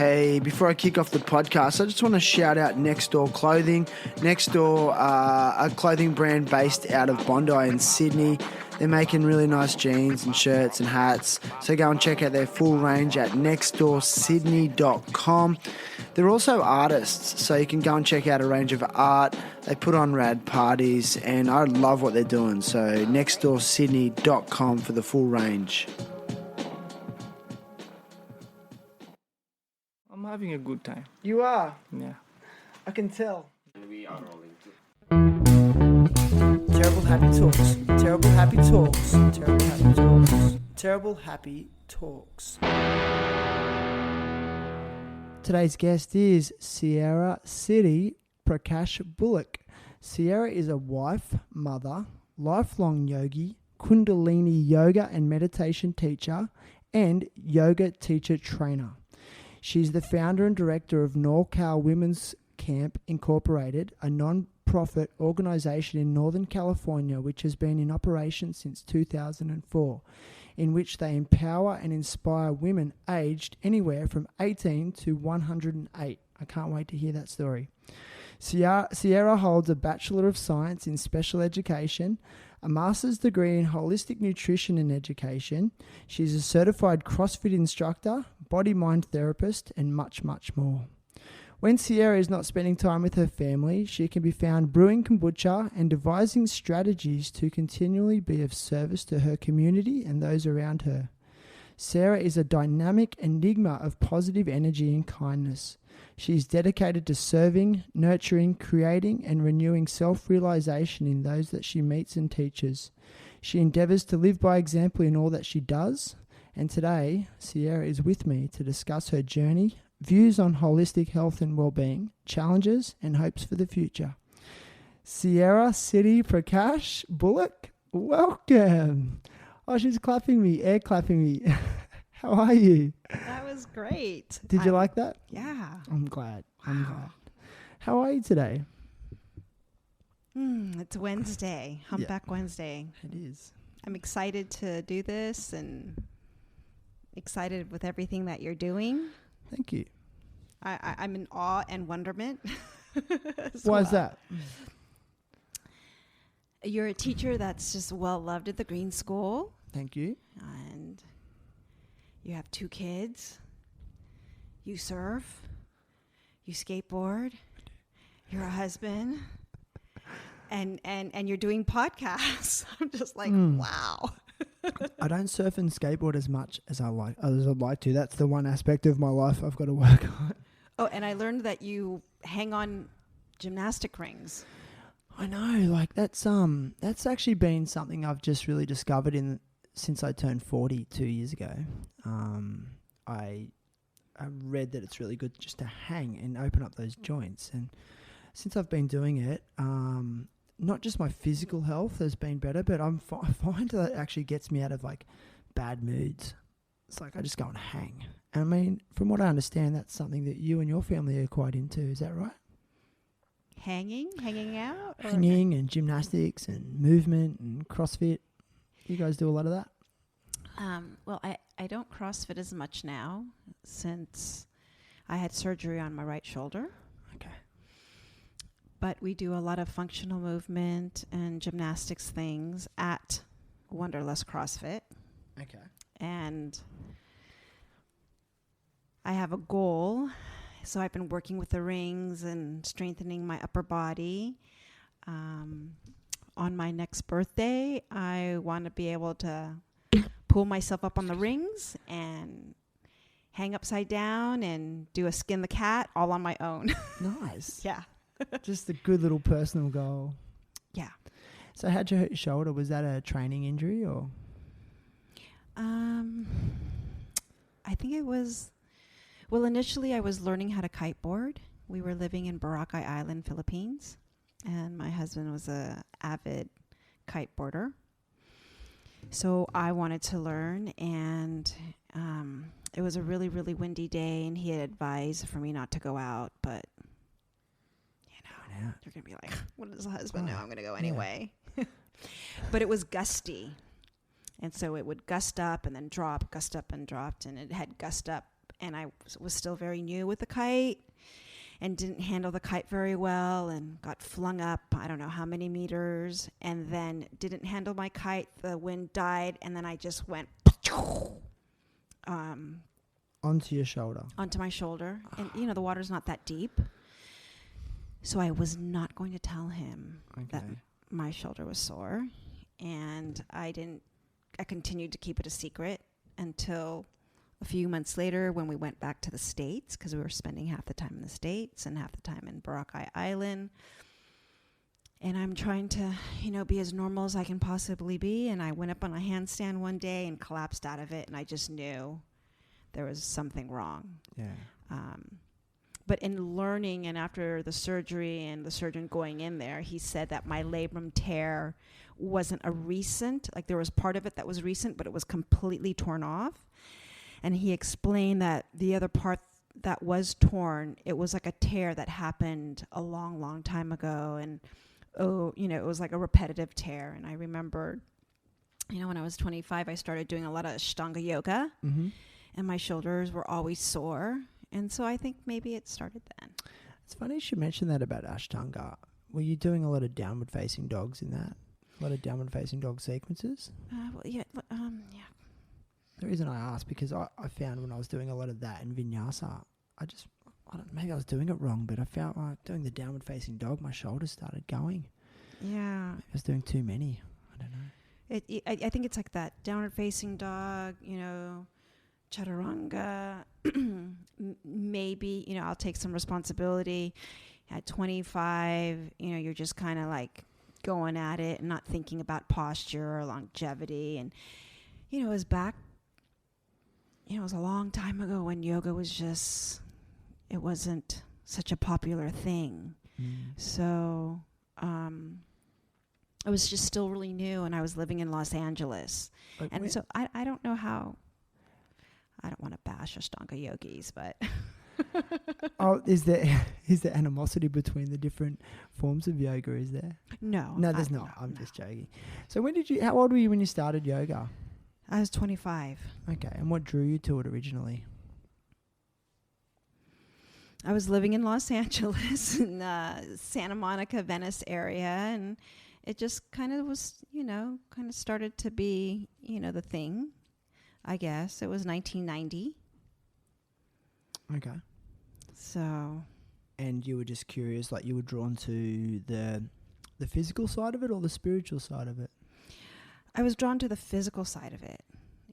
Hey, before I kick off the podcast, I just want to shout out Next Door Clothing. Next Door, a clothing brand based out of Bondi in Sydney. They're making really nice jeans and shirts and hats. So go and check out their full range at nextdoorsydney.com. They're also artists, so you can go and check out a range of art. They put on rad parties, and I love what they're doing. So nextdoorsydney.com for the full range. I'm having a good time. You are? Yeah. I can tell. We are rolling too. Terrible happy talks. Terrible happy talks. Terrible happy talks. Terrible happy talks. Today's guest is Siri Prakash Bullock. Sierra is a wife, mother, lifelong yogi, Kundalini Yoga and meditation teacher, and yoga teacher trainer. She's the founder and director of NorCal Women's Camp Incorporated, a non-profit organization in Northern California which has been in operation since 2004, in which they empower and inspire women aged anywhere from 18 to 108. I can't wait to hear that story. Sierra holds a Bachelor of Science in Special Education, a master's degree in holistic nutrition and education. She's a certified CrossFit instructor, body-mind therapist, and much, much more. When Sierra is not spending time with her family, she can be found brewing kombucha and devising strategies to continually be of service to her community and those around her. Sarah is a dynamic enigma of positive energy and kindness. She is dedicated to serving, nurturing, creating, and renewing self-realisation in those that she meets and teaches. She endeavours to live by example in all that she does, and today, Sierra is with me to discuss her journey, views on holistic health and well-being, challenges, and hopes for the future. Siri Prakash Bullock, welcome. Oh, she's clapping me, air clapping me. How are you? That was great. Did you like that? Yeah. I'm glad. Wow. I'm glad. How are you today? It's Wednesday, Humpback Wednesday. It is. I'm excited to do this and excited with everything that you're doing. Thank you. I'm in awe and wonderment. Why is that? You're a teacher that's just well loved at the Green School. Thank you. And you have 2 kids. You surf. You skateboard. You're a husband. And you're doing podcasts. I'm just like, wow. I don't surf and skateboard as much as I'd like to. That's the one aspect of my life I've got to work on. Oh, and I learned that you hang on gymnastic rings. I know, like that's actually been something I've just really discovered since I turned 40 2 years ago. I read that it's really good just to hang and open up those joints, and since I've been doing it, not just my physical health has been better, but I find that it actually gets me out of like bad moods. It's like I just go and hang. I mean, from what I understand, that's something that you and your family are quite into. Is that right? Hanging out? Hanging and gymnastics and movement and CrossFit. You guys do a lot of that? Well, I don't CrossFit as much now since I had surgery on my right shoulder. Okay. But we do a lot of functional movement and gymnastics things at Wonderlust CrossFit. Okay. And I have a goal. So I've been working with the rings and strengthening my upper body. On my next birthday, I want to be able to pull myself up on the rings and hang upside down and do a skin the cat all on my own. Nice. Yeah. Just a good little personal goal. Yeah. So how'd you hurt your shoulder? Was that a training injury or? I think it was, well, initially I was learning how to kiteboard. We were living in Boracay Island, Philippines, and my husband was a avid kiteboarder. So I wanted to learn, and it was a really, really windy day, and he had advised for me not to go out, but you're going to be like, what does the husband know? I'm going to go anyway. Yeah. But it was gusty. And so it would gust up and then drop, gust up and dropped. And it had gust up and I was still very new with the kite and didn't handle the kite very well and got flung up, I don't know how many meters, and then didn't handle my kite. The wind died, and then I just went onto your shoulder. Onto my shoulder. And, the water's not that deep. So I was not going to tell him that my shoulder was sore. And I continued to keep it a secret until a few months later when we went back to the States, because we were spending half the time in the States and half the time in Boracay Island. And I'm trying to, be as normal as I can possibly be. And I went up on a handstand one day and collapsed out of it. And I just knew there was something wrong. Yeah. But in learning, and after the surgery and the surgeon going in there, he said that my labrum tear wasn't a recent, like there was part of it that was recent, but it was completely torn off. And he explained that the other part that was torn, it was like a tear that happened a long, long time ago. And, it was like a repetitive tear. And I remember, when I was 25, I started doing a lot of Ashtanga yoga. Mm-hmm. And my shoulders were always sore. And so I think maybe it started then. It's funny you should mention that about Ashtanga. Were you doing a lot of downward-facing dogs in that? A lot of downward-facing dog sequences? Yeah. The reason I asked, because I found when I was doing a lot of that in vinyasa, maybe I was doing it wrong, but I found doing the downward-facing dog, my shoulders started going. Yeah. Maybe I was doing too many. I don't know. I think it's like that downward-facing dog, chaturanga. Maybe, I'll take some responsibility. At 25, you're just kind of like going at it and not thinking about posture or longevity. And, it was back, it was a long time ago when yoga was just, it wasn't such a popular thing. So, it was just still really new, and I was living in Los Angeles. So I don't know how, I don't want to bash Ashtanga yogis, but... Is there animosity between the different forms of yoga, is there? No. No, there's not. I'm just joking. So how old were you when you started yoga? I was 25. Okay, and what drew you to it originally? I was living in Los Angeles, in the Santa Monica, Venice area, and it just kind of was, kind of started to be, the thing, I guess. It was 1990. Okay. So. And you were just curious, like you were drawn to the physical side of it or the spiritual side of it? I was drawn to the physical side of it.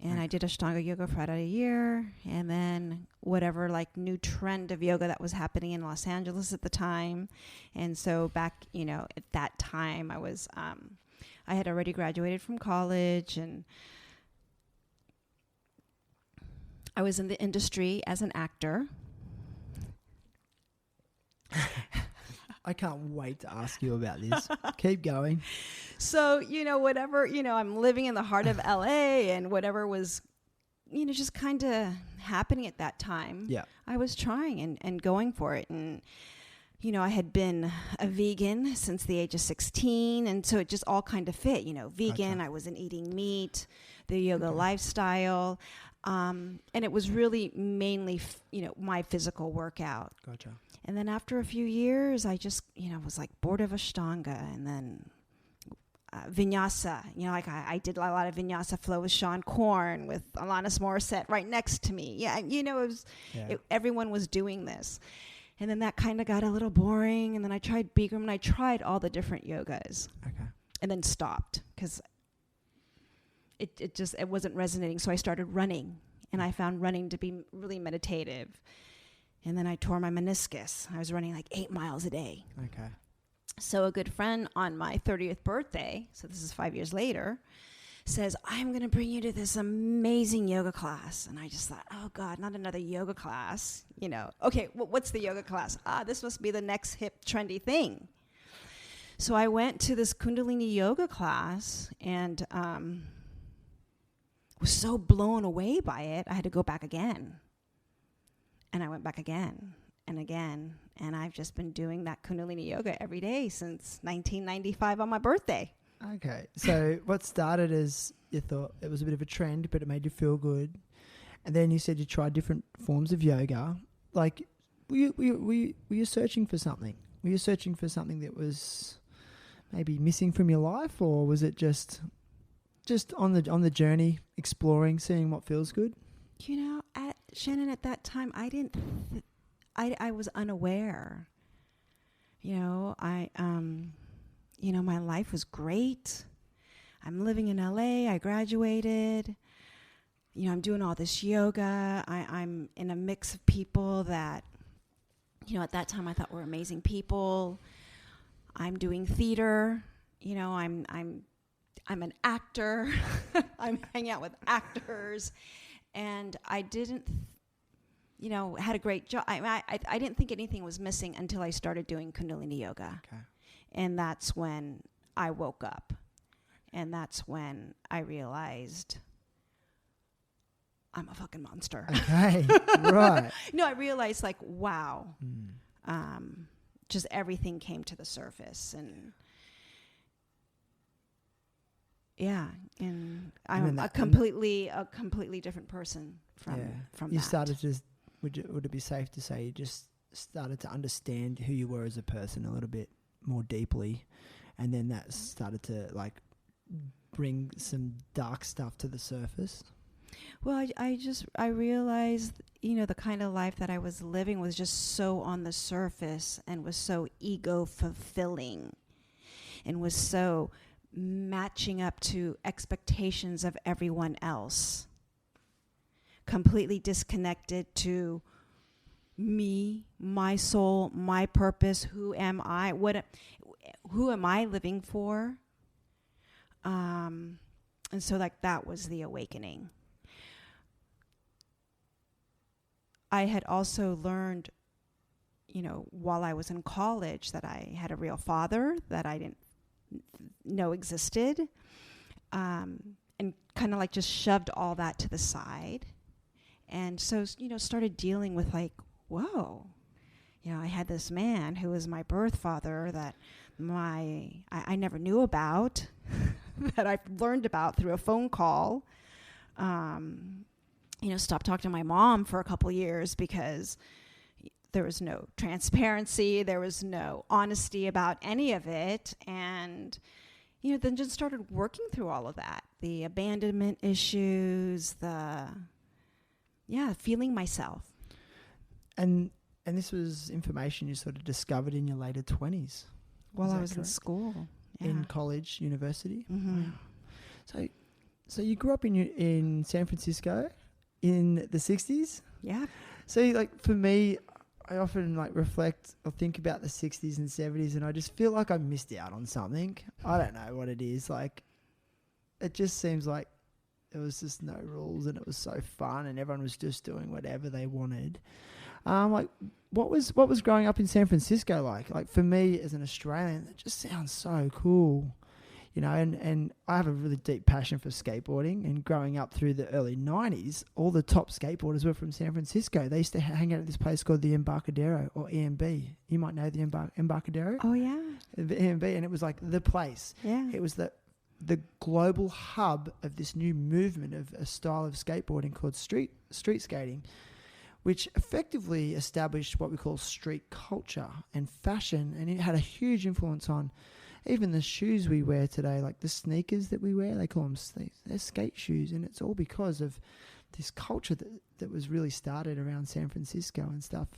And I did Ashtanga yoga for about a year. And then whatever like new trend of yoga that was happening in Los Angeles at the time. And so back, at that time I was, I had already graduated from college, and I was in the industry as an actor. I can't wait to ask you about this. Keep going. So, whatever, I'm living in the heart of LA, and whatever was, just kind of happening at that time. Yeah. I was trying and going for it. And, I had been a vegan since the age of 16. And so it just all kind of fit, vegan. Gotcha. I wasn't eating meat, the yoga lifestyle. And it was really mainly, my physical workout. Gotcha. And then after a few years, I just, was like bored of Ashtanga, and then vinyasa. I did a lot of vinyasa flow with Sean Korn, with Alanis Morissette right next to me. Yeah, everyone was doing this. And then that kind of got a little boring. And then I tried Bikram, and I tried all the different yogas. Okay. And then stopped because it wasn't resonating. So I started running, and I found running to be really meditative. And then I tore my meniscus. I was running like 8 miles a day. Okay. So a good friend on my 30th birthday, so this is 5 years later, says, I'm going to bring you to this amazing yoga class. And I just thought, oh God, not another yoga class. Okay, what's the yoga class? This must be the next hip trendy thing. So I went to this Kundalini Yoga class, and was so blown away by it, I had to go back again. And I went back again and again. And I've just been doing that Kundalini Yoga every day since 1995 on my birthday. Okay. So what started as you thought it was a bit of a trend, but it made you feel good. And then you said you tried different forms of yoga. Like, were you searching for something? Were you searching for something that was maybe missing from your life, or was it just on the journey, exploring, seeing what feels good? You know, Shannon, at that time, I was unaware. You know, my life was great. I'm living in LA. I graduated. You know, I'm doing all this yoga. I'm in a mix of people that, you know, at that time I thought were amazing people. I'm doing theater. You know, I'm an actor. I'm hanging out with actors, and I didn't, had a great job. I didn't think anything was missing until I started doing Kundalini Yoga, and that's when I woke up, and that's when I realized I'm a fucking monster. Okay, right. No, I realized, like, wow, just everything came to the surface, and yeah, and I'm a completely different person from you that. started to. Would it be safe to say you just started to understand who you were as a person a little bit more deeply, and then that started to like bring some dark stuff to the surface? Well, I realized, the kind of life that I was living was just so on the surface and was so ego fulfilling and was so matching up to expectations of everyone else. Completely disconnected to me, my soul, my purpose. Who am I? Who am I living for? And so, like, that was the awakening. I had also learned, while I was in college, that I had a real father that I didn't know existed, and kind of like just shoved all that to the side. And so, started dealing with like, whoa, I had this man who was my birth father that I never knew about, that I learned about through a phone call. Stopped talking to my mom for a couple years because there was no transparency, there was no honesty about any of it, and then just started working through all of that, the abandonment issues, feeling myself. And this was information you sort of discovered in your later 20s. While I was in school. Yeah. In college, university. Mm-hmm. Wow. So you grew up in San Francisco in the 60s? Yeah. So, like, for me, I often, like, reflect or think about the 60s and 70s, and I just feel like I missed out on something. I don't know what it is. Like, it just seems like there was just no rules, and it was so fun, and everyone was just doing whatever they wanted. Like, what was growing up in San Francisco like? Like, for me as an Australian, it just sounds so cool. And I have a really deep passion for skateboarding, and growing up through the early 90s, all the top skateboarders were from San Francisco. They used to hang out at this place called the Embarcadero, or EMB. You might know the Embarcadero. Oh, yeah. The EMB, and it was like the place. Yeah. It was the global hub of this new movement of a style of skateboarding called street skating, which effectively established what we call street culture and fashion, and it had a huge influence on even the shoes we wear today, like the sneakers that we wear. They call them they're skate shoes, and it's all because of this culture that was really started around San Francisco and stuff,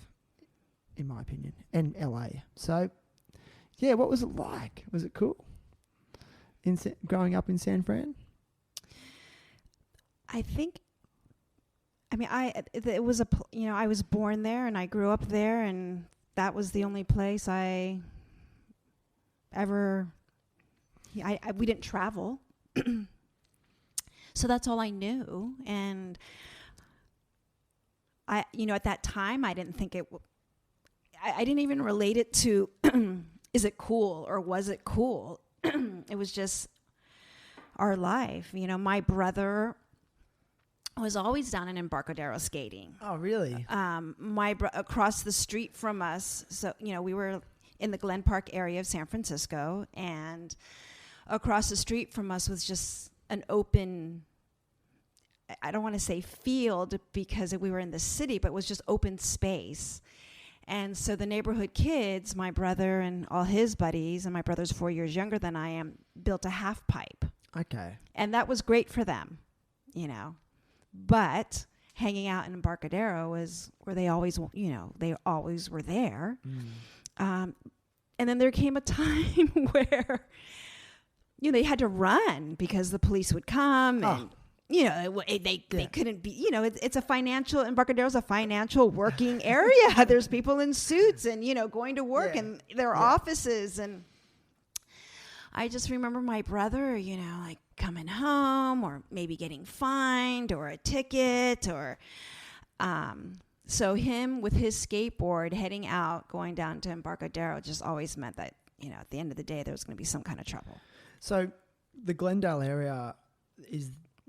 in my opinion, and LA. So, yeah, what was it like? Was it cool growing up in San Fran? It was I was born there and I grew up there, and that was the only place I ever. We didn't travel, so that's all I knew. And at that time, I didn't think it. I didn't even relate it to, is it cool or was it cool? It was just our life. My brother was always down in Embarcadero skating. Oh, really? Across the street from us. So, we were in the Glen Park area of San Francisco, and across the street from us was just an open I don't want to say field because we were in the city, but it was just open space. And so the neighborhood kids, my brother and all his buddies, and my brother's 4 years younger than I am, built a half pipe. Okay. And that was great for them, you know. But hanging out in Embarcadero was where they always, you know, they always were there. And then there came a time where, you know, they had to run because the police would come and, you know, they couldn't be, you know, it's a financial, Embarcadero's a financial working area. There's people in suits and, you know, going to work and their offices. And I just remember my brother, you know, like coming home or maybe getting fined or a ticket or, so him with his skateboard heading out, going down to Embarcadero just always meant that, you know, at the end of the day, there was going to be some kind of trouble. So the Glendale area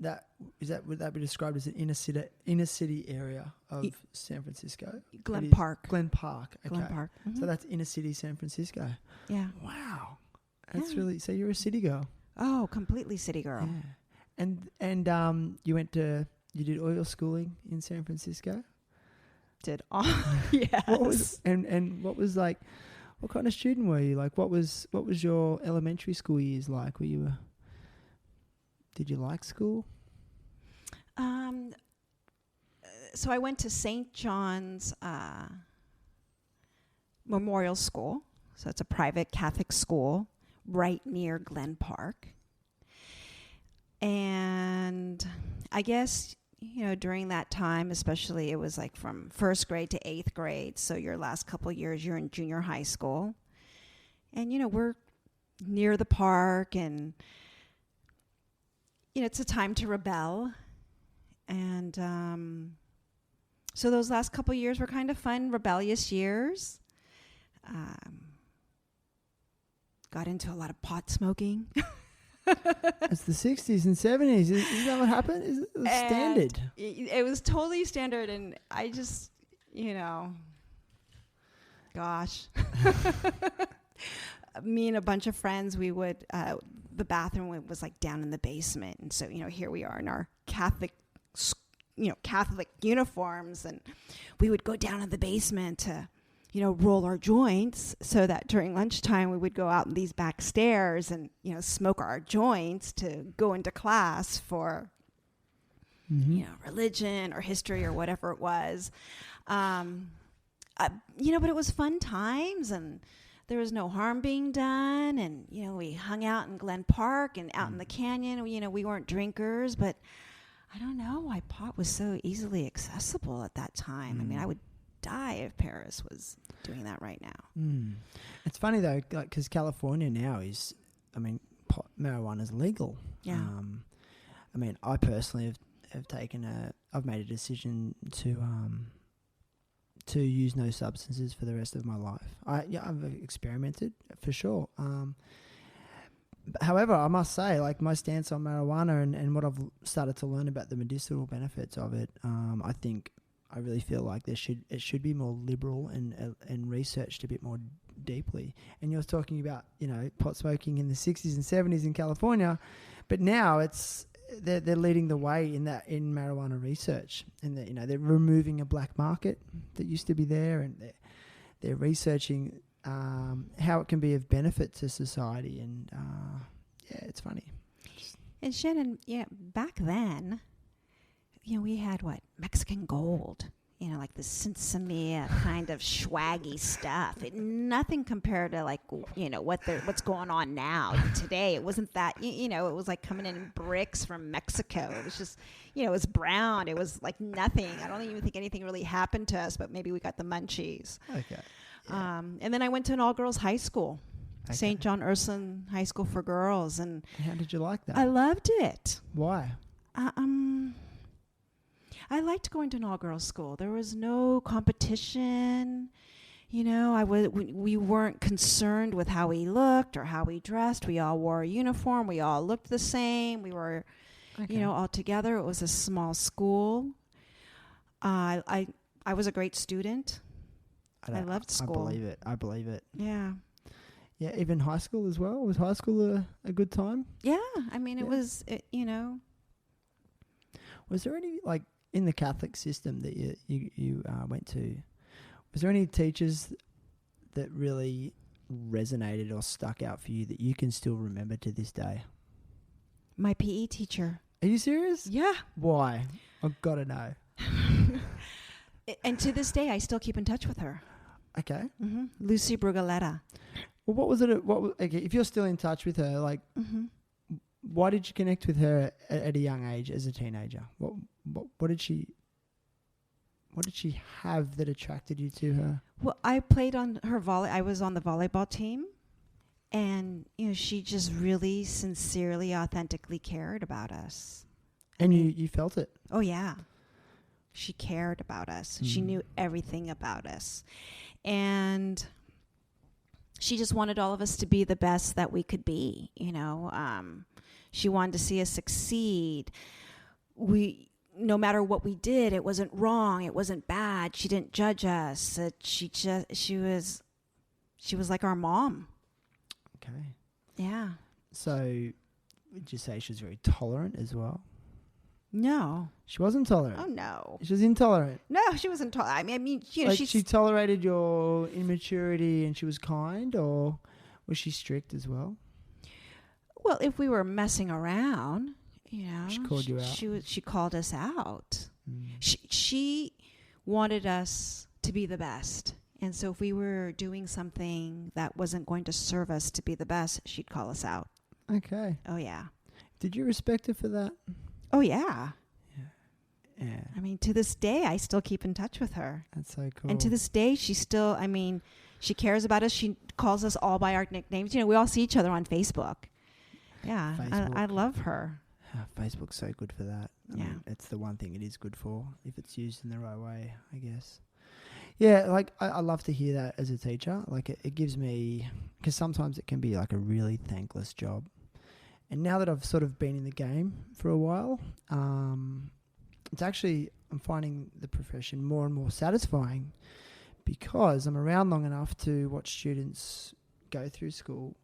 would that be described as an inner city area of San Francisco? Glen Park. Glen Park. Okay. Glen Park. Mm-hmm. So that's inner city San Francisco. Yeah. Wow. That's really, so you're a city girl. Oh, completely city girl. Yeah. And you did oil schooling in San Francisco? Yes. What kind of student were you? Like, what was your elementary school years like? Did you like school? So I went to St. John's Memorial School. So it's a private Catholic school right near Glen Park. And I guess, you know, during that time, especially it was like from first grade to eighth grade. So your last couple of years, you're in junior high school. And, you know, we're near the park and, you know, it's a time to rebel. And so those last couple of years were kind of fun, rebellious years. Got into a lot of pot smoking. It's the 60s and 70s. Is that what happened? Is it standard? It was totally standard. And I just, you know, gosh. Me and a bunch of friends, we would, the bathroom was like down in the basement. And so, you know, here we are in our Catholic uniforms. And we would go down in the basement to, you know, roll our joints so that during lunchtime we would go out in these back stairs and, you know, smoke our joints to go into class for, you know, religion or history or whatever it was. You know, but it was fun times and there was no harm being done. And, you know, we hung out in Glen Park and out in the canyon. You know, we weren't drinkers, but I don't know why pot was so easily accessible at that time. I mean, I would die if Paris was doing that right now. It's funny though, because California now is, I mean, marijuana is legal. Yeah. I mean, I personally have I've made a decision to use no substances for the rest of my life. I've experimented for sure. However, I must say, like my stance on marijuana and what I've started to learn about the medicinal benefits of it, I really feel like it should be more liberal and researched a bit more deeply. And you're talking about, you know, pot smoking in the 60s and 70s in California, but now they're leading the way in marijuana research, and that, you know, they're removing a black market that used to be there, and they're researching how it can be of benefit to society. And it's funny. And Shannon, yeah, back then, you know, we had Mexican gold, you know, like the Sinsemilla kind of swaggy stuff. Nothing compared to like, you know, what's going on now today. It wasn't that, you know, it was like coming in bricks from Mexico. It was just, you know, it was brown. It was like nothing. I don't even think anything really happened to us, but maybe we got the munchies. Okay. Yeah. And then I went to an all-girls high school, St. John Ursuline High School for Girls. And how did you like that? I loved it. Why? I liked going to an all-girls school. There was no competition. You know, we weren't concerned with how we looked or how we dressed. We all wore a uniform. We all looked the same. We were, you know, all together. It was a small school. I was a great student. I loved school. I believe it. Yeah. Yeah, even high school as well. Was high school a good time? Yeah. I mean, it was, you know. Was there any, like, in the Catholic system that you went to, was there any teachers that really resonated or stuck out for you that you can still remember to this day? My PE teacher. Are you serious? Yeah. Why? I've got to know. And to this day, I still keep in touch with her. Okay. Mm-hmm. Lucy Brugaletta. Well, what was it? Okay, if you're still in touch with her, like, why did you connect with her at a young age as a teenager? What did she have that attracted you to her? Well, I played on her I was on the volleyball team, and she just really sincerely, authentically cared about us. And you felt it. Oh yeah, she cared about us. She knew everything about us, and she just wanted all of us to be the best that we could be. She wanted to see us succeed. No matter what we did, it wasn't wrong. It wasn't bad. She didn't judge us. She was like our mom. Okay. Yeah. So, would you say she was very tolerant as well? No. She wasn't tolerant. Oh no. She was intolerant. No, she wasn't tolerant. I mean, like she tolerated your immaturity and she was kind, or was she strict as well? Well, if we were messing around, she called you out. She called us out. She wanted us to be the best. And so if we were doing something that wasn't going to serve us to be the best, she'd call us out. Okay. Oh, yeah. Did you respect her for that? Oh, yeah. Yeah. I mean, to this day, I still keep in touch with her. That's so cool. And to this day, she cares about us. She calls us all by our nicknames. We all see each other on Facebook. Yeah. I love her. Facebook's so good for that. I mean, it's the one thing it is good for, if it's used in the right way, I guess. Yeah, like, I love to hear that as a teacher. Like, it gives me, because sometimes it can be like a really thankless job. And now that I've sort of been in the game for a while, it's actually, I'm finding the profession more and more satisfying, because I'm around long enough to watch students go through school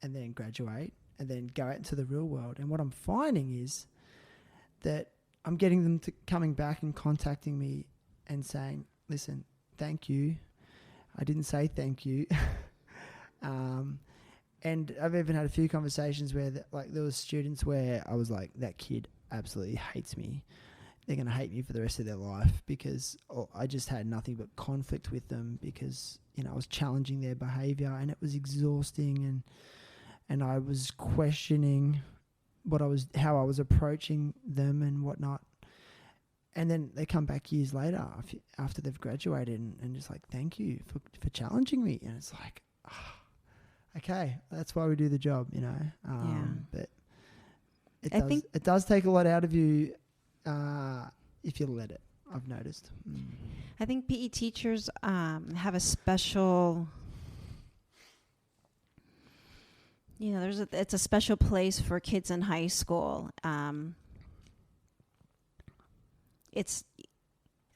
and then graduate and then go out into the real world. And what I'm finding is that I'm getting them to coming back and contacting me and saying, listen, thank you. I didn't say thank you. And I've even had a few conversations where there was students where I was like, that kid absolutely hates me. They're going to hate me for the rest of their life, because I just had nothing but conflict with them, because, I was challenging their behavior and it was exhausting, and I was questioning how I was approaching them and whatnot. And then they come back years later after they've graduated and just like, thank you for challenging me. And it's like, okay, that's why we do the job, But it does take a lot out of you if you let it, I've noticed. I think PE teachers have a special... it's a special place for kids in high school. I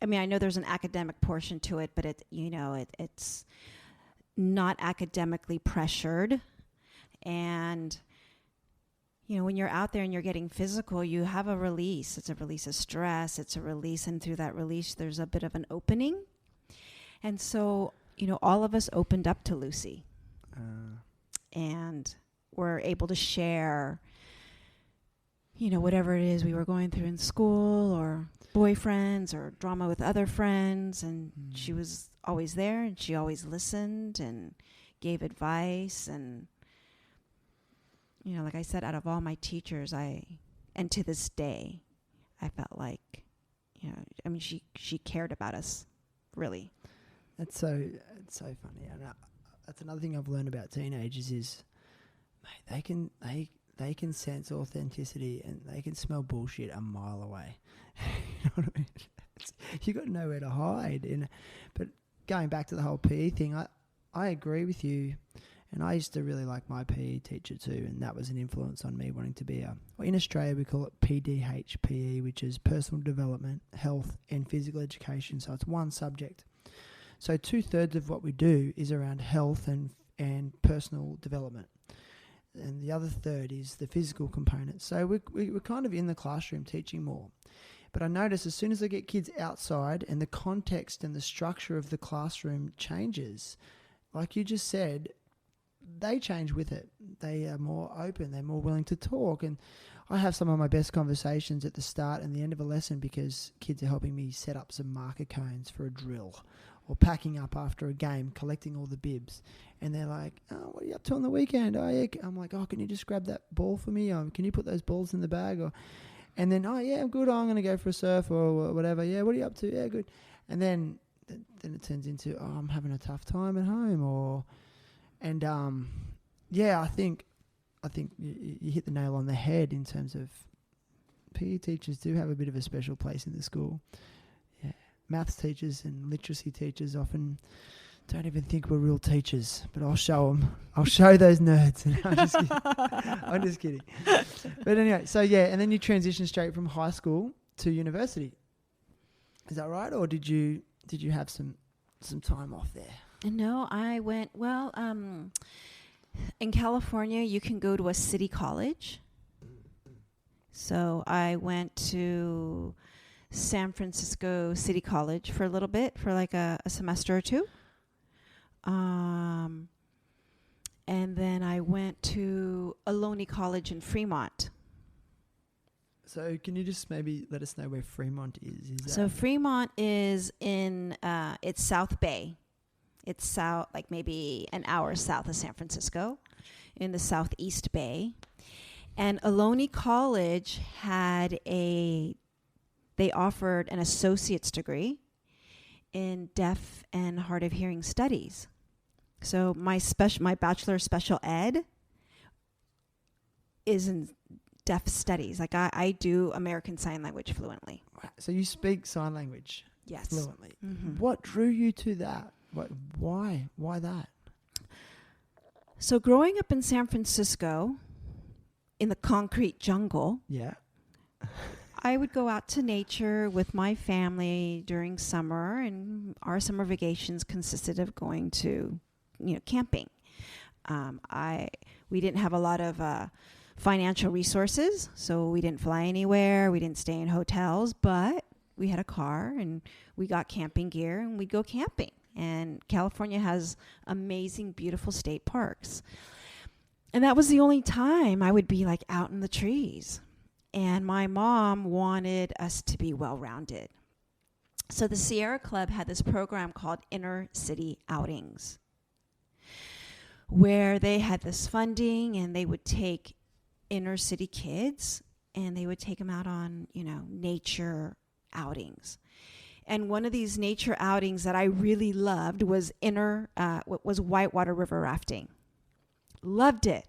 know there's an academic portion to it, but it's not academically pressured. And, when you're out there and you're getting physical, you have a release. It's a release of stress. It's a release. And through that release, there's a bit of an opening. And so, all of us opened up to Lucy. And we're able to share, whatever it is we were going through in school, or boyfriends, or drama with other friends. And she was always there, and she always listened and gave advice. And, like I said, out of all my teachers, and to this day, I felt like, she cared about us, really. It's so funny. And that's another thing I've learned about teenagers is, mate, they can sense authenticity and they can smell bullshit a mile away. You know what I mean? You got nowhere to hide. But going back to the whole PE thing, I agree with you. And I used to really like my PE teacher too, and that was an influence on me wanting to be in Australia we call it PDHPE, which is personal development, health and physical education. So it's one subject. So 2/3 of what we do is around health and personal development. And the other third is the physical component. So we're kind of in the classroom teaching more. But I notice as soon as I get kids outside and the context and the structure of the classroom changes, like you just said, they change with it. They are more open. They're more willing to talk. And I have some of my best conversations at the start and the end of a lesson because kids are helping me set up some marker cones for a drill, or packing up after a game, collecting all the bibs. And they're like, oh, what are you up to on the weekend? Oh, yeah. I'm like, oh, can you just grab that ball for me? Can you put those balls in the bag? And then, oh, yeah, I'm good. I'm going to go for a surf or whatever. Yeah, what are you up to? Yeah, good. And then it turns into, oh, I'm having a tough time at home. I think you hit the nail on the head in terms of PE teachers do have a bit of a special place in the school. Yeah, maths teachers and literacy teachers often don't even think we're real teachers, but I'll show them. I'll show those nerds. I'm just kidding. But anyway, so yeah, and then you transition straight from high school to university. Is that right, or did you have some time off there? No, I went, in California, you can go to a city college. So I went to San Francisco City College for a little bit, for like a semester or two. And then I went to Ohlone College in Fremont. So can you just maybe let us know where Fremont is? So Fremont is in, it's South Bay. It's south, like maybe an hour south of San Francisco, in the Southeast Bay. And Ohlone College they offered an associate's degree in deaf and hard of hearing studies. So my Bachelor of Special Ed is in deaf studies. Like I do American Sign Language fluently. So you speak sign language? Yes. Fluently. Mm-hmm. What drew you to that? Why that? So growing up in San Francisco, in the concrete jungle, yeah, I would go out to nature with my family during summer, and our summer vacations consisted of going to, camping. We didn't have a lot of financial resources, so we didn't fly anywhere. We didn't stay in hotels, but we had a car and we got camping gear and we'd go camping. And California has amazing, beautiful state parks. And that was the only time I would be like out in the trees. And my mom wanted us to be well-rounded. So the Sierra Club had this program called Inner City Outings, where they had this funding and they would take inner city kids and they would take them out on, nature outings. And one of these nature outings that I really loved was whitewater river rafting. Loved it.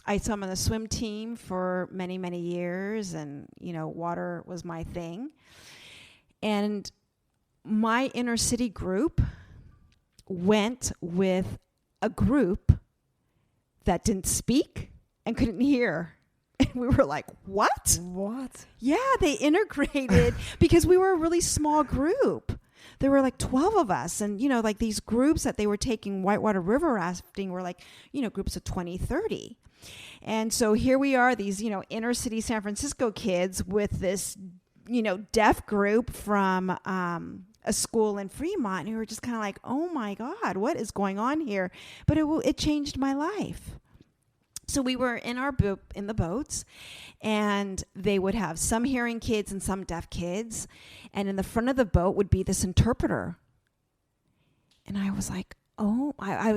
I swam on the swim team for many, many years, and, water was my thing. And my inner city group went with a group that didn't speak and couldn't hear. And we were like, what? What? Yeah, they integrated because we were a really small group. There were like 12 of us. And, like these groups that they were taking whitewater river rafting were like, groups of 20, 30. And so here we are, these, inner city San Francisco kids with this, deaf group from a school in Fremont. And we were just kind of like, oh my God, what is going on here? But it changed my life. So we were in the boats, and they would have some hearing kids and some deaf kids. And in the front of the boat would be this interpreter. And I was like, I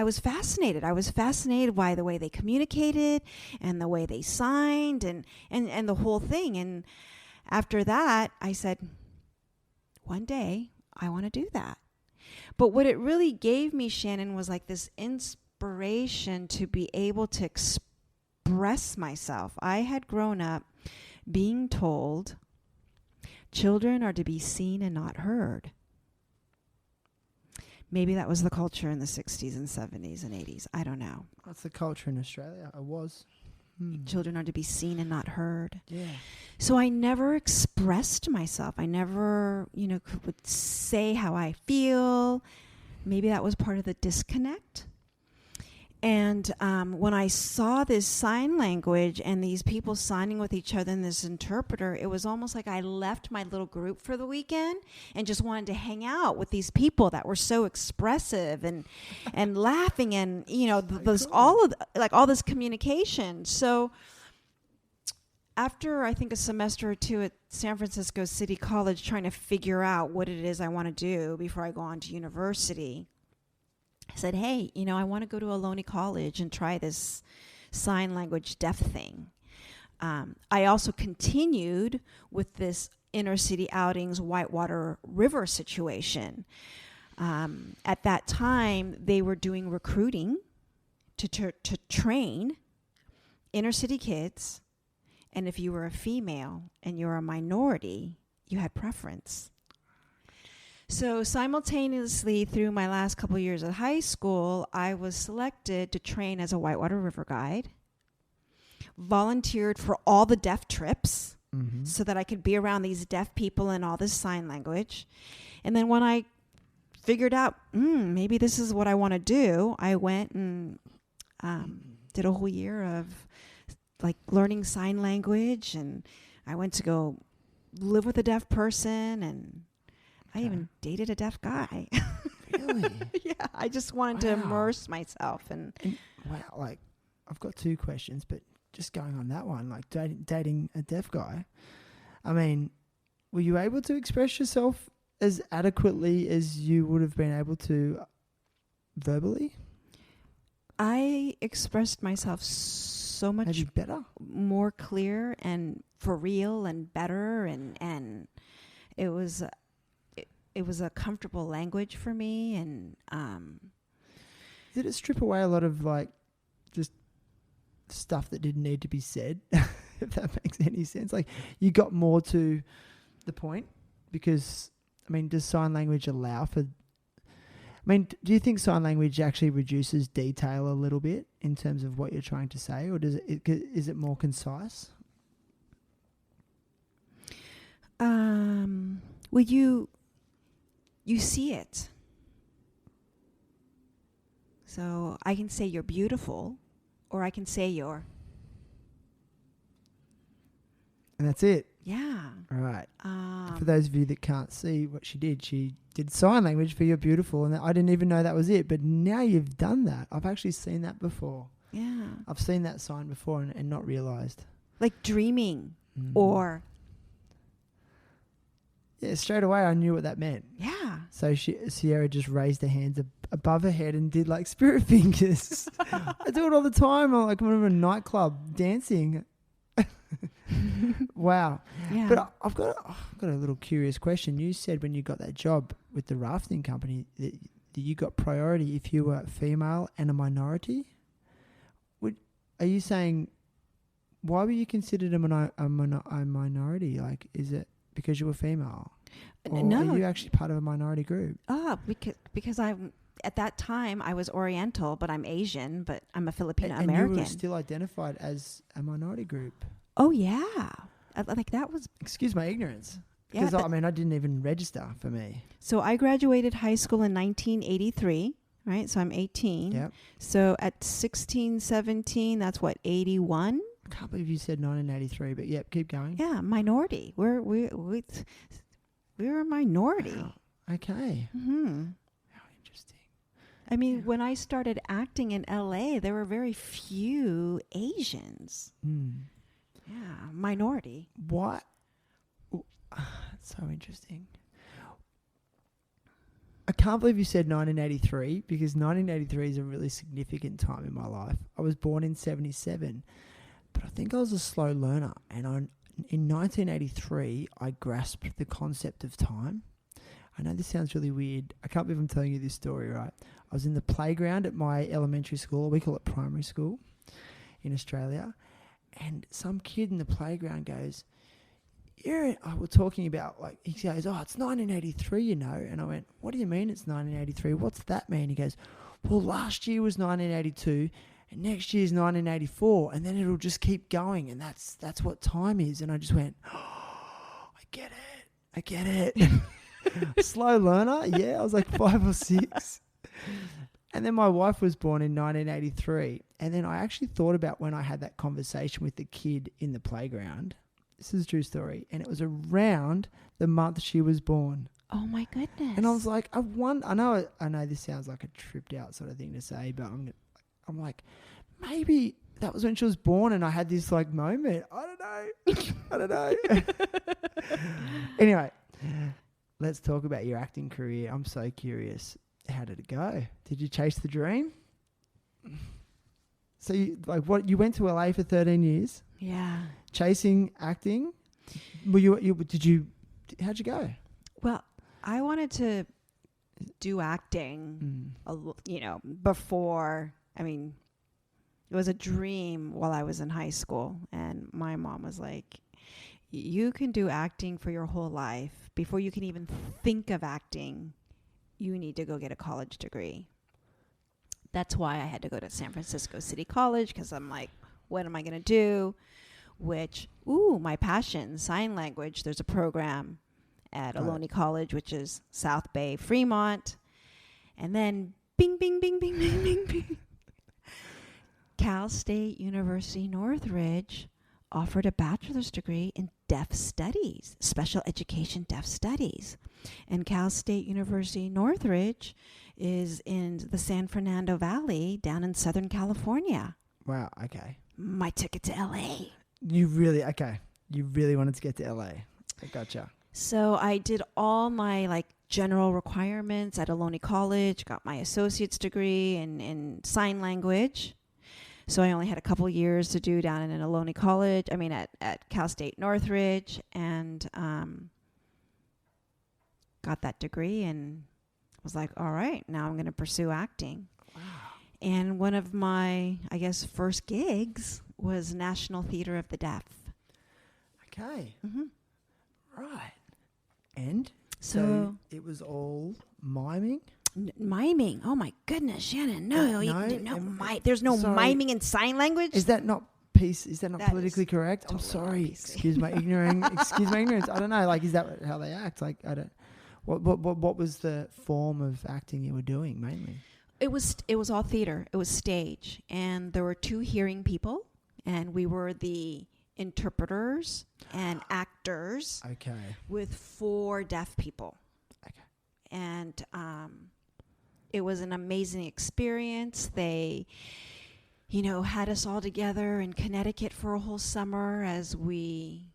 was fascinated. I was fascinated by the way they communicated and the way they signed and the whole thing. And after that, I said, one day I want to do that. But what it really gave me, Shannon, was like this inspiration to be able to express myself. I had grown up being told children are to be seen and not heard. Maybe that was the culture in the 60s and 70s and 80s. I don't know. That's the culture in Australia. It was. Children are to be seen and not heard. Yeah. So I never expressed myself. I never, would say how I feel. Maybe that was part of the disconnect. And when I saw this sign language and these people signing with each other and this interpreter, it was almost like I left my little group for the weekend and just wanted to hang out with these people that were so expressive and laughing and, you know, all this communication. So after I think a semester or two at San Francisco City College trying to figure out what it is I want to do before I go on to university, I said, hey, you know, I want to go to Ohlone College and try this sign language deaf thing. I also continued with this inner city outings, Whitewater River situation. At that time, they were doing recruiting to train inner city kids. And if you were a female and you're a minority, you had preference. So simultaneously, through my last couple of years at high school, I was selected to train as a Whitewater River guide, volunteered for all the deaf trips so that I could be around these deaf people and all this sign language. And then when I figured out, maybe this is what I want to do, I went and did a whole year of like learning sign language, and I went to go live with a deaf person, and I even dated a deaf guy. Really? Yeah, I just wanted to immerse myself. And wow, like I've got two questions, but just going on that one, like dating a deaf guy, I mean, were you able to express yourself as adequately as you would have been able to verbally? I expressed myself so much maybe better, more clear and for real and better, and it was a comfortable language for me. And did it strip away a lot of like just stuff that didn't need to be said? If that makes any sense, like you got more to the point, because I mean, does sign language allow for? I mean, do you think sign language actually reduces detail a little bit in terms of what you're trying to say, or is it more concise? Well, you see it. So I can say you're beautiful, or I can say you're. And that's it. Yeah. All right. For those of you that can't see what she did sign language for you're beautiful, and I didn't even know that was it. But now you've done that. I've actually seen that before. Yeah. I've seen that sign before and not realised. Like dreaming or... Yeah, straight away I knew what that meant. Yeah. So Sierra just raised her hands above her head and did like spirit fingers. I do it all the time. I'm like when I'm in a nightclub dancing. Wow. Yeah. But I've got a little curious question. You said when you got that job with the rafting company that you got priority if you were female and a minority. Are you saying why were you considered a minority? Like, is it because you were female? Or no. Are you actually part of a minority group? Because at that time I was Oriental, but I'm Asian, but I'm a Filipino American. And you were still identified as a minority group. Oh yeah, like that was. Excuse my ignorance. Because I didn't even register for me. So I graduated high school in 1983, right? So I'm 18. Yep. So at 16, 17, that's what, 81? I can't believe you said 1983, but yep, keep going. Yeah, minority. We were a minority. Wow. Okay. Mm-hmm. How interesting. I mean, when I started acting in LA, there were very few Asians. Yeah, minority. What? That's so interesting. I can't believe you said 1983 because 1983 is a really significant time in my life. I was born in 1977, but I think I was a slow learner. And in 1983, I grasped the concept of time. I know this sounds really weird. I can't believe I'm telling you this story, right? I was in the playground at my elementary school. We call it primary school in Australia. And some kid in the playground goes, we're talking about, like, he goes, oh, it's 1983, you know. And I went, what do you mean it's 1983? What's that mean? He goes, well, last year was 1982 and next year's 1984 and then it'll just keep going and that's what time is. And I just went, oh, I get it. Slow learner, yeah. I was like 5 or 6. And then my wife was born in 1983. And then I actually thought about when I had that conversation with the kid in the playground. This is a true story. And it was around the month she was born. Oh my goodness. And I was like, I know this sounds like a tripped out sort of thing to say, but I'm like, maybe that was when she was born and I had this like moment. I don't know. Anyway, let's talk about your acting career. I'm so curious. How did it go? Did you chase the dream? So you went to LA for 13 years? Yeah. Chasing acting? How'd you go? Well, I wanted to do acting, before. I mean, it was a dream while I was in high school. And my mom was like, you can do acting for your whole life. Before you can even think of acting, you need to go get a college degree. That's why I had to go to San Francisco City College, because I'm like, what am I going to do? My passion, sign language. There's a program at Ohlone College, which is South Bay, Fremont. And then bing, bing, bing, bing, bing, bing, bing. Cal State University Northridge offered a bachelor's degree in deaf studies, special education deaf studies. And Cal State University Northridge is in the San Fernando Valley down in Southern California. Wow, okay. My ticket to LA. You really wanted to get to LA. I gotcha. So I did all my general requirements at Ohlone College, got my associate's degree in sign language. So I only had a couple years to do down in Ohlone College. I mean, at Cal State Northridge, and got that degree and was like, all right, now I'm going to pursue acting. Wow. And one of my, I guess, first gigs was National Theater of the Deaf. Okay. Mm-hmm. Right. And so it was all miming? Miming. Oh my goodness, Shannon. No, there's no sorry. miming in sign language. Is that not politically correct? I'm sorry. Excuse my ignorance. I don't know. Is that how they act? I don't. What was the form of acting you were doing mainly? It was all theater. It was stage, and there were 2 hearing people, and we were the interpreters and actors. Okay. With 4 deaf people. Okay. And it was an amazing experience. They, had us all together in Connecticut for a whole summer as we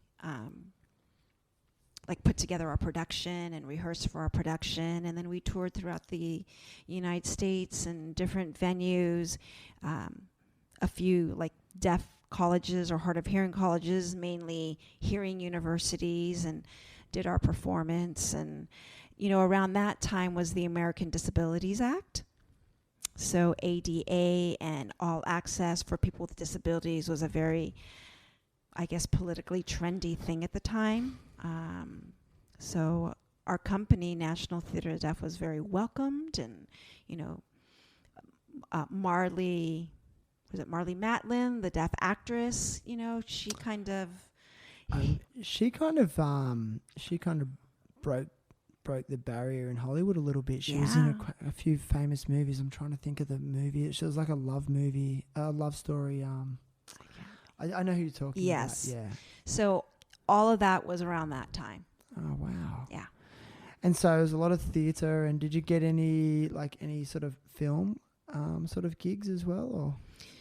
put together our production and rehearsed for our production. And then we toured throughout the United States and different venues, a few deaf colleges or hard of hearing colleges, mainly hearing universities, and did our performance. And around that time was the American Disabilities Act. So ADA and all access for people with disabilities was a very, I guess, politically trendy thing at the time. So our company, National Theater of Deaf, was very welcomed. And, Marley Matlin, the deaf actress, she kind of... She kind of broke the barrier in Hollywood a little bit. She was in a few famous movies. I'm trying to think of the movie. She was like a love story. I know who you're talking about. Yes. Yeah. So all of that was around that time. Oh, wow. Yeah. And so it was a lot of theatre. And did you get any sort of film sort of gigs as well? Or?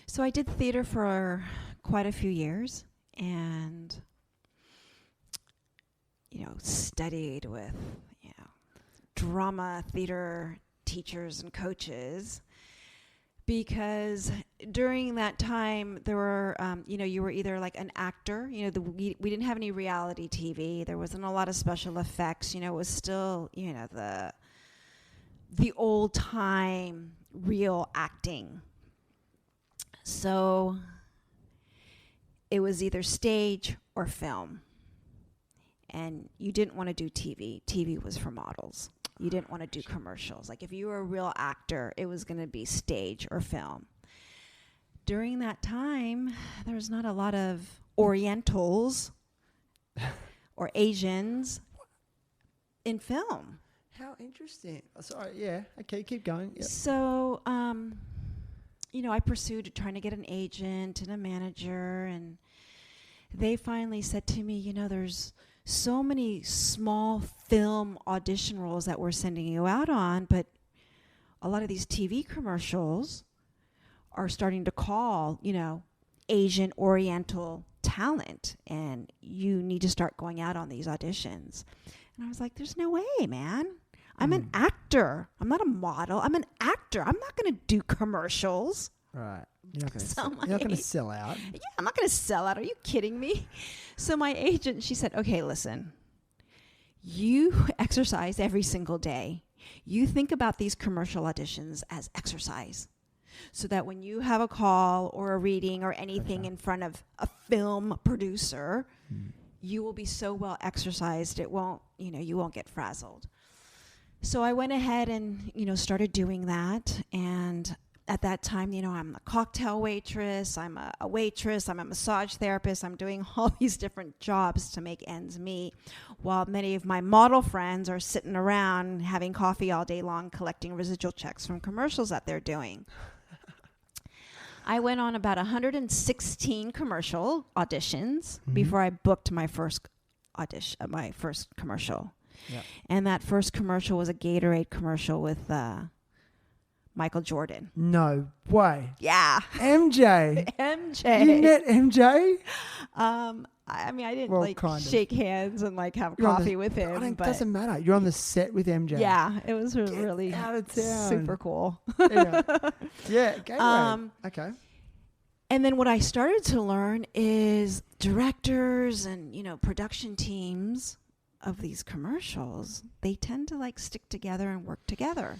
So I did theatre for quite a few years, and studied with drama theater teachers and coaches, because during that time there were you were either an actor. We didn't have any reality TV. There wasn't a lot of special effects. It was still the old time real acting. So it was either stage or film. And you didn't want to do TV. TV was for models. You didn't want to do commercials. If you were a real actor, it was going to be stage or film. During that time, there was not a lot of Orientals or Asians in film. How interesting. Sorry, yeah. Okay, keep going. Yep. So, I pursued trying to get an agent and a manager, and they finally said to me, there's so many small film audition roles that we're sending you out on, but a lot of these TV commercials are starting to call, Asian Oriental talent, and you need to start going out on these auditions. And I was like, there's no way, man. I'm an actor. I'm not a model. I'm an actor. I'm not going to do commercials. Right. You're not going to sell out. Yeah, I'm not going to sell out. Are you kidding me? So my agent, she said, okay, listen, you exercise every single day. You think about these commercial auditions as exercise, so that when you have a call or a reading or anything in front of a film producer, you will be so well exercised, you won't get frazzled. So I went ahead and, started doing that. And at that time, I'm a cocktail waitress, I'm a waitress, I'm a massage therapist, I'm doing all these different jobs to make ends meet, while many of my model friends are sitting around having coffee all day long, collecting residual checks from commercials that they're doing. I went on about 116 commercial auditions before I booked my first commercial. Yep. And that first commercial was a Gatorade commercial with Michael Jordan. No way. Yeah. MJ. MJ. You met MJ? I didn't shake hands and have coffee with him. It doesn't matter. You're on the set with MJ. Yeah, it was really out of town. super cool. Yeah, Gatorade. Okay. And then what I started to learn is directors and, production teams of these commercials, they tend to stick together and work together.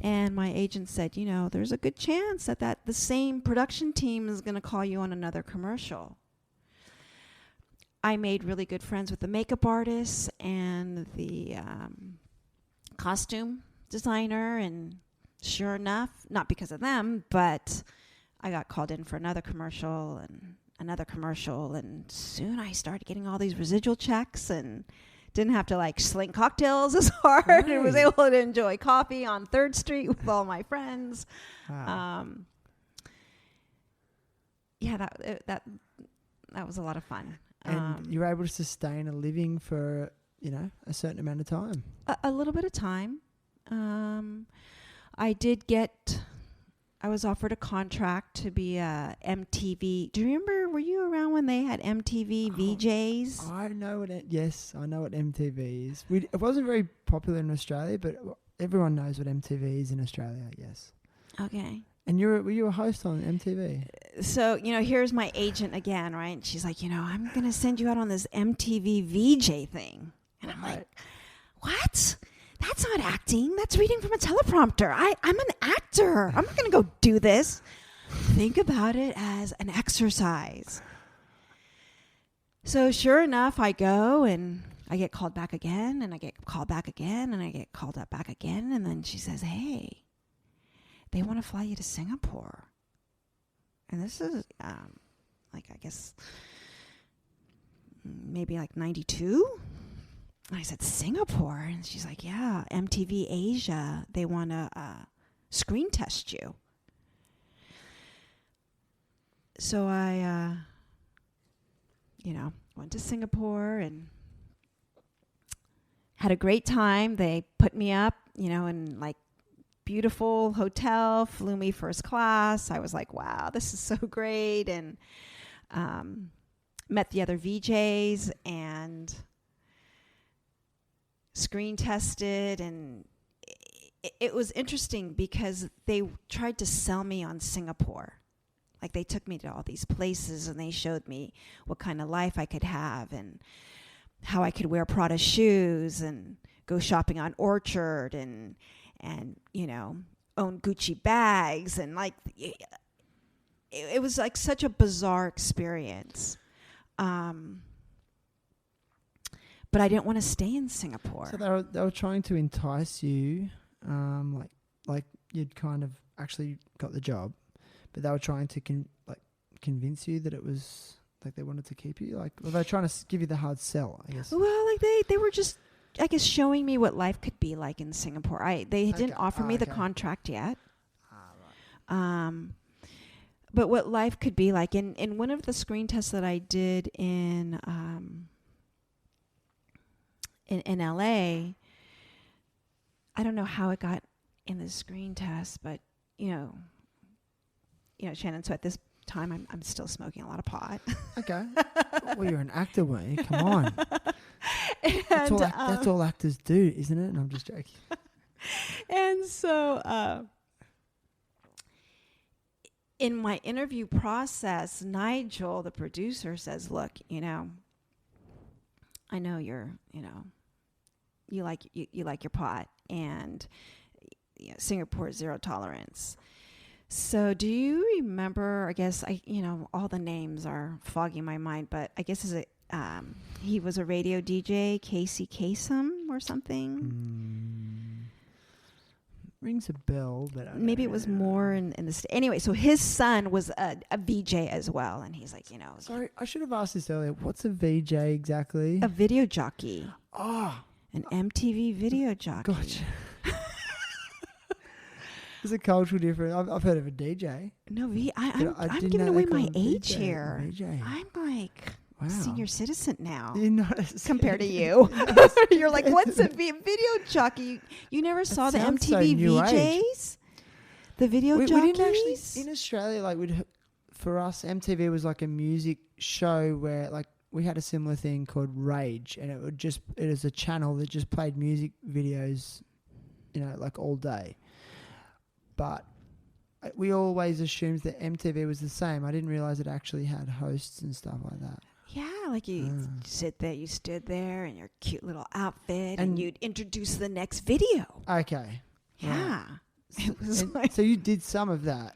And my agent said, there's a good chance that the same production team is going to call you on another commercial. I made really good friends with the makeup artist and the costume designer, and sure enough, not because of them, but I got called in for another commercial, and soon I started getting all these residual checks and didn't have to sling cocktails as hard. Right. And was able to enjoy coffee on 3rd Street with all my friends. Wow. That was a lot of fun. And you were able to sustain a living for, a certain amount of time. A little bit of time. I was offered a contract to be a MTV. Do you remember, were you around when they had MTV VJs? I know what MTV is. It wasn't very popular in Australia, but everyone knows what MTV is in Australia, yes. Okay. And were you a host on MTV? So, here's my agent again, right? And she's like, I'm going to send you out on this MTV VJ thing. And I'm like, what? That's not acting. That's reading from a teleprompter. I'm an actor. I'm not going to go do this. Think about it as an exercise. So sure enough, I go and I get called back again, and I get called back again, and I get called back again. And then she says, hey, they want to fly you to Singapore. And this is I guess maybe 92. And I said, Singapore? And she's like, yeah, MTV Asia. They want to screen test you. So I, went to Singapore and had a great time. They put me up, in beautiful hotel, flew me first class. I was like, wow, this is so great. And met the other VJs and screen tested, and it was interesting because they tried to sell me on Singapore. They took me to all these places and they showed me what kind of life I could have and how I could wear Prada shoes and go shopping on Orchard and own Gucci bags, and it was such a bizarre experience. But I didn't want to stay in Singapore. So they were trying to entice you, like you'd kind of actually got the job, but they were trying to convince you that it was they wanted to keep you. Were they trying to give you the hard sell, I guess? Well, they were just I guess, showing me what life could be like in Singapore. They didn't offer me the contract yet. Right. But what life could be like. In one of the screen tests that I did in LA, I don't know how it got in the screen test, but you know, Shannon. So at this time, I'm still smoking a lot of pot. Okay. Well, you're an actor, weren't you? Come on. That's all actors do, isn't it? And I'm just joking. And so, in my interview process, Nigel, the producer, says, "Look, I know you like your pot, and Singapore zero tolerance. So do you remember, I guess, all the names are fogging my mind, but I guess he was a radio DJ, Casey Kasem or something? Rings a bell, but maybe it was more in the anyway. So his son was a VJ as well, and he's like, Sorry, I should have asked this earlier. What's a VJ exactly? A video jockey. Oh, an MTV video jockey. Gotcha. There's a cultural difference. I've heard of a DJ. No, I'm giving away my age here. VJ. I'm like senior citizen now. You're not compared to you. You're like, what's a video jockey? You never saw the MTV VJs? The video jockeys? We didn't actually, in Australia, for us, MTV was like a music show where we had a similar thing called Rage, and it was a channel that just played music videos, all day. But we always assumed that MTV was the same. I didn't realize it actually had hosts and stuff like that. Yeah, you sit there, you stood there in your cute little outfit, and you'd introduce the next video. Okay. Yeah. Right. It was so you did some of that.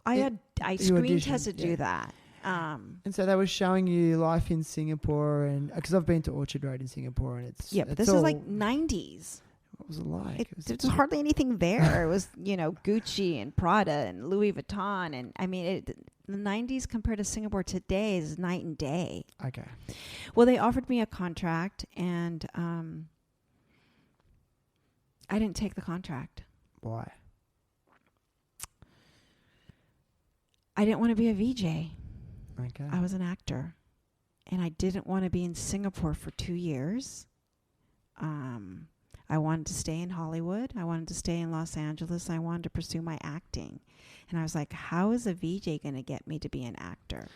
I screen tested to do that. And so they were showing you life in Singapore, and because I've been to Orchard Road in Singapore, and but this is like 90s. What was it like? There was hardly anything there. It was, Gucci and Prada and Louis Vuitton. And I mean, the 90s compared to Singapore today is night and day. Okay. Well, they offered me a contract, and I didn't take the contract. Why? I didn't want to be a VJ. Okay. I was an actor. And I didn't want to be in Singapore for 2 years. I wanted to stay in Hollywood. I wanted to stay in Los Angeles. I wanted to pursue my acting. And I was like, how is a VJ going to get me to be an actor?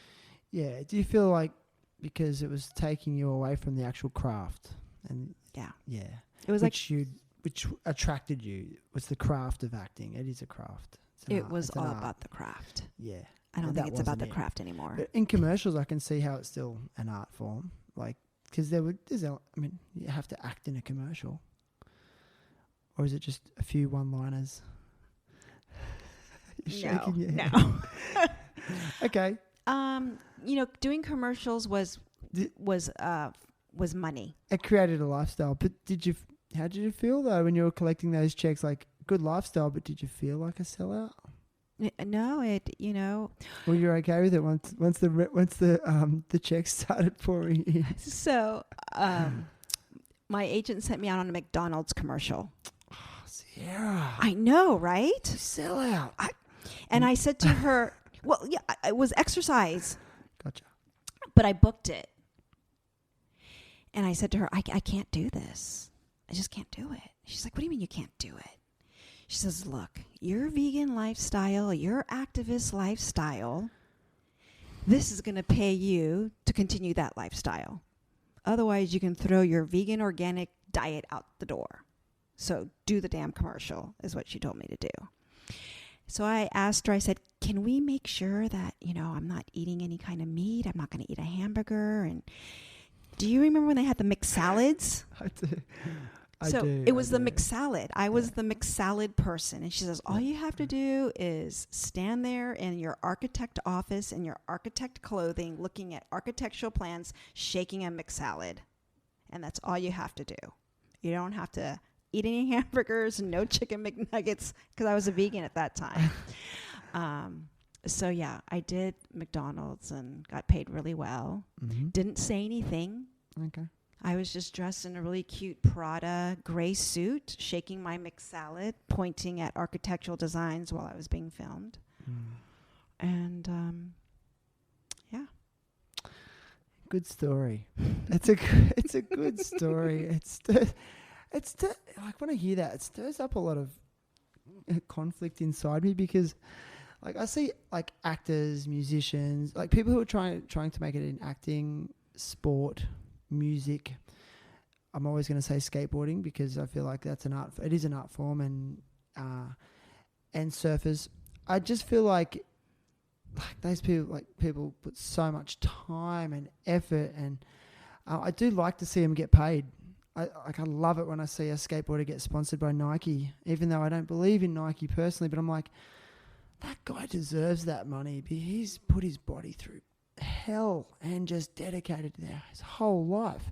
Yeah. Do you feel like because it was taking you away from the actual craft? And yeah. It was which attracted you was the craft of acting. It is a craft. It was all about the craft. Yeah. I don't think it's about the craft anymore. But in commercials, I can see how it's still an art form. Because you have to act in a commercial. Or is it just a few one-liners? You're shaking your head. No. Okay. Doing commercials was money. It created a lifestyle. But how did you feel though when you were collecting those checks? Like, good lifestyle, but did you feel like a sellout? No, Well, you're okay with it once the checks started pouring in. So, my agent sent me out on a McDonald's commercial. Oh, Sierra. I know, right? Sellout. And I said to her, well, yeah, it was exercise. Gotcha. But I booked it. And I said to her, I can't do this. I just can't do it. She's like, what do you mean you can't do it? She says, look, your vegan lifestyle, your activist lifestyle, this is going to pay you to continue that lifestyle. Otherwise, you can throw your vegan organic diet out the door. So do the damn commercial is what she told me to do. So I asked her, I said, can we make sure that, I'm not eating any kind of meat? I'm not going to eat a hamburger. And do you remember when they had the mixed salads? I do. It was the mixed salad. I was the mixed salad person. And she says, all you have to do is stand there in your architect office in your architect clothing, looking at architectural plans, shaking a mixed salad. And that's all you have to do. You don't have to eat any hamburgers, no chicken McNuggets, because I was a vegan at that time. So yeah, I did McDonald's and got paid really well. Mm-hmm. Didn't say anything. Okay. I was just dressed in a really cute Prada gray suit, shaking my mixed salad, pointing at architectural designs while I was being filmed. And yeah. Good story. It's a good story. Like when I hear that, it stirs up a lot of conflict inside me, because like I see like actors, musicians, like people who are trying to make it in acting, sport, music. I'm always going to say skateboarding, because I feel like that's an art. It is an art form, and surfers. I just feel like those people put so much time and effort, and I do like to see them get paid. I love it when I see a skateboarder get sponsored by Nike, even though I don't believe in Nike personally. But I'm like, that guy deserves that money. He's put his body through hell and just dedicated there his whole life.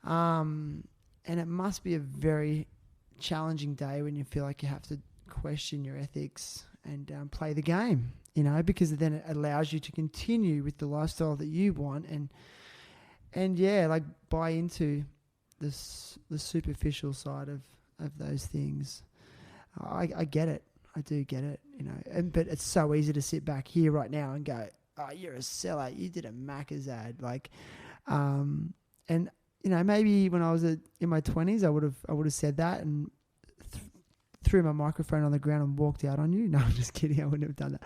And it must be a very challenging day when you feel like you have to question your ethics and play the game, because then it allows you to continue with the lifestyle that you want, and yeah, like buy into the superficial side of those things. I get it. I do get it, but it's so easy to sit back here right now and go, oh, you're a sellout. You did a Macca's ad. And maybe when I was in my 20s, I would have said that and threw my microphone on the ground and walked out on you. No, I'm just kidding. I wouldn't have done that.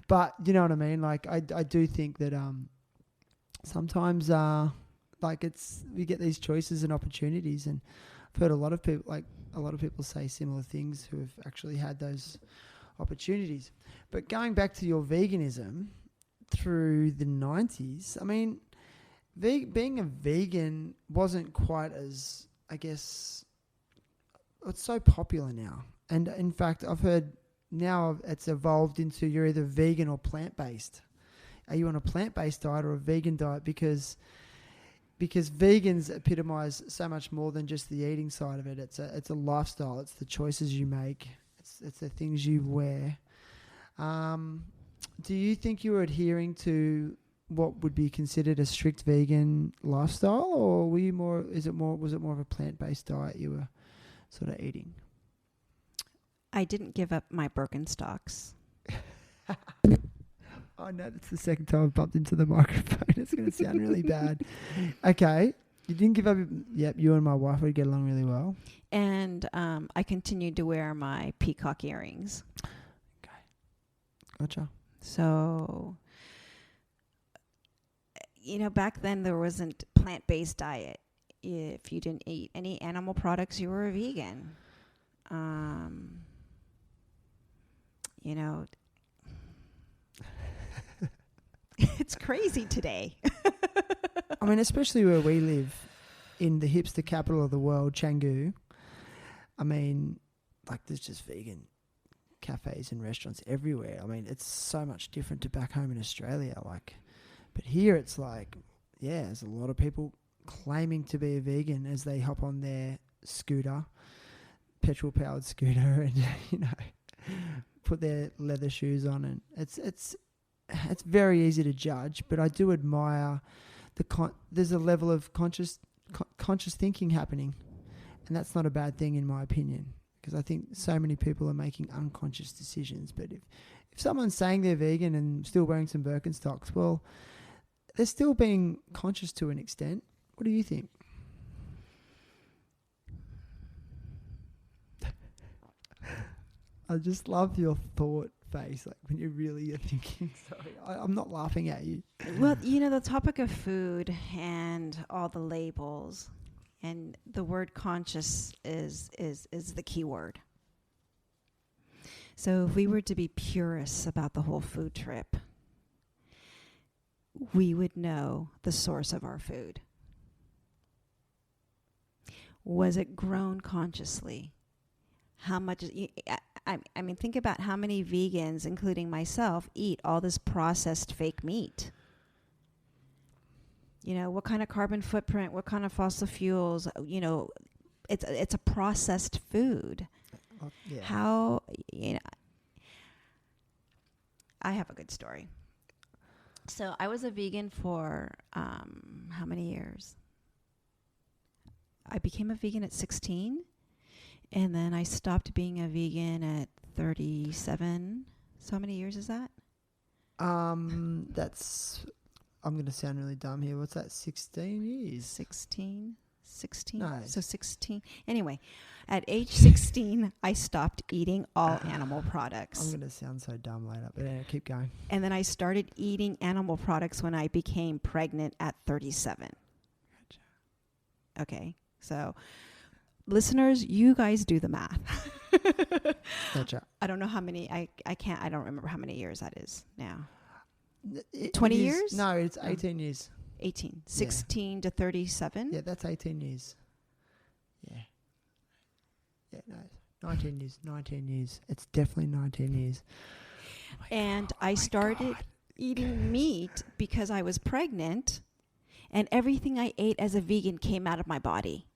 But you know what I mean? Like I do think that sometimes we get these choices and opportunities, and I've heard a lot of people say similar things who have actually had those opportunities. But going back to your veganism through the 90s, I mean, being a vegan wasn't quite as, I guess, it's so popular now. And in fact, I've heard now it's evolved into you're either vegan or plant-based. Are you on a plant-based diet or a vegan diet? Because vegans epitomize so much more than just the eating side of it. It's a lifestyle. It's the choices you make. It's the things you wear. Do you think you were adhering to what would be considered a strict vegan lifestyle, or were you was it more of a plant-based diet you were sort of eating? I didn't give up my Birkenstocks. Oh no, that's the second time I've bumped into the microphone. It's going to sound really bad. Okay. You didn't give up. Yep, you and my wife would get along really well. And I continued to wear my peacock earrings. Okay. Gotcha. So, back then there wasn't plant-based diet. If you didn't eat any animal products, you were a vegan. It's crazy today. I mean, especially where we live in the hipster capital of the world, Canggu. I mean, like there's just vegan cafes and restaurants everywhere. I mean, it's so much different to back home in Australia. But here it's like, yeah, there's a lot of people claiming to be a vegan as they hop on their scooter, petrol-powered scooter, and put their leather shoes on, and it's very easy to judge. But I do admire there's a level of conscious thinking happening, and that's not a bad thing in my opinion, because I think so many people are making unconscious decisions. But if someone's saying they're vegan and still wearing some Birkenstocks, well, they're still being conscious to an extent. What do you think? I just love your thought face, like when you really are thinking. Sorry, I'm not laughing at you. Well, the topic of food and all the labels, and the word conscious is the key word. So if we were to be purists about the whole food trip, we would know the source of our food. Was it grown consciously? How much? I mean, think about how many vegans, including myself, eat all this processed fake meat. What kind of carbon footprint? What kind of fossil fuels? It's a processed food. Yeah. How? I have a good story. So I was a vegan for how many years? I became a vegan at 16, and then I stopped being a vegan at 37. So how many years is that? That's, I'm going to sound really dumb here. What's that? 16 years? 16? No. So 16. Anyway, at age 16, I stopped eating all animal products. I'm going to sound so dumb later, but anyway, keep going. And then I started eating animal products when I became pregnant at 37. Gotcha. Okay. So listeners, you guys do the math. Gotcha. I don't know how many, I don't remember how many years that is now. 20 it is, years? No, it's 18 years. 18. 16 to 37? Yeah, that's 18 years. Yeah. Yeah, no, 19 years. 19 years. It's definitely 19 years. And I started eating meat because I was pregnant, and everything I ate as a vegan came out of my body.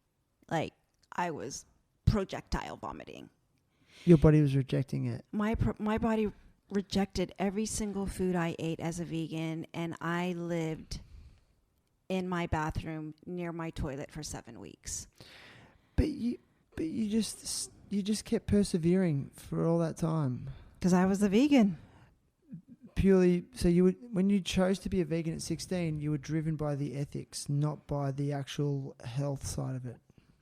Like, I was projectile vomiting. Your body was rejecting it. My body rejected every single food I ate as a vegan, and I lived in my bathroom near my toilet for 7 weeks. But you just kept persevering for all that time. Because I was a vegan. Purely, so you would, when you chose to be a vegan at 16, you were driven by the ethics, not by the actual health side of it.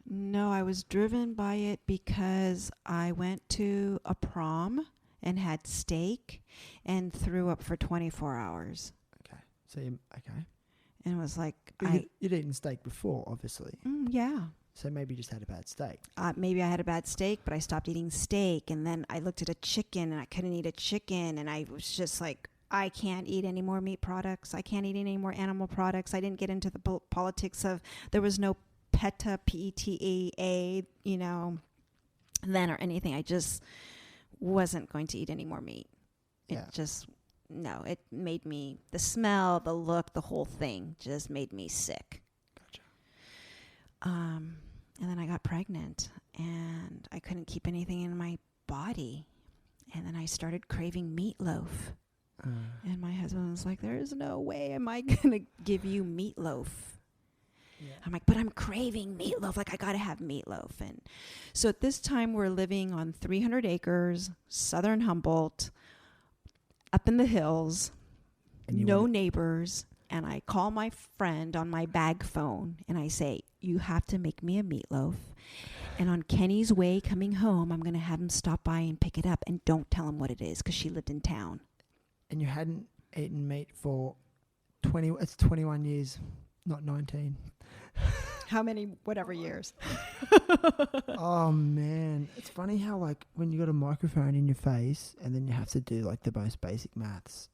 No, I was driven by it because I went to a prom and had steak and threw up for 24 hours. Okay. So you, okay. And it was like, You'd eaten steak before, obviously. Yeah. So maybe you just had a bad steak. Maybe I had a bad steak, but I stopped eating steak. And then I looked at a chicken and I couldn't eat a chicken. And I was just like, I can't eat any more meat products. I can't eat any more animal products. I didn't get into the politics of, there was no PETA, PETA, then or anything. I just wasn't going to eat any more meat. It made me, the smell, the look, the whole thing just made me sick. Gotcha. And then I got pregnant and I couldn't keep anything in my body. And then I started craving meatloaf. And my husband was like, there is no way am I going to give you meatloaf. Yeah. I'm like, but I'm craving meatloaf. Like, I got to have meatloaf. And so at this time, we're living on 300 acres, southern Humboldt, up in the hills, no neighbors. And I call my friend on my bag phone and I say, you have to make me a meatloaf. And on Kenny's way coming home, I'm going to have him stop by and pick it up. And don't tell him what it is because she lived in town. And you hadn't eaten meat for 21 years, not 19. How many, whatever years. Oh, man. It's funny how, like, when you got a microphone in your face and then you have to do, like, the most basic maths,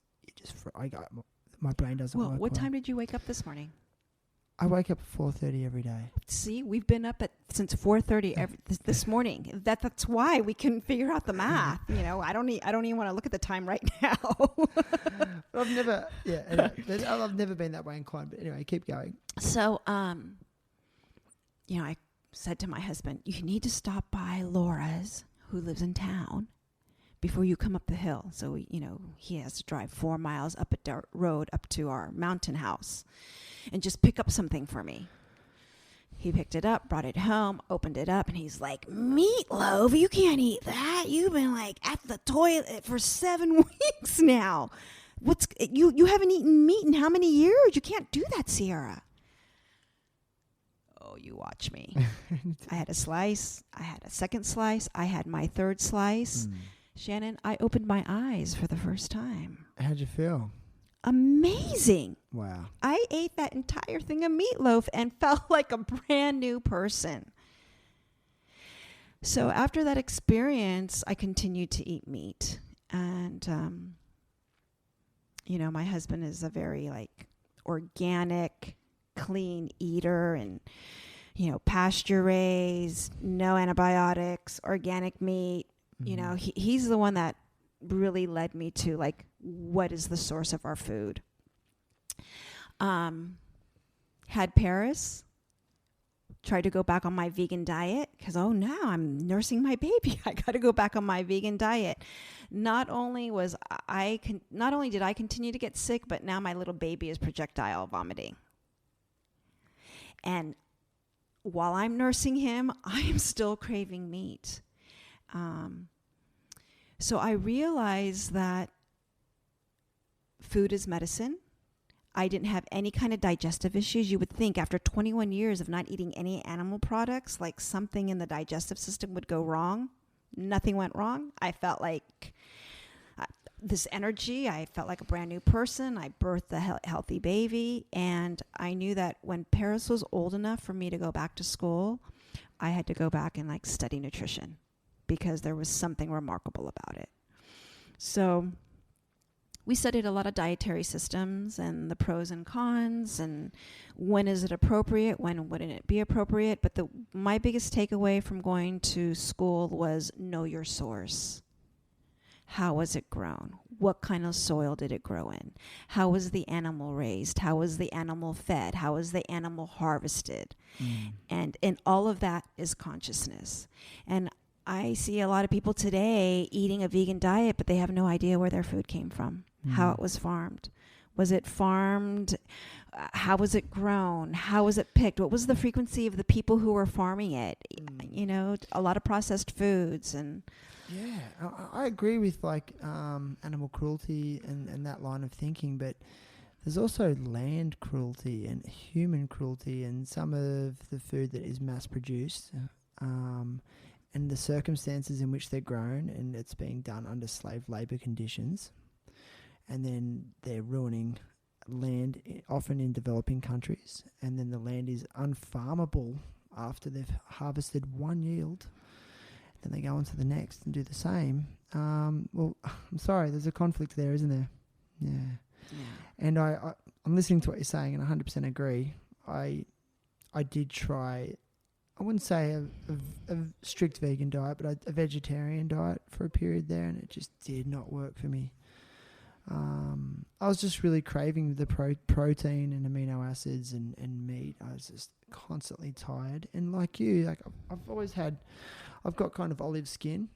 my brain doesn't work. What time did you wake up this morning? I wake up at 4:30 every day. See, we've been up since 4:30 this morning. That's why we couldn't figure out the math. I don't even want to look at the time right now. I've never been that way inclined. But anyway, keep going. So, I said to my husband, you need to stop by Laura's, who lives in town, before you come up the hill. So, he has to drive 4 miles up a dirt road up to our mountain house and just pick up something for me. He picked it up, brought it home, opened it up, and he's like, meatloaf? You can't eat that. You've been, like, at the toilet for 7 weeks now. You haven't eaten meat in how many years? You can't do that, Sierra. Oh, you watch me. I had a slice. I had a second slice. I had my third slice. Shannon, I opened my eyes for the first time. How'd you feel? Amazing. Wow. I ate that entire thing of meatloaf and felt like a brand new person. So after that experience, I continued to eat meat. And, my husband is a very, like, organic, clean eater and, pasture raised, no antibiotics, organic meat. Mm-hmm. He's the one that really led me to, like, what is the source of our food. Had Paris, tried to go back on my vegan diet because, now I'm nursing my baby. I got to go back on my vegan diet. Not only did I continue to get sick, but now my little baby is projectile vomiting. And while I'm nursing him, I am still craving meat. So I realized that food is medicine. I didn't have any kind of digestive issues. You would think after 21 years of not eating any animal products, like something in the digestive system would go wrong. Nothing went wrong. I felt like this energy. I felt like a brand new person. I birthed a healthy baby. And I knew that when Paris was old enough for me to go back to school, I had to go back and like study nutrition because there was something remarkable about it. So we studied a lot of dietary systems and the pros and cons and when is it appropriate, when wouldn't it be appropriate. But my biggest takeaway from going to school was know your source. How was it grown? What kind of soil did it grow in? How was the animal raised? How was the animal fed? How was the animal harvested? And all of that is consciousness. And I see a lot of people today eating a vegan diet, but they have no idea where their food came from, how it was farmed. Was it farmed? How was it grown? How was it picked? What was the frequency of the people who were farming it? You know, a lot of processed foods and... Yeah, I agree with like animal cruelty and that line of thinking, but there's also land cruelty and human cruelty and some of the food that is mass produced and the circumstances in which they're grown, and it's being done under slave labour conditions, and then they're ruining land often in developing countries, and then the land is unfarmable after they've harvested one yield. Then they go on to the next and do the same. Well, I'm sorry, there's a conflict there, isn't there? Yeah. And I'm listening to what you're saying and 100% agree. I did try, I wouldn't say a strict vegan diet, but a vegetarian diet for a period there, and it just did not work for me. I was just really craving the protein and amino acids and meat. I was just constantly tired. And like you, like I've got kind of olive skin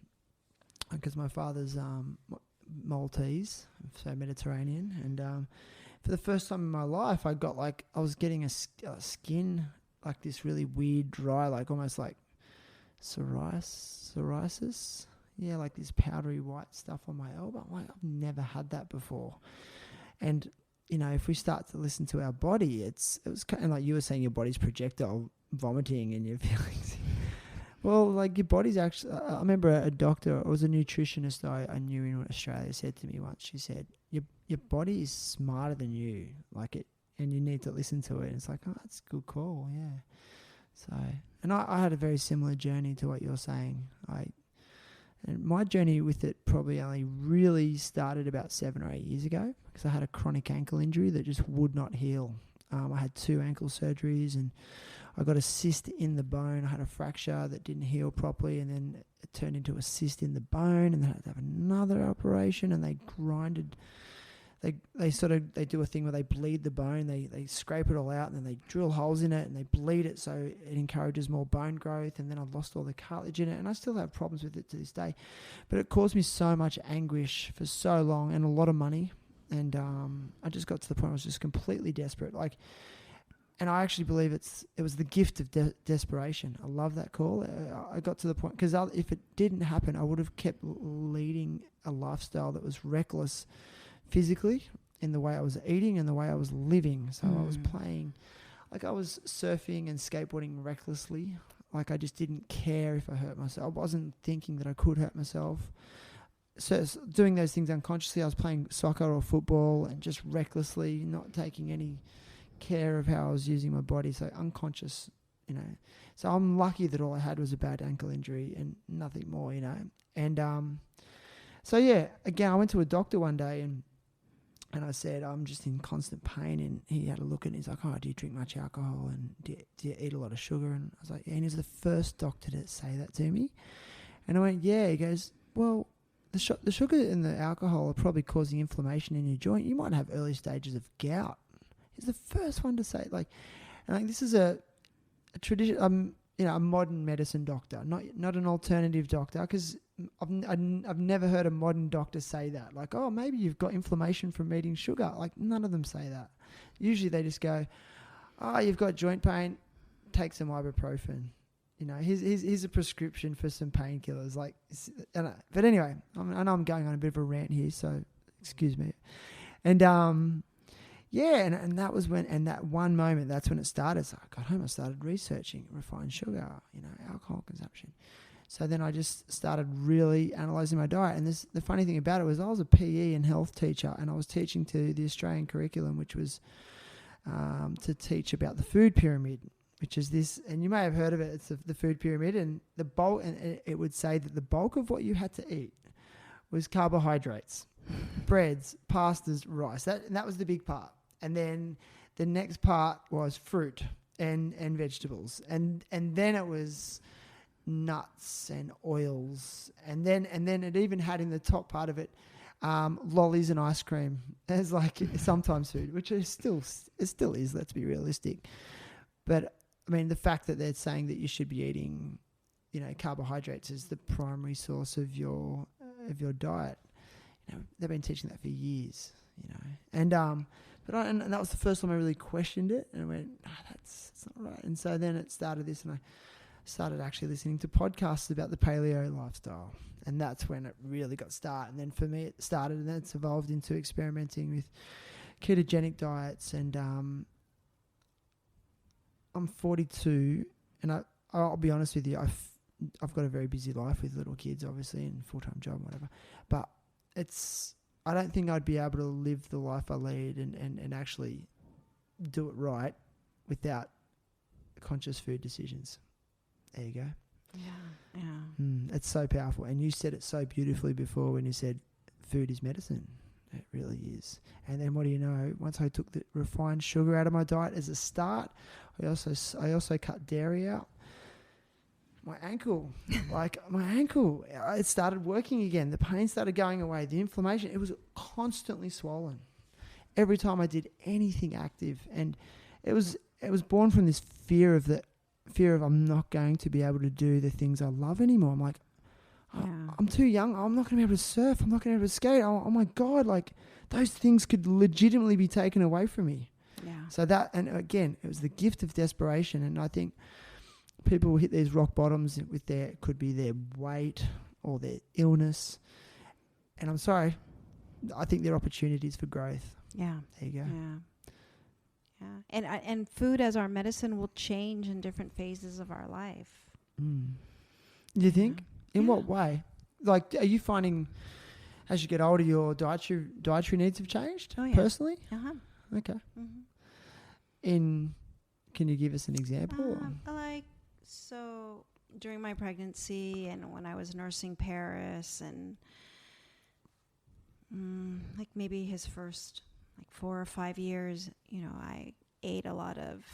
because my father's Maltese, so Mediterranean. And for the first time in my life, I was getting a skin like this really weird, dry, like almost like psoriasis. Yeah, like this powdery white stuff on my elbow. I'm like, I've never had that before. And, you know, if we start to listen to our body, it was kind of like you were saying, your body's projectile vomiting and your feelings. Well, like your body's actually... I remember a doctor, it was a nutritionist I knew in Australia, said to me once, she said, your body is smarter than you, like it, and you need to listen to it. And it's like, oh, that's a good call, yeah. So, and I had a very similar journey to what you're saying. And my journey with it probably only really started about 7 or 8 years ago because I had a chronic ankle injury that just would not heal. I had 2 ankle surgeries and I got a cyst in the bone. I had a fracture that didn't heal properly, and then it turned into a cyst in the bone, and then I had to have another operation, and they grinded. They do a thing where they bleed the bone, they scrape it all out, and then they drill holes in it and they bleed it so it encourages more bone growth, and then I lost all the cartilage in it, and I still have problems with it to this day. But it caused me so much anguish for so long and a lot of money, and I just got to the point where I was just completely desperate. And I actually believe it was the gift of desperation. I love that call. I got to the point, because if it didn't happen, I would have kept leading a lifestyle that was reckless physically in the way I was eating and the way I was living. So I was playing, like I was surfing and skateboarding recklessly. Like I just didn't care if I hurt myself. I wasn't thinking that I could hurt myself. So doing those things unconsciously, I was playing soccer or football and just recklessly, not taking any care of how I was using my body. So unconscious, you know. So I'm lucky that all I had was a bad ankle injury and nothing more, you know. And so yeah, again, I went to a doctor one day and I said, I'm just in constant pain. And he had a look and he's like, oh, do you drink much alcohol? And do you eat a lot of sugar? And I was like, yeah. And he was the first doctor to say that to me. And I went, yeah. He goes, well, the sugar and the alcohol are probably causing inflammation in your joint. You might have early stages of gout. He's the first one to say, like, and like this is a tradition. You know, a modern medicine doctor, not an alternative doctor, because I've never heard a modern doctor say that. Like, oh, maybe you've got inflammation from eating sugar. Like, none of them say that. Usually they just go, oh, you've got joint pain. take some ibuprofen. Here's a prescription for some painkillers. But anyway, I know I'm going on a bit of a rant here, so excuse me. And and that was that one moment, that's when it started. So I got home, I started researching refined sugar, alcohol consumption. So then I just started really analysing my diet. And the funny thing about it was I was a PE and health teacher, and I was teaching to the Australian curriculum, which was to teach about the food pyramid, which is this, and you may have heard of it. It's the food pyramid, and the bulk, and it would say that the bulk of what you had to eat was carbohydrates, breads, pastas, rice. That was the big part. And then the next part was fruit and vegetables, and then it was nuts and oils, and then it even had in the top part of it lollies and ice cream as sometimes food, which it still is. Let's be realistic. But I mean, the fact that they're saying that you should be eating, carbohydrates as the primary source of your diet, they've been teaching that for years, and that was the first time I really questioned it, and I went, that's not right. And so then it started this, and I started actually listening to podcasts about the paleo lifestyle, and that's when it really got started. And then for me, it started, and then it's evolved into experimenting with ketogenic diets. And I'm 42, and I'll be honest with you, I've got a very busy life with little kids, obviously, and full-time job, whatever. But I don't think I'd be able to live the life I lead and actually do it right without conscious food decisions. There you go. Yeah. It's so powerful. And you said it so beautifully before when you said food is medicine. It really is. And then what do you know? Once I took the refined sugar out of my diet as a start, I also cut dairy out. My ankle, it started working again. The pain started going away. The inflammation, it was constantly swollen every time I did anything active. And it was born from this fear of I'm not going to be able to do the things I love anymore. I'm like, I'm too young. I'm not going to be able to surf. I'm not going to be able to skate. Oh my God, those things could legitimately be taken away from me. Yeah. So and again, it was the gift of desperation. And I think people will hit these rock bottoms with could be their weight or their illness. And I'm sorry, I think they're opportunities for growth. Yeah. There you go. Yeah. And food as our medicine will change in different phases of our life. Do you think? In what way? Are you finding as you get older your dietary needs have changed personally? Uh-huh. Okay. Mm-hmm. Can you give us an example? So during my pregnancy and when I was nursing Paris and maybe his first 4 or 5 years, I ate a lot of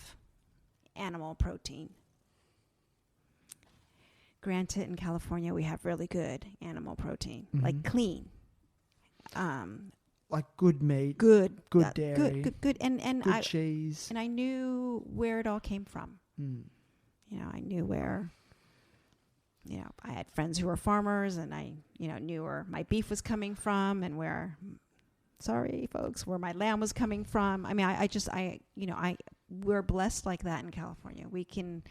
animal protein. Granted, in California, we have really good animal protein, clean. Good meat, good dairy, good, and good cheese. And I knew where it all came from. I knew where. I had friends who were farmers, and I, knew where my beef was coming from, and where, sorry folks, where my lamb was coming from. I mean, we're blessed like that in California. We can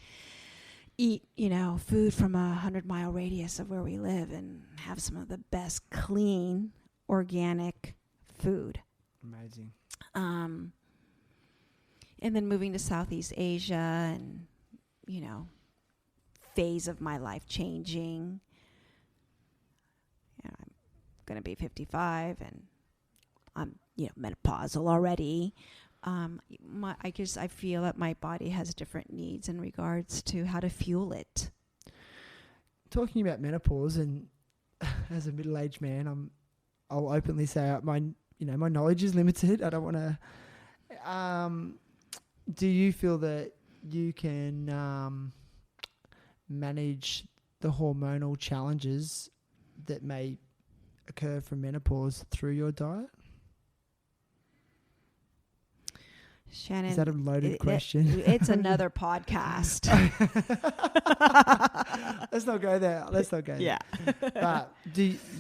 eat, food from 100-mile radius of where we live and have some of the best clean, organic food. Amazing. And then moving to Southeast Asia and, phase of my life changing. I'm going to be 55 and I'm, menopausal already. I feel that my body has different needs in regards to how to fuel it. Talking about menopause, and as a middle-aged man, I'll openly say my knowledge is limited. I don't want to. Do you feel that you can manage the hormonal challenges that may occur from menopause through your diet? Shannon, is that a loaded question? It's another podcast. Let's not go there. Yeah.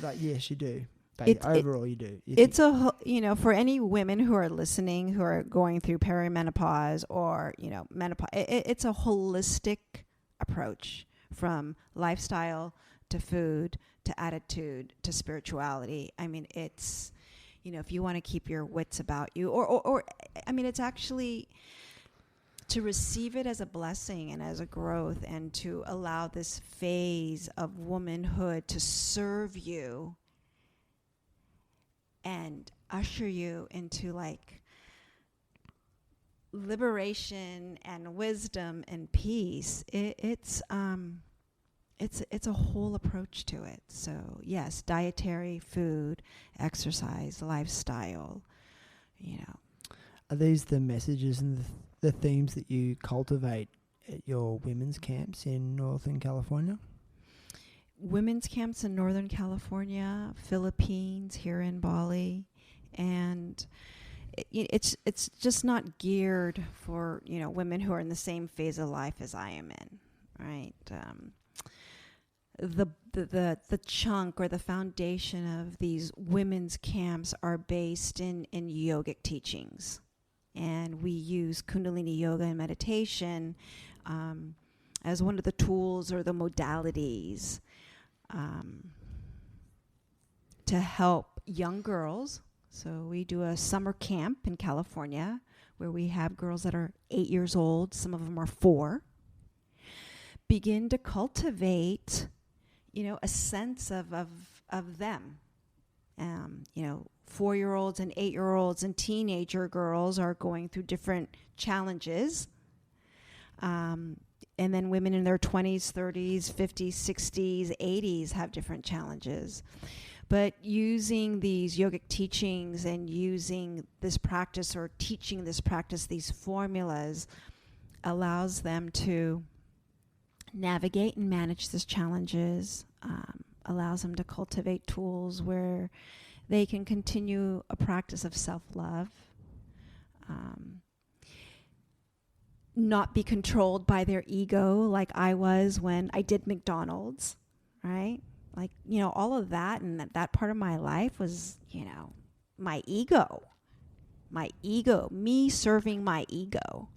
But yes, you do. overall you do. It's for any women who are listening, who are going through perimenopause or, menopause, it's a holistic approach from lifestyle to food to attitude to spirituality. I mean, it's, if you want to keep your wits about you or it's actually to receive it as a blessing and as a growth and to allow this phase of womanhood to serve you and usher you into like liberation and wisdom and peace. It's a whole approach to it. So yes, dietary, food, exercise, lifestyle, Are these the messages and the themes that you cultivate at your women's camps in Northern California? Women's camps in Northern California, Philippines, here in Bali, and it's just not geared for women who are in the same phase of life as I am in, right? The chunk or the foundation of these women's camps are based in yogic teachings, and we use Kundalini Yoga and meditation as one of the tools or the modalities to help young girls. So we do a summer camp in California where we have girls that are 8 years old, some of them are 4, begin to cultivate, a sense of them. 4-year-olds and 8-year-olds and teenager girls are going through different challenges. And then women in their 20s, 30s, 50s, 60s, 80s have different challenges. But using these yogic teachings and using this practice or teaching this practice, these formulas, allows them to navigate and manage these challenges, allows them to cultivate tools where they can continue a practice of self-love, not be controlled by their ego like I was when I did McDonald's, right? Like, all of that and that part of my life was, my ego, me serving my ego.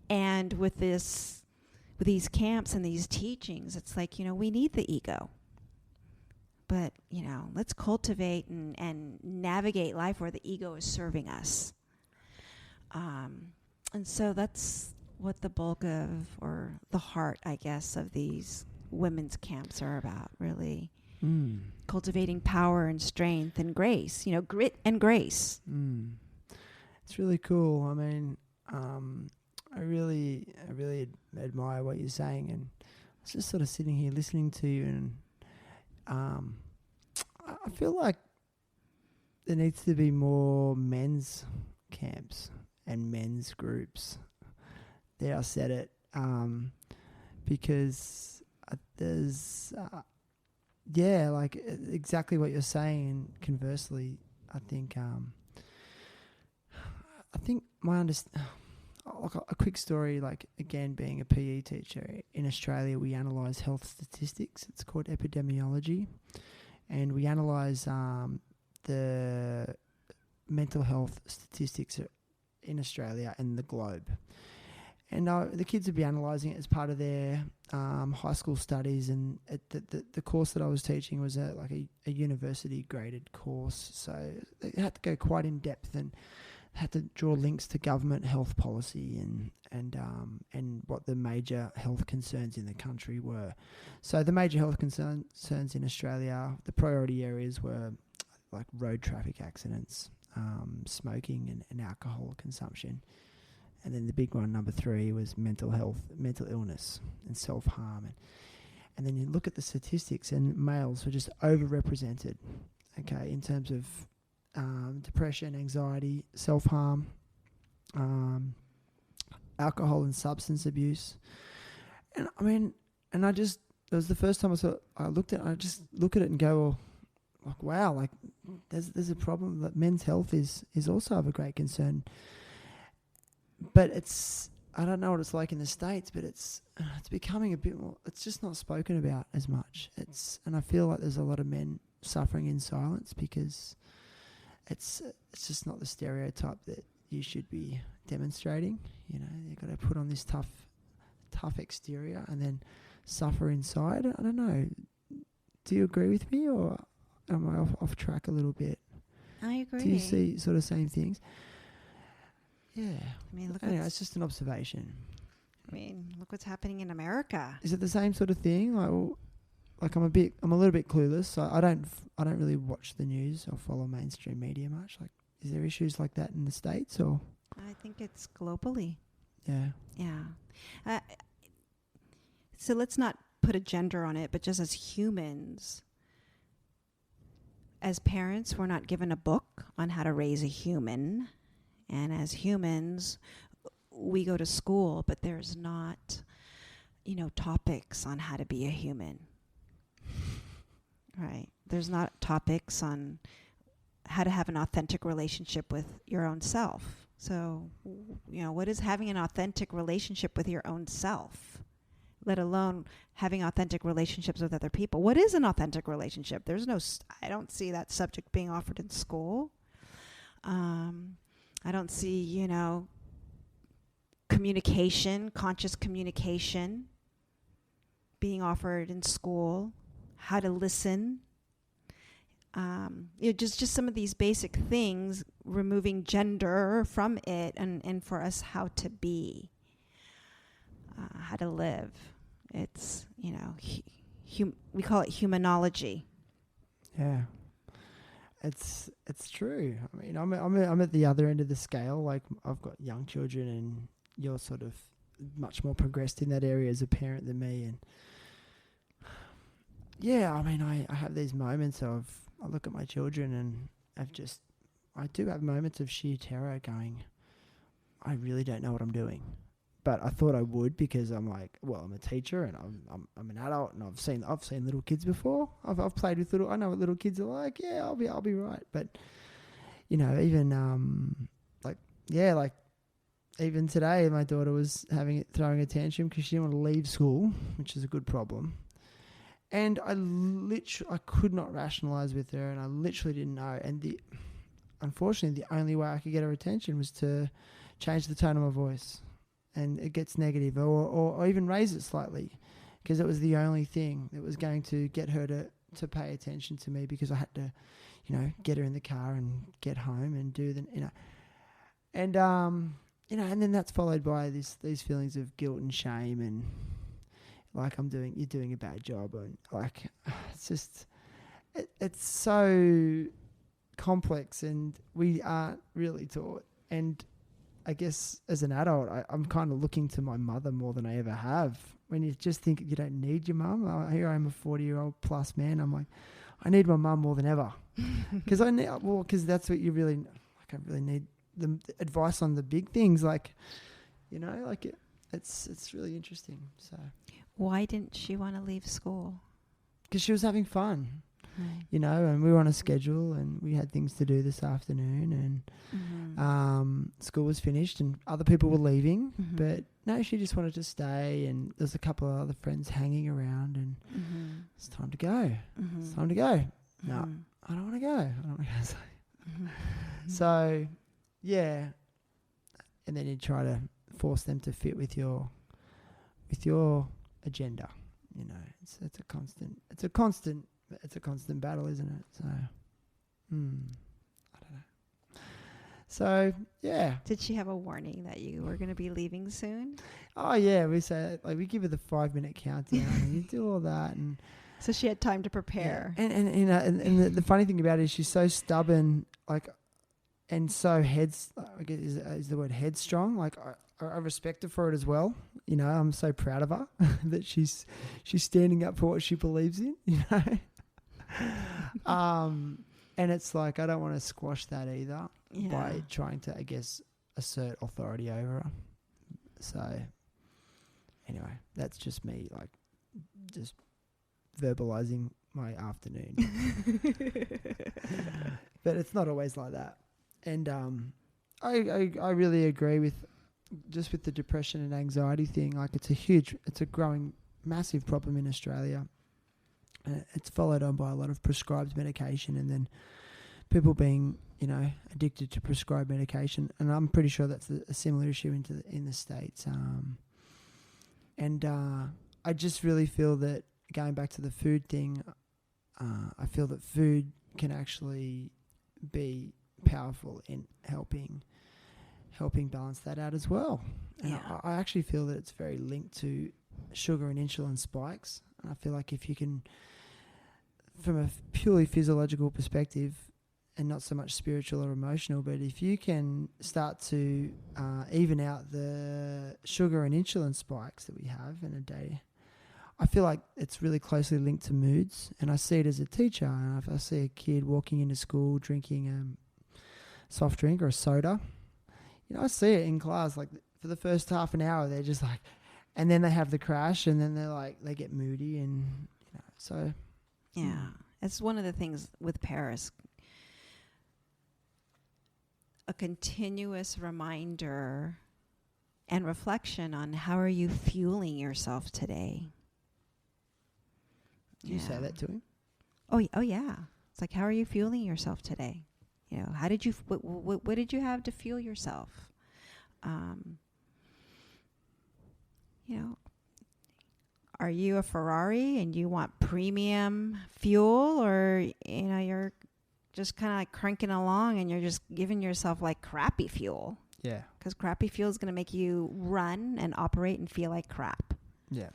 And with these camps and these teachings, it's like, we need the ego. But, let's cultivate and navigate life where the ego is serving us. And so that's what the bulk of, or the heart, I guess, of these women's camps are about, really. Cultivating power and strength and grace, grit and grace. It's really cool. I mean, I really admire what you're saying, and I was just sort of sitting here listening to you, and I feel like there needs to be more men's camps and men's groups. There, I said it, because there's, like exactly what you're saying. And conversely, I think my a quick story, like, again, being a PE teacher in Australia, we analyse health statistics. It's called epidemiology, and we analyse the mental health statistics in Australia and the globe. And the kids would be analysing it as part of their high school studies, and the course that I was teaching was a university graded course, so they had to go quite in depth and had to draw links to government health policy and what the major health concerns in the country were. So the major health concerns in Australia, the priority areas were like road traffic accidents, smoking and alcohol consumption. And then the big one, number 3, was mental health, mental illness and self-harm. And then you look at the statistics, and males were just overrepresented, okay, in terms of depression, anxiety, self-harm, alcohol and substance abuse. And I mean, it was the first time I looked at it, I just look at it and go, like, wow, like there's a problem that men's health is also of a great concern. But it's I don't know what it's like in the States, but it's becoming a bit more. It's just not spoken about as much. And I feel like there's a lot of men suffering in silence because it's just not the stereotype that you should be demonstrating. You know, you got to put on this tough exterior and then suffer inside. I don't know. Do you agree with me, or am I off track a little bit? I agree. Do you see sort of same things? Yeah. I mean, Anyway, it's just an observation. Look what's happening in America. Is it the same sort of thing? Like I'm a little bit clueless. So I don't really watch the news or follow mainstream media much. Like, is there issues like that in the States or? I think it's globally. Yeah. Yeah. So let's not put a gender on it, but just as humans, as parents, we're not given a book on how to raise a human. And as humans, we go to school, but there's not, topics on how to be a human. Right. There's not topics on how to have an authentic relationship with your own self. So, what is having an authentic relationship with your own self, let alone having authentic relationships with other people? What is an authentic relationship? I don't see that subject being offered in school. I don't see, communication, conscious communication being offered in school, how to listen. Just some of these basic things, removing gender from it, and for us how to be, how to live. It's, we call it humanology. Yeah. It's true. I mean, I'm at the other end of the scale. Like, I've got young children, and you're sort of much more progressed in that area as a parent than me. And yeah, I mean, I have these moments of, I look at my children and I do have moments of sheer terror going, I really don't know what I'm doing. But I thought I would, because I'm like, well, I'm a teacher and I'm an adult, and I've seen little kids before. I've played with I know what little kids are like. Yeah, I'll be right. But even even today, my daughter was throwing a tantrum because she didn't want to leave school, which is a good problem. And I could not rationalize with her, and I literally didn't know. And unfortunately, the only way I could get her attention was to change the tone of my voice. And it gets negative, or even raise it slightly, because it was the only thing that was going to get her to pay attention to me, because I had to, get her in the car and get home and do and and then that's followed by these feelings of guilt and shame, and like you're doing a bad job, and like it's just it's so complex, and we aren't really taught. And I guess as an adult, I'm kind of looking to my mother more than I ever have. When you just think you don't need your mum, here I am, a 40-year-old plus man. I'm like, I need my mum more than ever, because that's what you really like. I really need the advice on the big things, it's really interesting. So, why didn't she want to leave school? Because she was having fun. Right. And we were on a schedule, and we had things to do this afternoon, and school was finished and other people were leaving, but no, she just wanted to stay, and there's a couple of other friends hanging around, and it's time to go. It's time to go. No, I don't want to go. So, yeah. And then you try to force them to fit with your agenda. It's a constant battle, isn't it? So, I don't know. So, yeah. Did she have a warning that you were going to be leaving soon? Oh, yeah. We say, we give her the 5-minute countdown, and you do all that, and so she had time to prepare. Yeah. And the funny thing about it is she's so stubborn, and so I guess is the word headstrong. Like, I respect her for it as well. I'm so proud of her that she's standing up for what she believes in. And it's like, I don't want to squash that either by trying to, I guess, assert authority over her. So anyway, that's just me, just verbalizing my afternoon. But it's not always like that. And I really agree with just with the depression and anxiety thing, like it's a growing massive problem in Australia. It's followed on by a lot of prescribed medication, and then people being, addicted to prescribed medication. And I'm pretty sure that's a similar issue in the States. I just really feel that, going back to the food thing, I feel that food can actually be powerful in helping balance that out as well. And Yeah. I actually feel that it's very linked to sugar and insulin spikes. And I feel like if you can, from a purely physiological perspective, and not so much spiritual or emotional, but if you can start to even out the sugar and insulin spikes that we have in a day, I feel like it's really closely linked to moods. And I see it as a teacher. And if I see a kid walking into school drinking a soft drink or a soda, I see it in class. Like, for the first half an hour, they're just like, and then they have the crash, and then they get moody, and so. Yeah. It's one of the things with Paris. A continuous reminder and reflection on how are you fueling yourself today. Do you say that to him? Oh yeah. It's like, how are you fueling yourself today? How did you, what did you have to fuel yourself? Are you a Ferrari and you want premium fuel, or, you're just kind of like cranking along and you're just giving yourself like crappy fuel? Yeah. Because crappy fuel is going to make you run and operate and feel like crap. Yeah.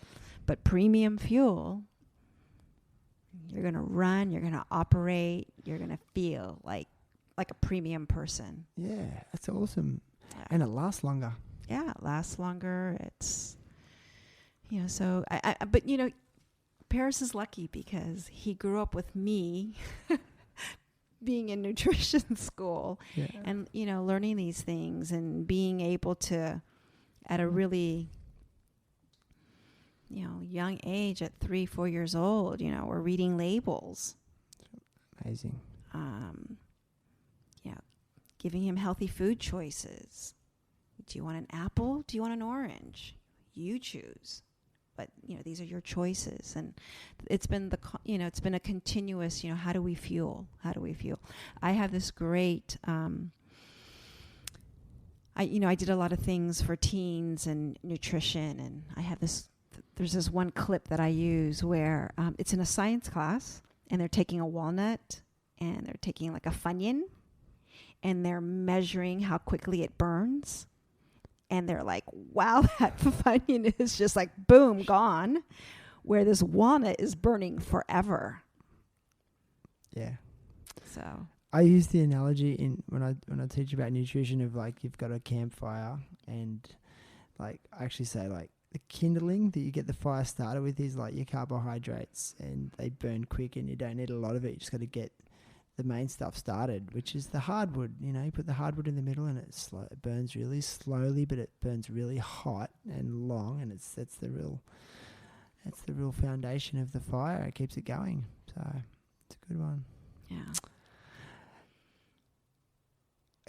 But premium fuel, you're going to run, you're going to operate, you're going to feel like a premium person. Yeah, that's awesome. Yeah. And it lasts longer. Yeah, it lasts longer. It's, so but Paris is lucky because he grew up with me being in nutrition school, and, learning these things and being able to, at a really, young age, at 3-4 years old, we're reading labels. Amazing. Giving him healthy food choices. Do you want an apple? Do you want an orange? You choose. But, these are your choices. And it's been it's been a continuous, how do we fuel? How do we fuel? I have this great, I did a lot of things for teens and nutrition. And I have there's this one clip that I use where it's in a science class, and they're taking a walnut and they're taking like a Funyun, and they're measuring how quickly it burns. And they're like, wow, that Funyun is just like, boom, gone. Where this walnut is burning forever. Yeah. So I use the analogy when I teach about nutrition of, like, you've got a campfire, and, like, I actually say, like, the kindling that you get the fire started with is like your carbohydrates, and they burn quick, and you don't need a lot of it. You just got to get the main stuff started, which is the hardwood. You put the hardwood in the middle, and it burns really slowly, but it burns really hot and long, and that's the real foundation of the fire. It keeps it going. So it's a good one. yeah.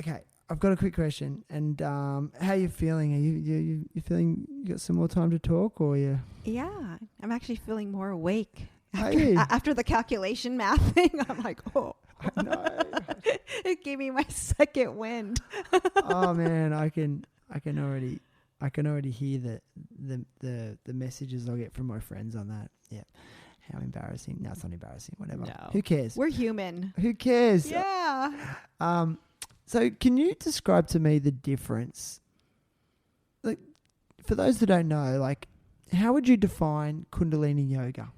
Okay, I've got a quick question. And how are you feeling? Are you feeling you got some more time to talk, or you? Yeah, I'm actually feeling more awake. Hey. After the calculation math thing, I'm like, oh. I know. It gave me my second wind. Oh man, I can already hear the messages I'll get from my friends on that. Yeah. How embarrassing. No, it's not embarrassing. Whatever. No. Who cares? We're human. Who cares? Yeah. So can you describe to me the difference? Like, for those that don't know, like, how would you define Kundalini Yoga?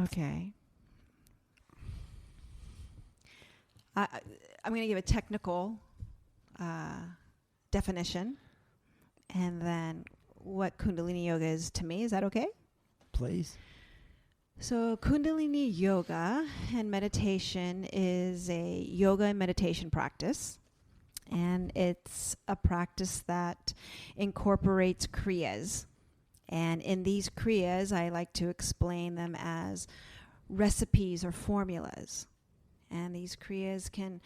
Okay. I'm going to give a technical definition, and then what Kundalini Yoga is to me. Is that okay? Please. So Kundalini Yoga and meditation is a yoga and meditation practice, and it's a practice that incorporates kriyas. And in these kriyas, I like to explain them as recipes or formulas. And these kriyas can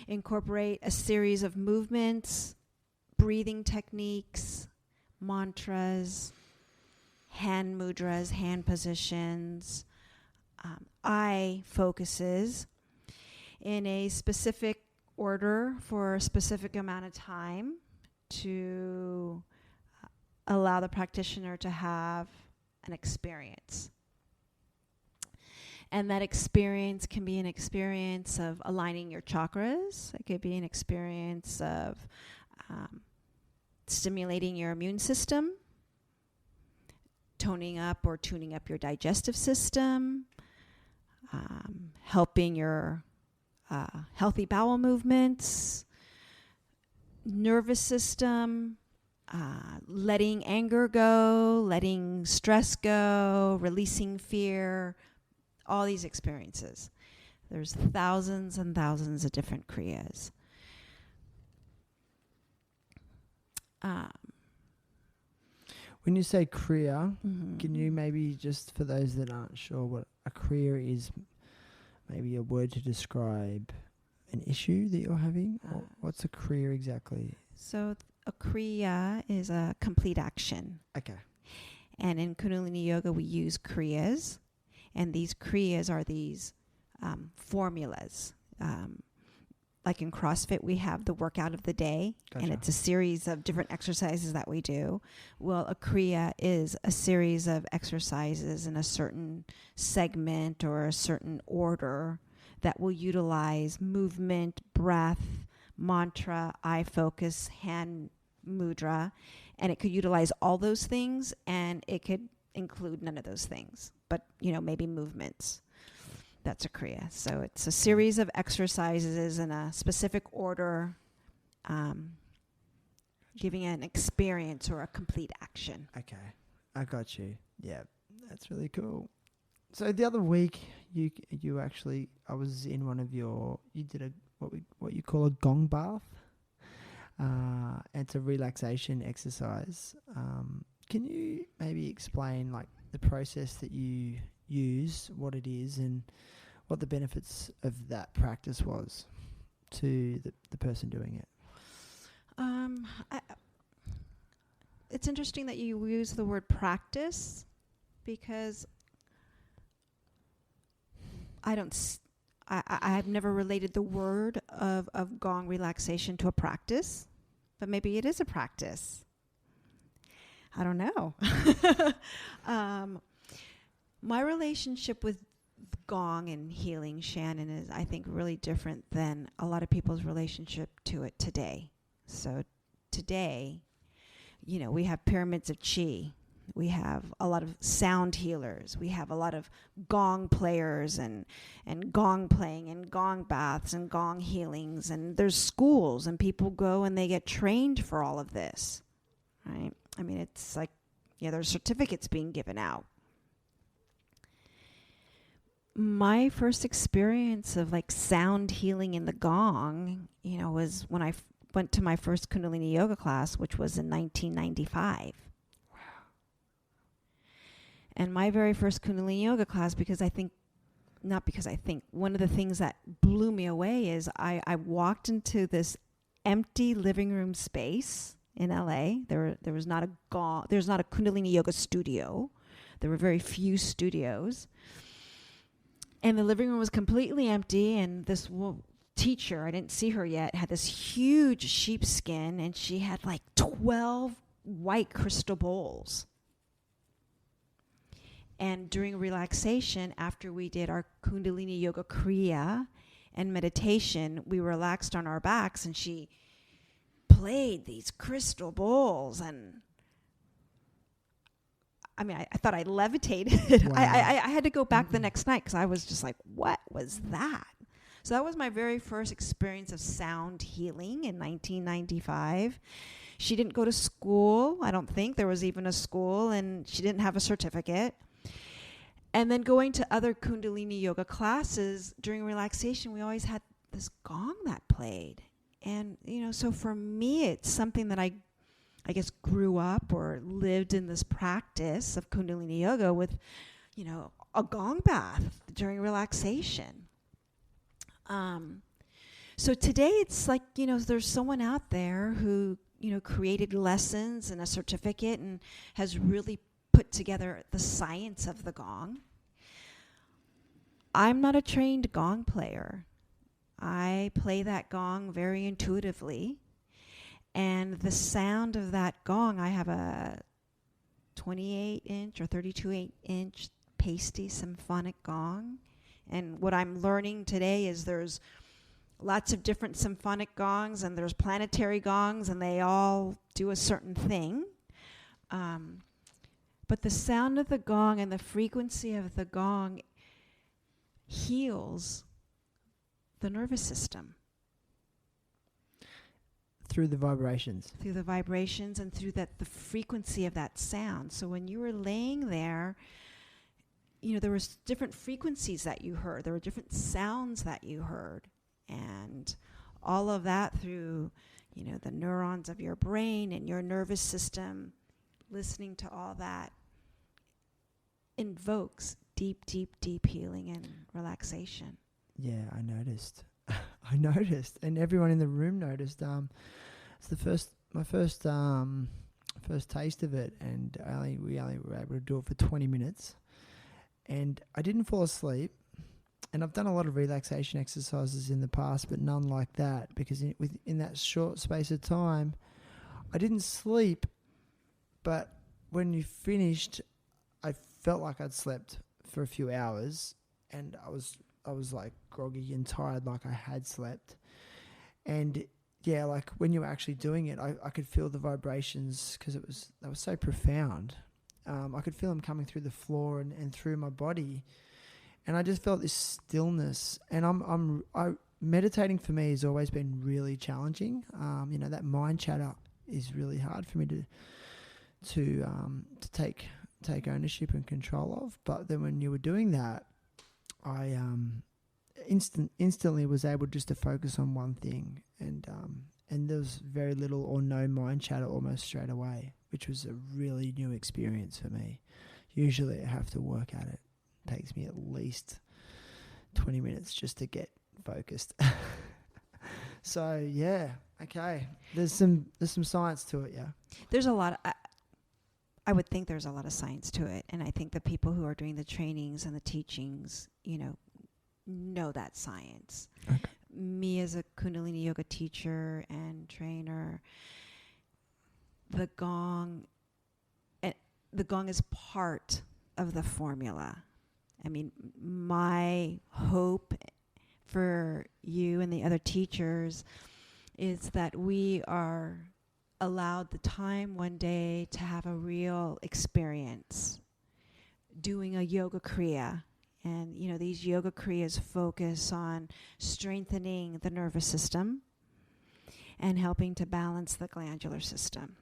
incorporate a series of movements, breathing techniques, mantras, hand mudras, hand positions, eye focuses in a specific order for a specific amount of time to allow the practitioner to have an experience. And that experience can be an experience of aligning your chakras. It could be an experience of stimulating your immune system, toning up or tuning up your digestive system, helping your healthy bowel movements, nervous system, letting anger go, letting stress go, releasing fear, all these experiences. There's thousands and thousands of different kriyas. When you say kriya, can you maybe, just for those that aren't sure what a kriya is, maybe a word to describe an issue that you're having? Or what's a kriya exactly? So a kriya is a complete action. Okay. And in Kundalini Yoga, we use kriyas. And these kriyas are these formulas. Like in CrossFit, we have the workout of the day. Gotcha. And it's a series of different exercises that we do. Well, a kriya is a series of exercises in a certain segment or a certain order that will utilize movement, breath, mantra, eye focus, hand mudra. And it could utilize all those things, and it could include none of those things, but maybe movements. That's a kriya. So it's a series of exercises in a specific order, giving an experience or a complete action. Okay, I got you. Yeah, that's really cool. So the other week, you actually, I was in one of you did a what you call a gong bath. It's a relaxation exercise. Can you maybe explain like the process that you use, what it is, and what the benefits of that practice was to the person doing it? It's interesting that you use the word practice, because I've never related the word of gong relaxation to a practice, but maybe it is a practice. I don't know. My relationship with gong and healing, Shannon, is, I think, really different than a lot of people's relationship to it today. So today, we have pyramids of chi. We have a lot of sound healers. We have a lot of gong players and gong playing and gong baths and gong healings. And there's schools, and people go and they get trained for all of this, right? I mean, it's like, there's certificates being given out. My first experience of like sound healing in the gong, was when I went to my first Kundalini Yoga class, which was in 1995. Wow. And my very first Kundalini Yoga class, one of the things that blew me away is I walked into this empty living room space in LA. There was not a Kundalini Yoga studio. There were very few studios. And the living room was completely empty, and this teacher, I didn't see her yet, had this huge sheepskin, and she had like 12 white crystal bowls. And during relaxation, after we did our Kundalini Yoga Kriya and meditation, we relaxed on our backs, and she played these crystal bowls, and I mean, I thought I levitated. Wow. I had to go back the next night because I was just like, what was that? So that was my very first experience of sound healing in 1995. She didn't go to school. I don't think there was even a school, and she didn't have a certificate. And then going to other Kundalini Yoga classes during relaxation, we always had this gong that played. And, so for me, it's something that I guess grew up or lived in this practice of Kundalini Yoga with, a gong bath during relaxation. So today it's like, there's someone out there who, created lessons and a certificate and has really put together the science of the gong. I'm not a trained gong player. I play that gong very intuitively. And the sound of that gong, I have a 28-inch or 32-inch pasty symphonic gong. And what I'm learning today is there's lots of different symphonic gongs, and there's planetary gongs, and they all do a certain thing. But the sound of the gong and the frequency of the gong heals the nervous system. Through the vibrations. Through the vibrations and through the frequency of that sound. So when you were laying there, there was different frequencies that you heard. There were different sounds that you heard. And all of that through, the neurons of your brain and your nervous system, listening to all that invokes deep, deep, deep healing and relaxation. Yeah, I noticed. I noticed, and everyone in the room noticed. It's my first taste of it, and we only were able to do it for 20 minutes, and I didn't fall asleep. And I've done a lot of relaxation exercises in the past, but none like that, because in that short space of time, I didn't sleep. But when you finished, I felt like I'd slept for a few hours, and I was like groggy and tired, like I had slept. And yeah, like when you were actually doing it, I could feel the vibrations, because they were so profound. I could feel them coming through the floor and through my body. And I just felt this stillness, and meditating for me has always been really challenging. That mind chatter is really hard for me to take ownership and control of. But then when you were doing that, I instantly was able just to focus on one thing, and there was very little or no mind chatter almost straight away, which was a really new experience for me. Usually I have to work at it. Takes me at least 20 minutes just to get focused. So yeah, okay. There's some science to it, yeah. There's a lot. I would think there's a lot of science to it, and I think the people who are doing the trainings and the teachings, know that science. Okay. Me as a Kundalini Yoga teacher and trainer, the gong is part of the formula. I mean, my hope for you and the other teachers is that we are allowed the time one day to have a real experience doing a yoga kriya. And, these yoga kriyas focus on strengthening the nervous system and helping to balance the glandular system.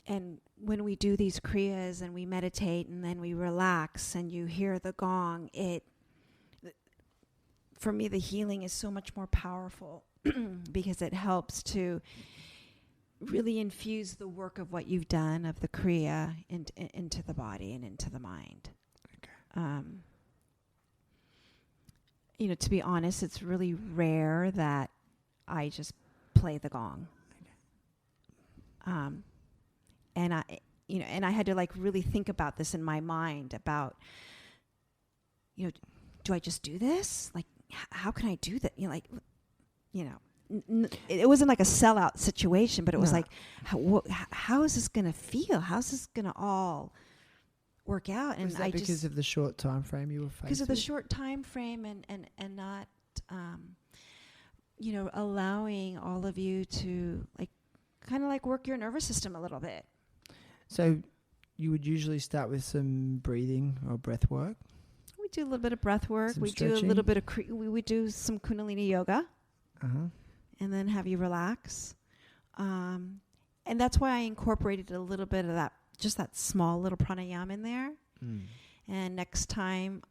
And when we do these kriyas and we meditate and then we relax and you hear the gong, for me, the healing is so much more powerful because it helps to really infuse the work of what you've done of the kriya into the body and into the mind. Okay. To be honest, it's really rare that I just play the gong. Okay. And I had to really think about this in my mind about, do I just do this? Like, how can I do that? It wasn't like a sellout situation, but it was like, how is this going to feel? How's this going to all work out? And was that because of the short time frame you were facing? Because of the short time frame and not, allowing all of you to kind of work your nervous system a little bit. So you would usually start with some breathing or breath work? We do a little bit of breath work. Some we stretching. do a little bit of we do some Kundalini Yoga. Uh-huh. And then have you relax. And that's why I incorporated a little bit of that, just that small little pranayama in there. Mm. And next time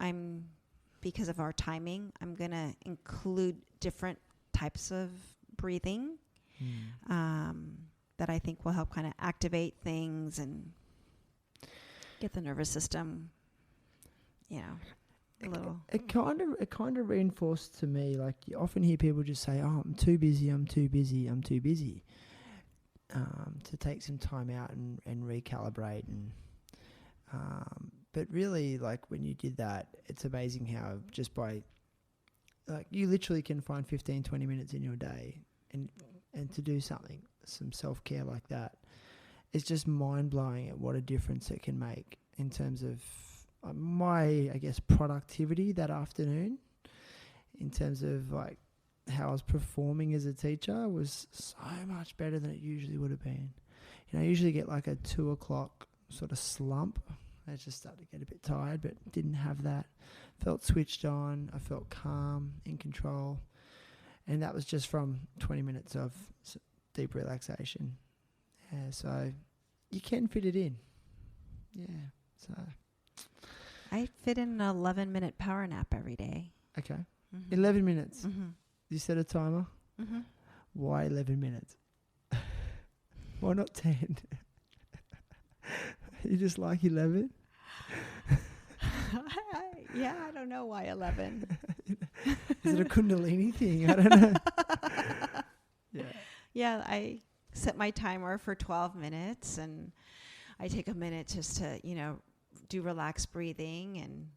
because of our timing, I'm going to include different types of breathing. That I think will help kind of activate things and get the nervous system, a little. It kind of reinforced to me, like you often hear people just say, "Oh, I'm too busy, I'm too busy, I'm too busy," to take some time out and recalibrate. And but really, like when you did that, it's amazing how just by like you literally can find 15, 20 minutes in your day and to do something, some self-care like that. It's just mind-blowing at what a difference it can make in terms of my, I guess, productivity that afternoon, in terms of like how I was performing as a teacher was so much better than it usually would have been. You know, I usually get like a 2 o'clock sort of slump. I just started to get a bit tired, but didn't have that. Felt switched on. I felt calm, in control. And that was just from 20 minutes of deep relaxation. Yeah, so you can fit it in. Yeah, so. I fit in an 11-minute power nap every day. Okay. 11 minutes. You set a timer? Mm-hmm. Why 11 minutes? Why not 10? You just like 11? Yeah, I don't know why 11. Is it a Kundalini thing? I don't know. Yeah, I set my timer for 12 minutes and I take a minute just to, do relaxed breathing. And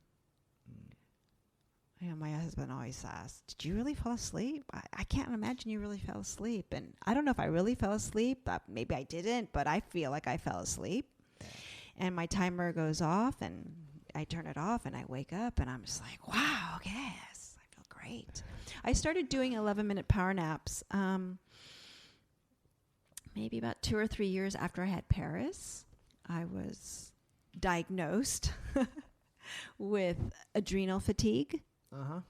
my husband always asks, "Did you really fall asleep?" I can't imagine you really fell asleep. And I don't know if I really fell asleep. Maybe I didn't, but I feel like I fell asleep. And my timer goes off and I turn it off and I wake up and I'm just like, wow, yes, I feel great. I started doing 11-minute power naps maybe about 2 or 3 years after I had Paris. I was diagnosed with adrenal fatigue. Uh-huh.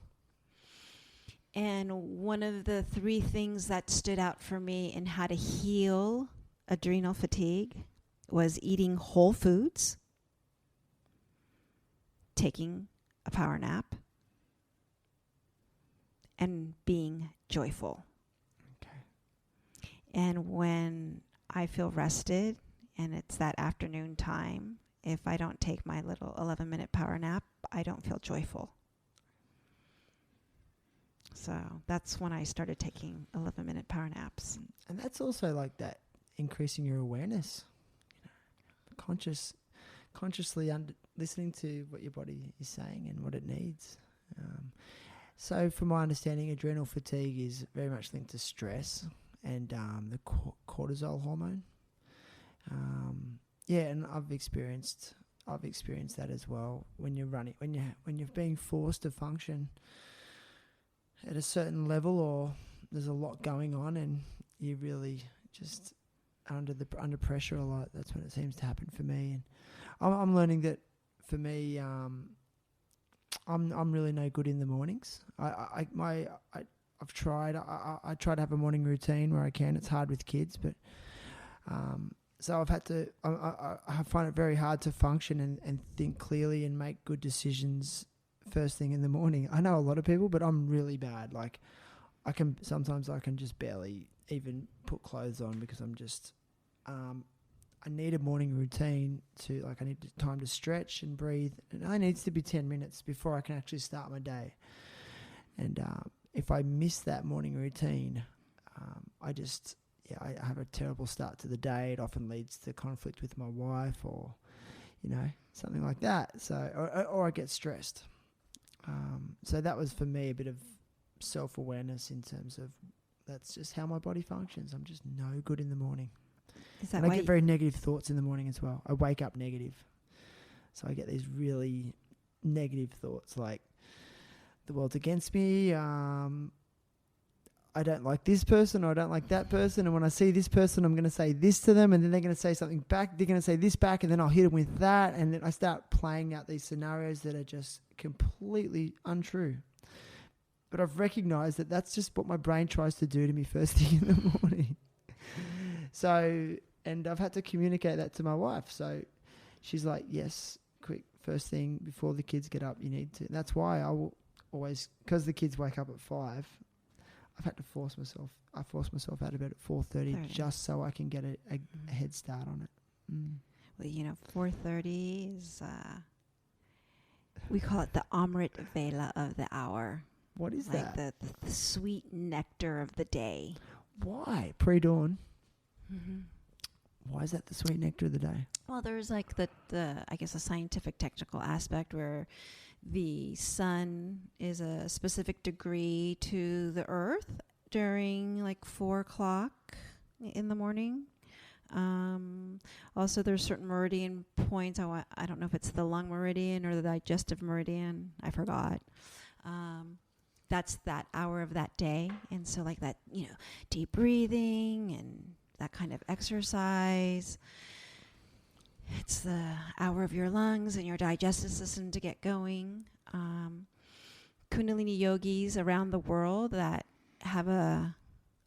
And one of the 3 things that stood out for me in how to heal adrenal fatigue was eating whole foods, taking a power nap, and being joyful. Okay. And when I feel rested and it's that afternoon time, if I don't take my little 11-minute power nap, I don't feel joyful. So that's when I started taking 11-minute power naps. And that's also like that, increasing your awareness. Consciously listening to what your body is saying and what it needs. So from my understanding, adrenal fatigue is very much linked to stress and the cortisol hormone. And I've experienced that as well. When you're running, when you're being forced to function at a certain level, or there's a lot going on, and you really just under pressure a lot. That's when it seems to happen for me. And I'm learning that for me, I'm really no good in the mornings. I've tried. I try to have a morning routine where I can. It's hard with kids, but so I've had to. I find it very hard to function and think clearly and make good decisions first thing in the morning. I know a lot of people, but I'm really bad. Like I can just barely even put clothes on because I'm just. I need a morning routine I need time to stretch and breathe. And it needs to be 10 minutes before I can actually start my day. And if I miss that morning routine, I have a terrible start to the day. It often leads to conflict with my wife or, something like that. So, or I get stressed. So that was for me a bit of self-awareness in terms of that's just how my body functions. I'm just no good in the morning. And I get very negative thoughts in the morning as well. I wake up negative. So I get these really negative thoughts like the world's against me. I don't like this person or I don't like that person. And when I see this person, I'm going to say this to them and then they're going to say something back. They're going to say this back and then I'll hit them with that. And then I start playing out these scenarios that are just completely untrue. But I've recognized that that's just what my brain tries to do to me first thing in the morning. So, and I've had to communicate that to my wife. So she's like, yes, quick, first thing before the kids get up, you need to. And that's why I will always, because the kids wake up at 5, I've had to force myself out of bed at 4:30 just so I can get a head start on it. Well, 4:30 is We call it the Amrit Vela of the hour. What is like that? the sweet nectar of the day. Why? Pre-dawn? Mm-hmm. Why is that the sweet nectar of the day? Well, there's like the I guess a scientific technical aspect where the sun is a specific degree to the earth during like 4 o'clock in the morning. Also, there's certain meridian points. I don't know if it's the lung meridian or the digestive meridian. I forgot. That's that hour of that day. And so like that, deep breathing and that kind of exercise. It's the hour of your lungs and your digestive system to get going. Kundalini yogis around the world that have a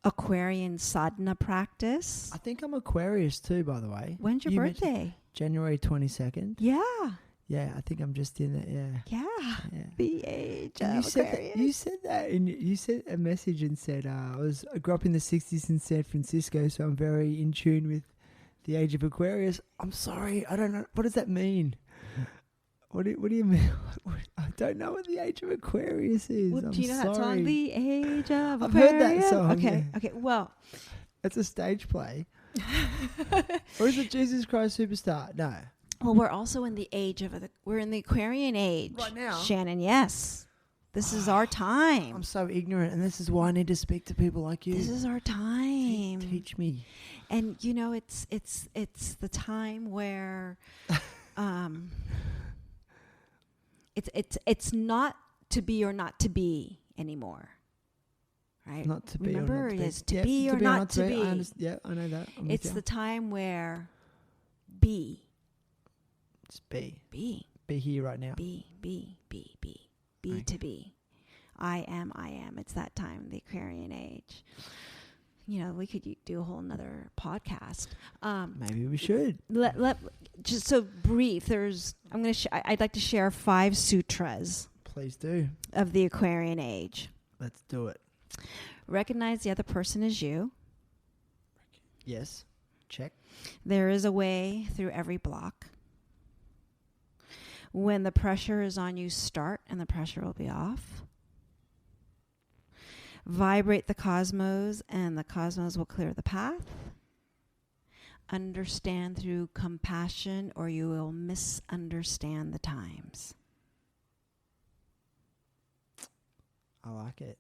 Aquarian sadhana practice. I think I'm Aquarius too, by the way. When's your birthday? January 22nd. Yeah. Yeah, I think I'm just in it, yeah. Yeah. The age of Aquarius. You said that, and you sent a message and said, I grew up in the 60s in San Francisco, so I'm very in tune with the age of Aquarius. I'm sorry, I don't know. What does that mean? What do you mean? I don't know what the age of Aquarius is. Well, do you know that sorry. song, The Age of Aquarius? I've heard that song. Okay, yeah. okay, well. It's a stage play. Or is it Jesus Christ Superstar? No. Well, we're also in the age of we're in the Aquarian age. Right now? Shannon, yes. This is our time. I'm so ignorant, and this is why I need to speak to people like you. This is our time. Teach me. And it's the time where it's not to be or not to be anymore. Right? Not to be Remember, or not to be. it is to be or not to be. I know that. It's the time where be. It's be. Be. Be here right now. Be Okay. to be. I am. It's that time, the Aquarian age. We could do a whole nother podcast. Maybe we should. Just so brief. I'd like to share 5 sutras. Please do. Of the Aquarian age. Let's do it. Recognize the other person as you. Yes. Check. There is a way through every block. When the pressure is on you, start, and the pressure will be off. Vibrate the cosmos, and the cosmos will clear the path. Understand through compassion, or you will misunderstand the times. I like it.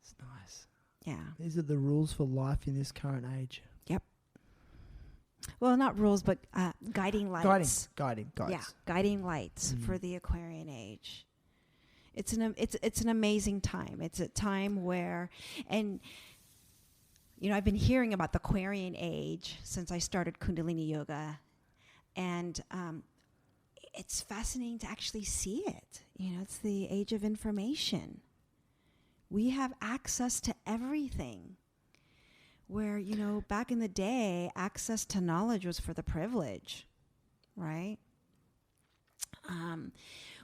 It's nice. Yeah. These are the rules for life in this current age. Yep. Well, not rules, but guiding lights. Guiding. Yeah, guiding lights for the Aquarian age. It's an amazing time. It's a time where, and I've been hearing about the Aquarian age since I started Kundalini Yoga, and it's fascinating to actually see it. It's the age of information. We have access to everything. Where, back in the day, access to knowledge was for the privilege, right?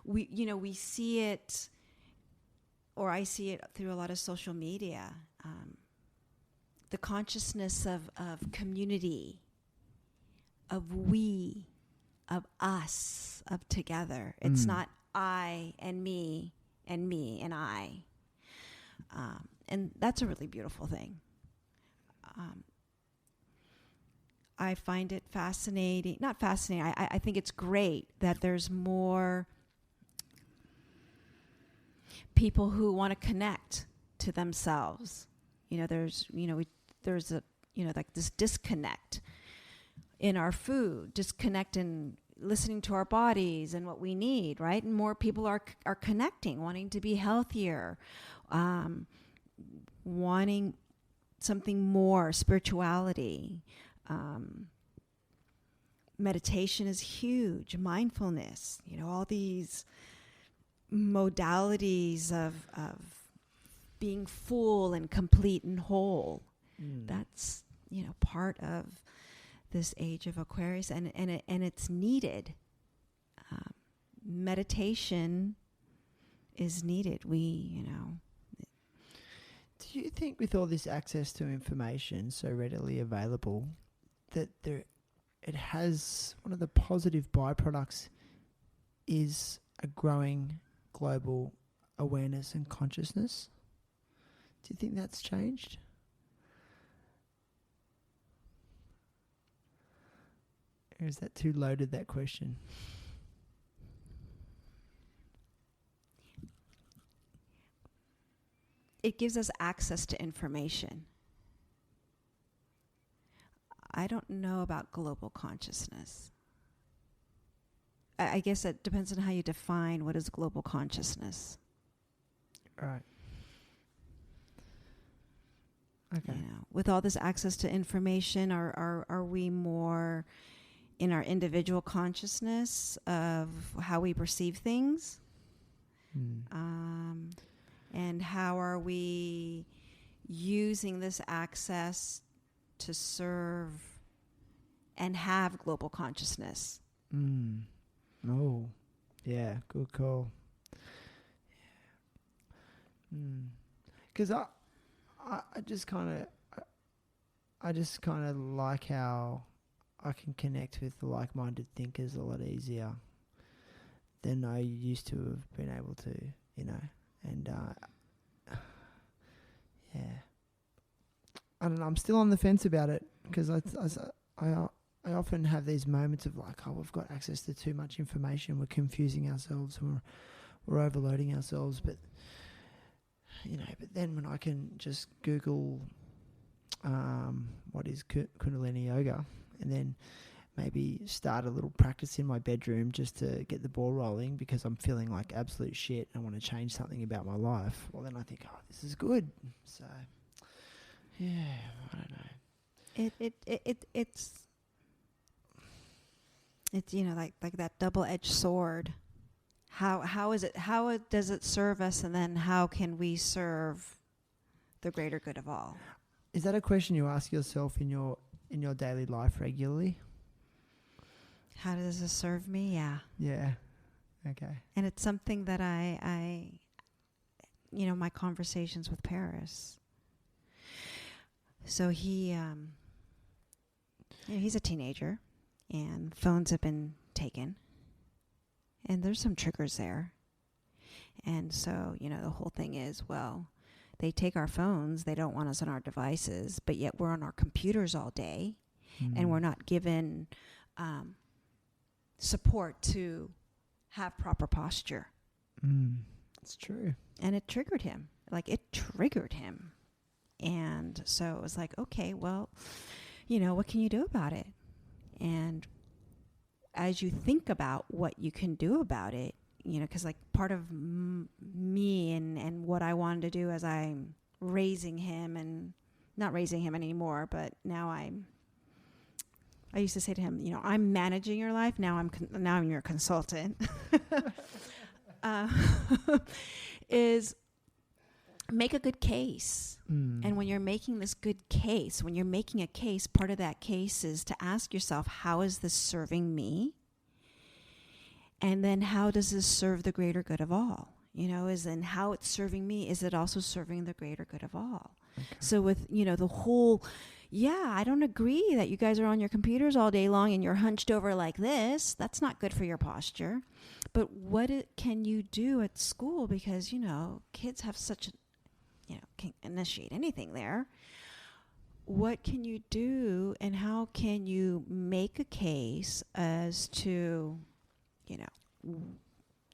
We see it, or I see it through a lot of social media, the consciousness of community, of we, of us, of together. It's not I and me and I. And that's a really beautiful thing. I find it fascinating. Not fascinating. I think it's great that there's more people who want to connect to themselves. There's a like this disconnect in our food, disconnect in listening to our bodies and what we need, right? And more people are connecting, wanting to be healthier, wanting something more, spirituality. Meditation is huge. Mindfulness, all these modalities of being full and complete and whole. That's, part of this age of Aquarius, and it's needed. Meditation is needed. Do you think with all this access to information so readily available that it has one of the positive byproducts is a growing global awareness and consciousness. Do you think that's changed? Or is that too loaded, that question? It gives us access to information. I don't know about global consciousness. I guess it depends on how you define what is global consciousness. Right. Okay. You know, with all this access to information, are we more in our individual consciousness of how we perceive things? And how are we using this access to serve and have global consciousness? Oh, yeah, good call. Because I just kind of like how I can connect with the like-minded thinkers a lot easier than I used to have been able to, you know. And yeah, I don't know. I'm still on the fence about it because I often have these moments of like, oh, we've got access to too much information. We're confusing ourselves. We're overloading ourselves. But you know, but then when I can just Google what is Kundalini Yoga, and then maybe start a little practice in my bedroom just to get the ball rolling because I'm feeling like absolute shit and I want to change something about my life. Well, then I think, oh, this is good. So, yeah, I don't know. It's you know, like that double-edged sword. How does it serve us, and then how can we serve the greater good of all? Is that a question you ask yourself in your daily life regularly? How does this serve me? Yeah. Yeah. Okay. And it's something that I you know, my conversations with Paris. So he, he's a teenager, and phones have been taken, and there's some triggers there. And so, you know, the whole thing is, well, they take our phones, they don't want us on our devices, but yet we're on our computers all day, and we're not given support to have proper posture. It's true. And it triggered him. And so it was like, okay, well, you know, what can you do about it? And as you think about what you can do about it, you know, because like part of me and what I wanted to do as I'm raising him, and not raising him anymore, but now I used to say to him, you know, I'm managing your life. Now I'm your consultant. Is make a good case. And when you're making this good case, when you're making a case, part of that case is to ask yourself, how is this serving me? And then how does this serve the greater good of all? You know, is in how it's serving me, is it also serving the greater good of all? Okay. So with, you know, the whole, yeah, I don't agree that you guys are on your computers all day long and you're hunched over like this. That's not good for your posture. But what can you do at school? Because, you know, kids have such, you know, can initiate anything there. What can you do, and how can you make a case as to, you know,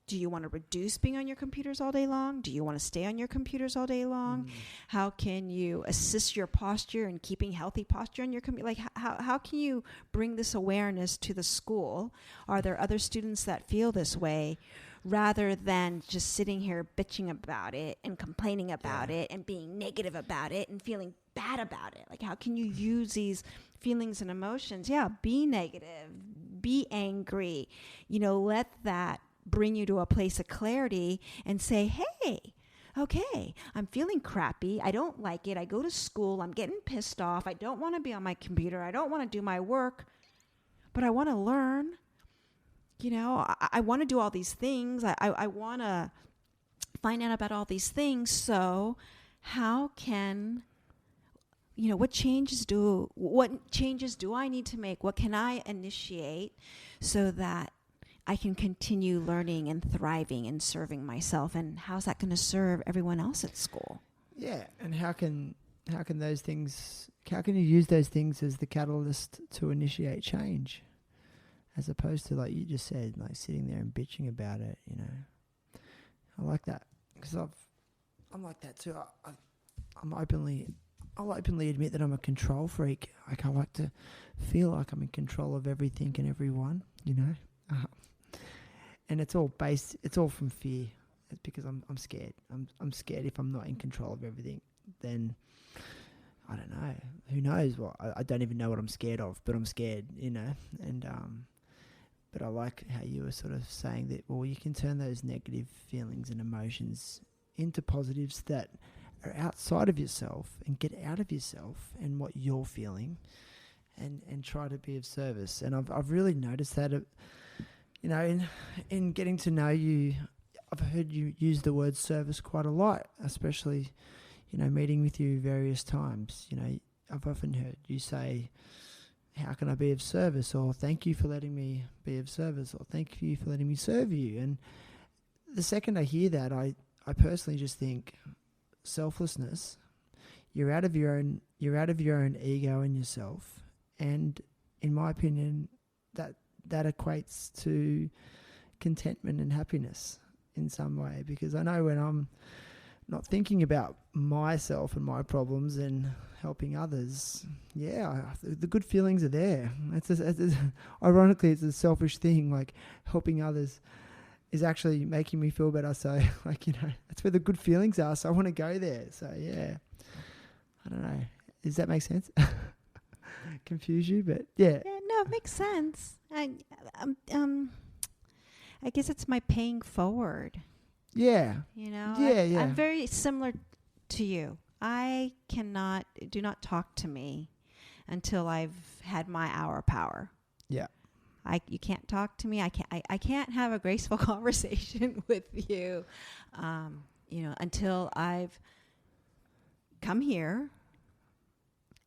do you want to reduce being on your computers all day long? Do you want to stay on your computers all day long? How can you assist your posture and keeping healthy posture on your computer? Like, how can you bring this awareness to the school? Are there other students that feel this way, rather than just sitting here bitching about it and complaining about it and being negative about it and feeling bad about it? Like, how can you use these feelings and emotions? Yeah, be negative, be angry, you know, let that bring you to a place of clarity and say, hey, okay, I'm feeling crappy. I don't like it. I go to school. I'm getting pissed off. I don't want to be on my computer. I don't want to do my work, but I want to learn. You know, I want to do all these things. I want to find out about all these things. So how can, you know, what changes do I need to make? What can I initiate so that I can continue learning and thriving and serving myself. And how's that going to serve everyone else at school? Yeah, and how can you use those things as the catalyst to initiate change, as opposed to, like you just said, like sitting there and bitching about it? You know, I like that because I'm like that too. I'll openly admit that I'm a control freak. Like, I like to feel like I'm in control of everything and everyone. You know, and it's all from fear. It's because I'm scared. I'm scared if I'm not in control of everything, then I don't know. Who knows what? I don't even know what I'm scared of, but I'm scared, you know. And but I like how you were sort of saying that, well, you can turn those negative feelings and emotions into positives that are outside of yourself, and get out of yourself and what you're feeling, and try to be of service. And I've really noticed that, you know, in getting to know you, I've heard you use the word service quite a lot, especially, you know, meeting with you various times. You know, I've often heard you say, how can I be of service? Or thank you for letting me be of service, or thank you for letting me serve you. And the second I hear that, I personally just think selflessness. You're out of your own ego and yourself. And in my opinion, that equates to contentment and happiness in some way, because I know when I'm not thinking about myself and my problems and helping others, the good feelings are there. Ironically, it's a selfish thing. Like, helping others is actually making me feel better. So, like, you know, that's where the good feelings are. So I want to go there. So yeah, I don't know. Does that make sense? Confuse you, but yeah. Yeah, no, it makes sense. I guess it's my paying forward. Yeah. You know? Yeah. I'm very similar to you. Do not talk to me until I've had my hour power. Yeah. You can't talk to me. I can't have a graceful conversation with you, you know, until I've come here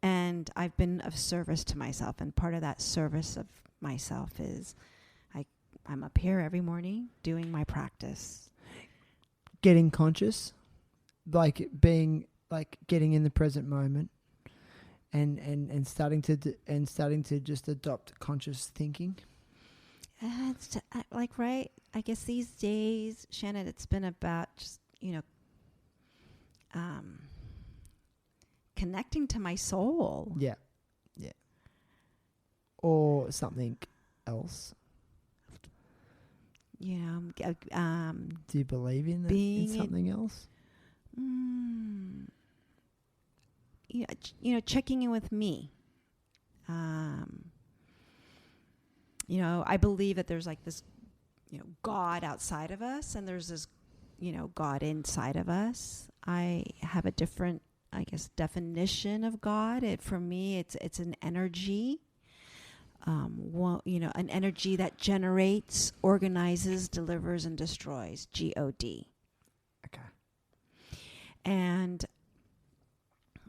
and I've been of service to myself. And part of that service of myself is I'm up here every morning doing my practice. Getting conscious, like getting in the present moment, and starting to just adopt conscious thinking. Right. I guess these days, Shannon, it's been about just, you know, connecting to my soul. Yeah. Or something else. You know, do you believe in something else? You know, checking in with me. You know, I believe that there's like this, you know, God outside of us, and there's this, you know, God inside of us. I have a different, I guess, definition of God. For me, it's an energy. You know, an energy that generates, organizes, delivers, and destroys. God. Okay. And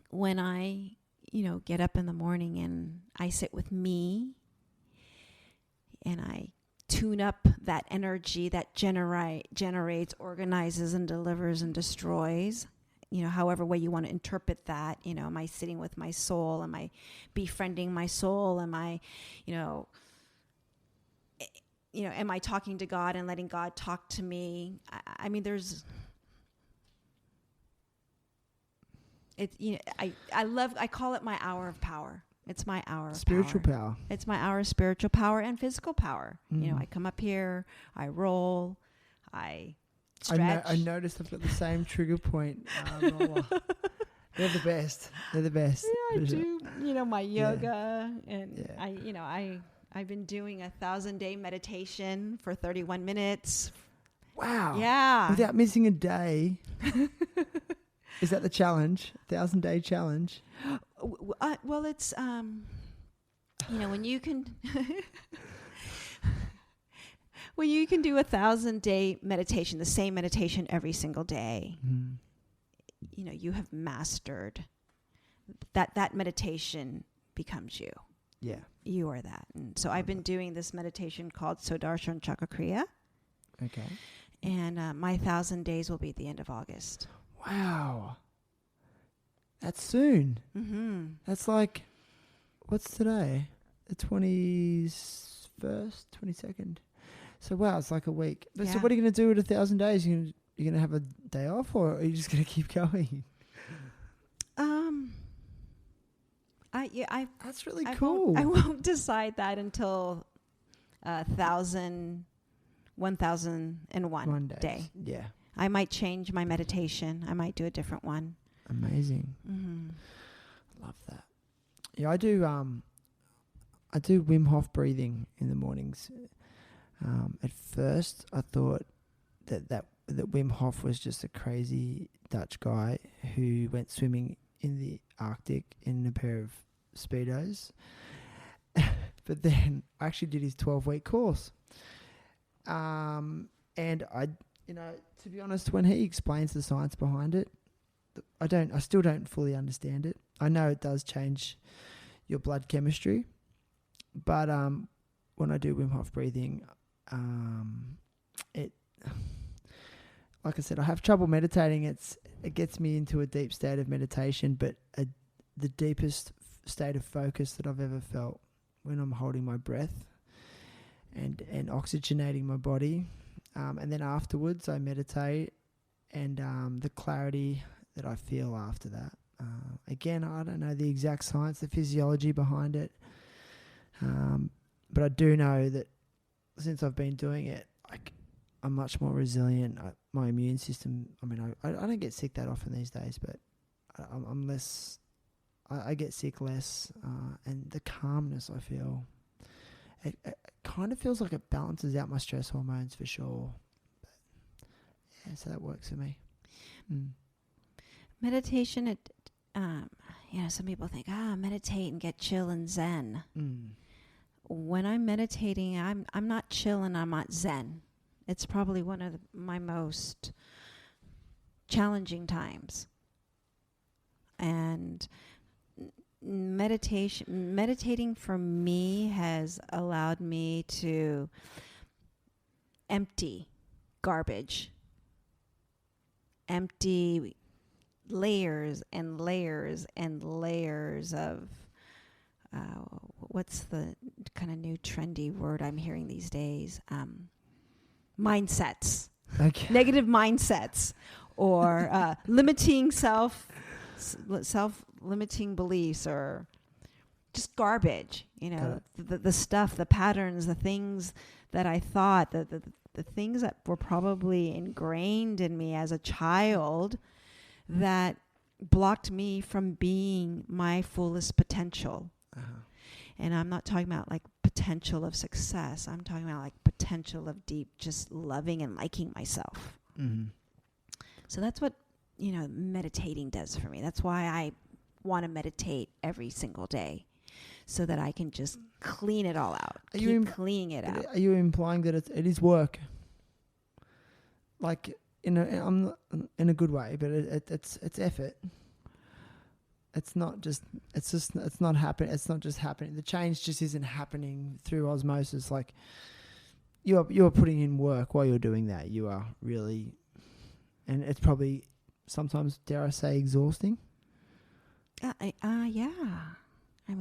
when I, you know, get up in the morning and I sit with me and I tune up that energy that generates, organizes, and delivers and destroys, you know, however way you want to interpret that. You know, am I sitting with my soul? Am I befriending my soul? Am I, you know, am I talking to God and letting God talk to me? I mean, I call it my hour of power. It's my hour of spiritual power. It's my hour of spiritual power and physical power. You know, I come up here, I roll, I stretch. I noticed I've got the same trigger point. They're the best. They're the best. Yeah, I do. You know, my yoga, and I've been doing 1,000-day meditation for 31 minutes. Wow. Yeah. Without missing a day. Is that the challenge? 1,000-day challenge? Well, it's you know, when you can when you can do 1,000-day meditation, the same meditation every single day, you know, you have mastered that meditation becomes you. Yeah. You are that. And so I've been doing this meditation called Sudarshan Chakrakriya. Okay. And my 1,000 days will be at the end of August. Wow. That's soon. Mm-hmm. That's like, what's today? The 21st, 22nd. So, wow, it's like a week. But so what are you going to do with 1,000 days? You're going to have a day off, or are you just going to keep going? That's really cool. I won't decide that until 1001 day. Yeah. I might change my meditation. I might do a different one. Amazing. Mm-hmm. Love that. Yeah, I do Wim Hof breathing in the mornings. At first, I thought that Wim Hof was just a crazy Dutch guy who went swimming in the Arctic in a pair of Speedos. But then I actually did his 12-week course. And I, to be honest, when he explains the science behind it, I still don't fully understand it. I know it does change your blood chemistry, but when I do Wim Hof breathing, like I said, I have trouble meditating. It gets me into a deep state of meditation, but the deepest state of focus that I've ever felt when I'm holding my breath and oxygenating my body. And then afterwards I meditate, and the clarity that I feel after that. Again, I don't know the exact science, the physiology behind it. But I do know that since I've been doing it, I'm much more resilient. My immune system, I don't get sick that often these days, but I'm less, I get sick less, and the calmness I feel, it kind of feels like it balances out my stress hormones for sure. But yeah, so that works for me. Meditation, some people think, meditate and get chill and zen. When I'm meditating, I'm not chill and I'm not zen. It's probably one of my most challenging times. And meditating for me has allowed me to empty garbage, empty layers and layers and layers of what's the kind of new trendy word I'm hearing these days? Mindsets. Okay. Negative mindsets, or limiting self-limiting beliefs, or just garbage. The stuff, the patterns, the things that I thought, the things that were probably ingrained in me as a child that blocked me from being my fullest potential. And I'm not talking about like potential of success. I'm talking about like potential of deep, just loving and liking myself. Mm-hmm. So that's what, meditating does for me. That's why I want to meditate every single day, so that I can just clean it all out. Keep cleaning it out. Are you implying that it is work? Like in a good way, but it's effort. It's not just happening. It's not just happening. The change just isn't happening through osmosis. Like you're putting in work while you're doing that. You are really, and it's probably sometimes, dare I say, exhausting. Yeah.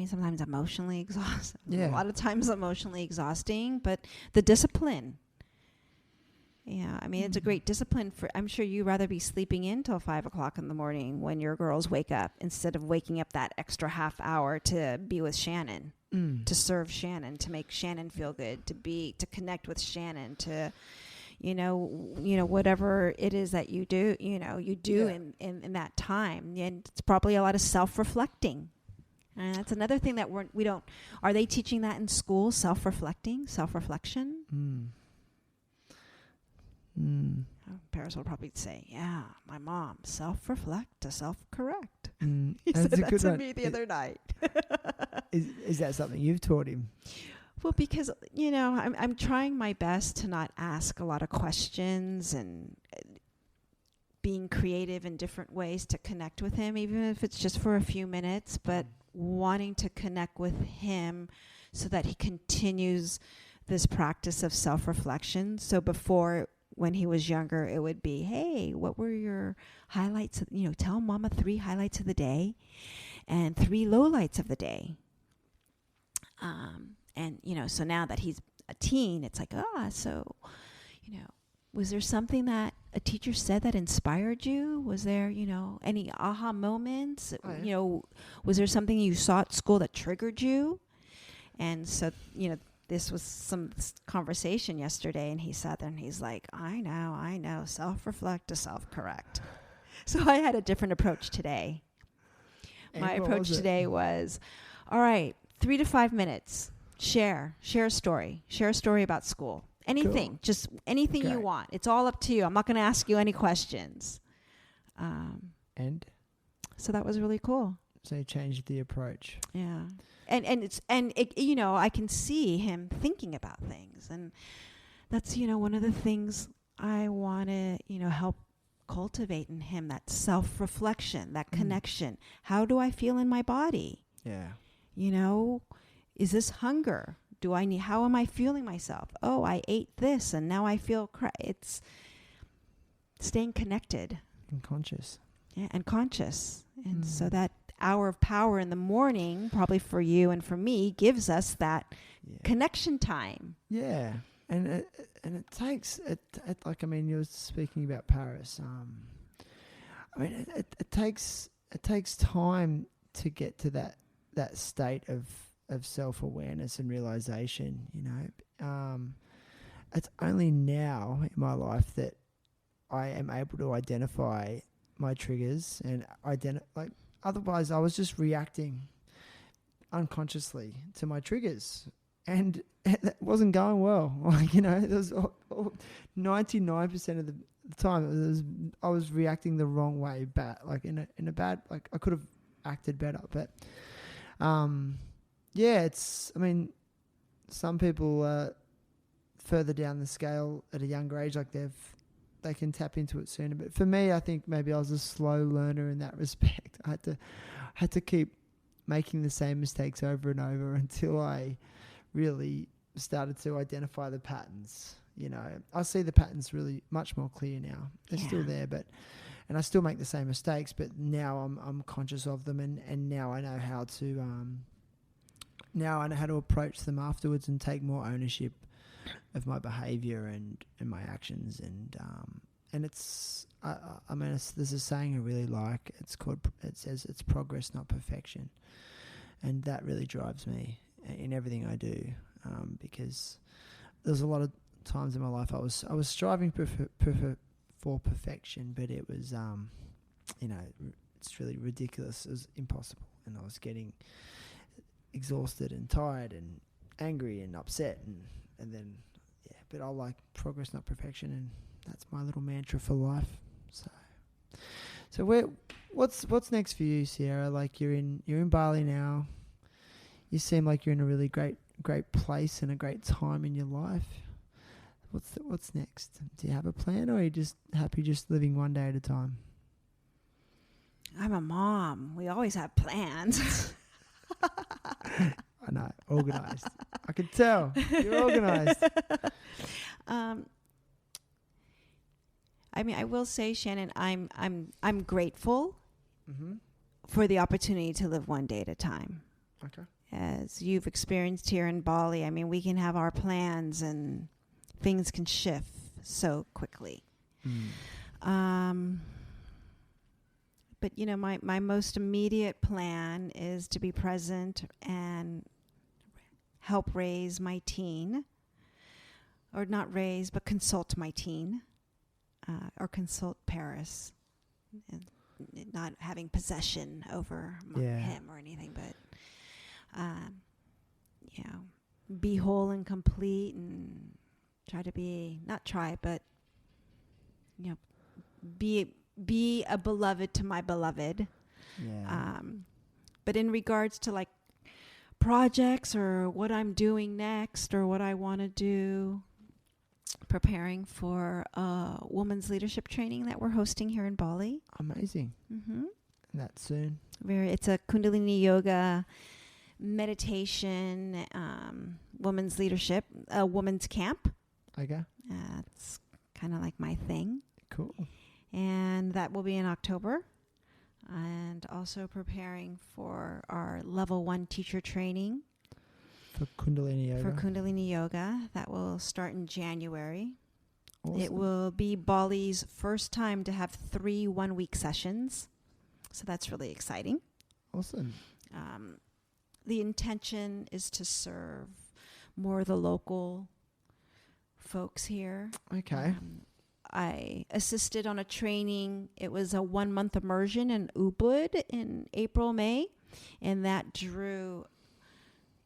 Sometimes emotionally exhausting. Yeah. A lot of times emotionally exhausting, but the discipline. Yeah, it's a great discipline I'm sure you'd rather be sleeping in till 5 o'clock in the morning when your girls wake up, instead of waking up that extra half hour to be with Shannon, to serve Shannon, to make Shannon feel good, to connect with Shannon, to, whatever it is that you do, in that time. And it's probably a lot of self-reflecting. And that's another thing that we don't, are they teaching that in school? Self-reflection? Paris will probably say, yeah, my mom, self-reflect to self-correct. He said that to me the other night. Is that something you've taught him? Well, because, I'm trying my best to not ask a lot of questions, and being creative in different ways to connect with him, even if it's just for a few minutes. But wanting to connect with him so that he continues this practice of self-reflection. So before, when he was younger, it would be, hey, what were your highlights? Tell mama 3 highlights of the day and 3 lowlights of the day. So now that he's a teen, it's like, was there something that a teacher said that inspired you? Was there, any aha moments? Oh, yeah. Was there something you saw at school that triggered you? And so, this was some conversation yesterday, and he sat there and he's like, I know, self-reflect to self-correct. So I had a different approach today. My approach today was, all right, 3 to 5 minutes, share a story about school. Anything, just anything you want. It's all up to you. I'm not going to ask you any questions. And? So that was really cool. So you changed the approach. Yeah. And I can see him thinking about things. And that's, one of the things I want to, help cultivate in him, that self-reflection, that connection. How do I feel in my body? Yeah. Is this hunger? How am I feeling myself? Oh, I ate this and now I feel it's staying connected. And conscious. Yeah, and conscious. And so that hour of power in the morning, probably for you and for me, gives us that connection time. Yeah. And it takes, you were speaking about Paris. It takes time to get to that state of self-awareness and realization, it's only now in my life that I am able to identify my triggers and otherwise I was just reacting unconsciously to my triggers, and it wasn't going well. It was 99% of the time I was reacting the wrong way, in a bad, I could have acted better, but some people further down the scale at a younger age, they can tap into it sooner. But for me, I think maybe I was a slow learner in that respect. I had to keep making the same mistakes over and over until I really started to identify the patterns. I see the patterns really much more clear now. They're still there, and I still make the same mistakes, but now I'm conscious of them, and now I know how to approach them afterwards and take more ownership of my behavior and my actions, and it's there's a saying I really like. It says it's progress, not perfection, and that really drives me in everything I do, because there's a lot of times in my life I was striving for perfection, but it was it's really ridiculous. It was impossible, and I was getting exhausted and tired and angry and upset, and then but I like progress, not perfection, and that's my little mantra for life. So what's next for you, Sierra? You're in Bali now. You seem like you're in a really great place and a great time in your life. What's next? Do you have a plan, or are you just happy just living one day at a time? I'm a mom. We always have plans. I know, organized. I can tell you're organized. I will say, Shannon, I'm grateful for the opportunity to live one day at a time. Okay. As you've experienced here in Bali, we can have our plans and things can shift so quickly. But, my most immediate plan is to be present and help raise my teen, or not raise, but consult my teen, or consult Paris, and not having possession over him or anything, but, be whole and complete, and try to be, be a beloved to my beloved. But in regards to projects or what I'm doing next or what I want to do, preparing for a women's leadership training that we're hosting here in Bali. Amazing. that soon. It's a Kundalini Yoga meditation, women's leadership, a women's camp. Okay. It's kind of like my thing. Cool. And that will be in October. And also preparing for our level 1 teacher training. For Kundalini Yoga. For Kundalini Yoga. That will start in January. Awesome. It will be Bali's first time to have 3 one-week sessions. So that's really exciting. Awesome. The intention is to serve more of the local folks here. Okay. I assisted on a training. It was a 1-month immersion in Ubud in April, May. And that drew,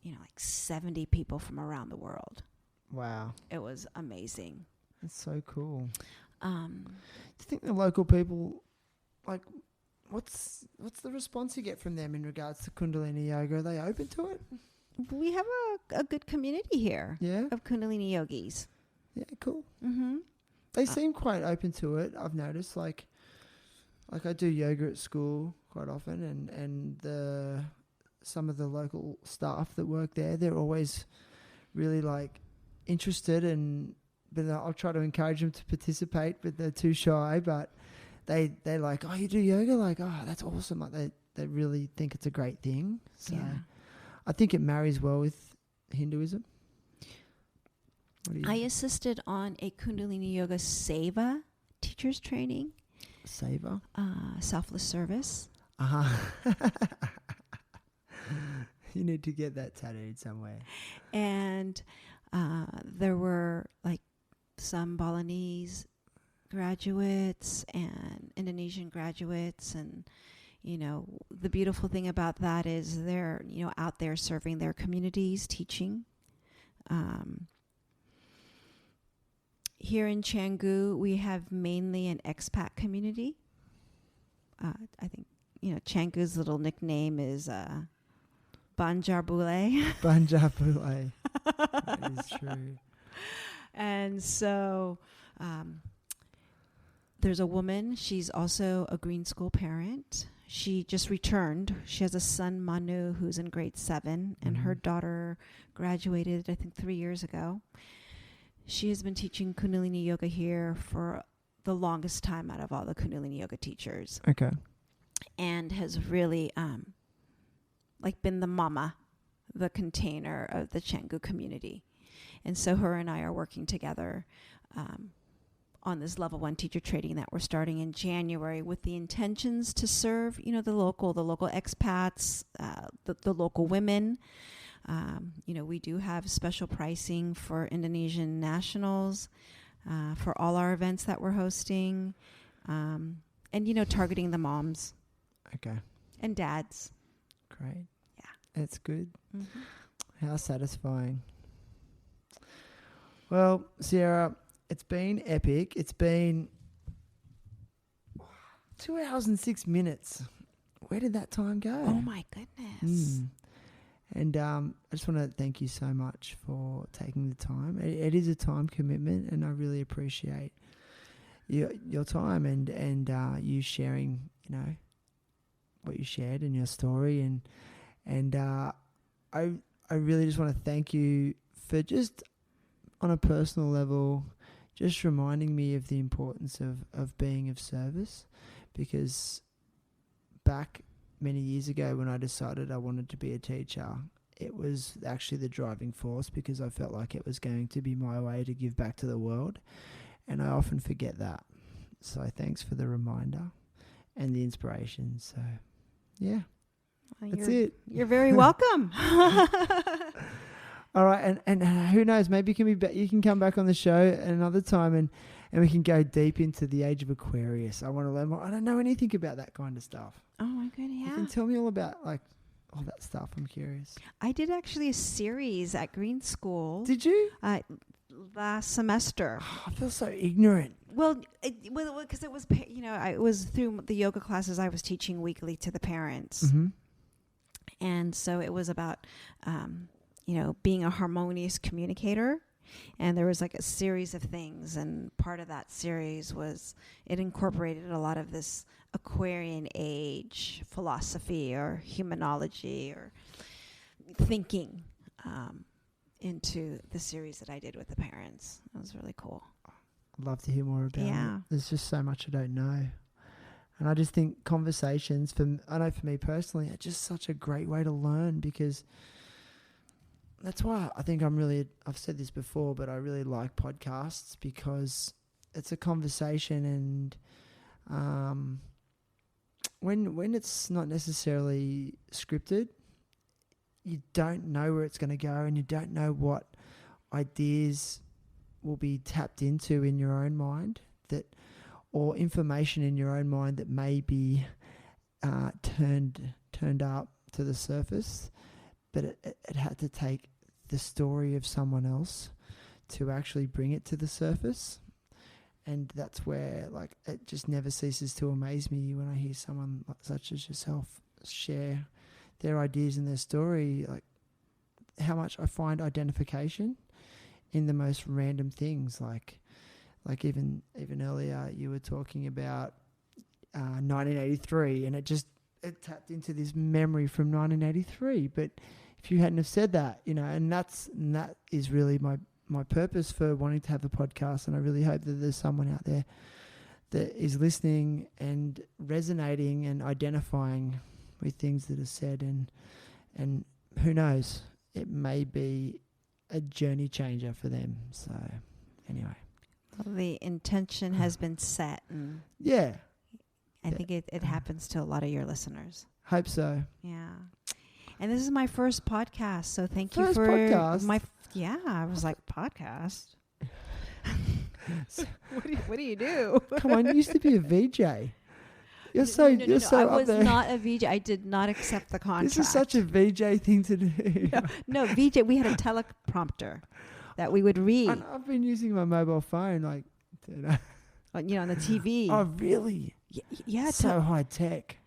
like 70 people from around the world. Wow. It was amazing. That's so cool. Do you think the local people, like, what's the response you get from them in regards to Kundalini Yoga? Are they open to it? We have a good community here. Yeah. Of Kundalini yogis. Yeah, cool. Mm-hmm. They seem quite open to it. I've noticed, like I do yoga at school quite often, and some of the local staff that work there, they're always really like interested, but I'll try to encourage them to participate, but they're too shy. But they're like, oh, you do yoga? Like, oh, that's awesome. Like they really think it's a great thing. So Yeah. I think it marries well with Hinduism. I assisted on a Kundalini Yoga Seva teacher's training. Saver? Selfless service. Uh-huh. You need to get that tattooed somewhere. And there were like some Balinese graduates and Indonesian graduates, and the beautiful thing about that is they're out there serving their communities, teaching. Here in Canggu, we have mainly an expat community. I think Canggu's little nickname is Banjar Bule. Banjar Bule. That is true. And so there's a woman. She's also a green school parent. She just returned. She has a son, Manu, who's in grade 7, and her daughter graduated, I think, 3 years ago. She has been teaching Kundalini Yoga here for the longest time out of all the Kundalini Yoga teachers. Okay. And has really been the mama, the container of the Canggu community. And so her and I are working together on this level 1 teacher training that we're starting in January with the intentions to serve, the local expats, the local women. We do have special pricing for Indonesian nationals for all our events that we're hosting, and targeting the moms. Okay. And dads. Great. Yeah. That's good. Mm-hmm. How satisfying. Well, Sierra, it's been epic. It's been 2 hours and 6 minutes. Where did that time go? Oh, my goodness. And I just want to thank you so much for taking the time. It is a time commitment, and I really appreciate your time and you sharing, what you shared in your story. And I really just want to thank you for just on a personal level, just reminding me of the importance of being of service, because back many years ago when I decided I wanted to be a teacher, it was actually the driving force, because I felt like it was going to be my way to give back to the world, and I often forget that. So thanks for the reminder and the inspiration. So yeah, that's it. You're very welcome. All right, and who knows, maybe you can come back on the show another time and we can go deep into the age of Aquarius. I want to learn more. I don't know anything about that kind of stuff. Oh my goodness, yeah. You can tell me all about all that stuff. I'm curious. I did actually a series at Green School. Did you? Last semester. Oh, I feel so ignorant. Well, because it was, it was through the yoga classes I was teaching weekly to the parents. Mm-hmm. And so it was about, being a harmonious communicator And there was like a series of things, and part of that series was it incorporated a lot of this Aquarian age philosophy or humanology or thinking into the series that I did with the parents. It was really cool. I'd love to hear more about Yeah. it. There's just so much I don't know. And I just think conversations, I know for me personally, are just such a great way to learn, because that's why I think I've said this before, but I really like podcasts, because it's a conversation, and when it's not necessarily scripted, you don't know where it's going to go, and you don't know what ideas will be tapped into in your own mind, or information in your own mind that may be turned up to the surface, but it had to take the story of someone else to actually bring it to the surface. And that's where, like, it just never ceases to amaze me when I hear someone such as yourself share their ideas and their story, like how much I find identification in the most random things, like even earlier you were talking about 1983, and it tapped into this memory from 1983. But if you hadn't have said that, and that is really my purpose for wanting to have a podcast, and I really hope that there's someone out there that is listening and resonating and identifying with things that are said, and who knows, it may be a journey changer for them. So anyway. The intention has been set, and yeah, I think it happens to a lot of your listeners. Hope so. Yeah. And this is my first podcast, so thank you First for podcast? I was like, podcast? What do you do? Come on, you used to be a VJ. You're so No, I up was there. not a VJ. I did not accept the contract. This is such a VJ thing to do. No, VJ, we had a teleprompter that we would read. And I've been using my mobile phone, like, On the TV. Oh, really? Yeah. So high tech.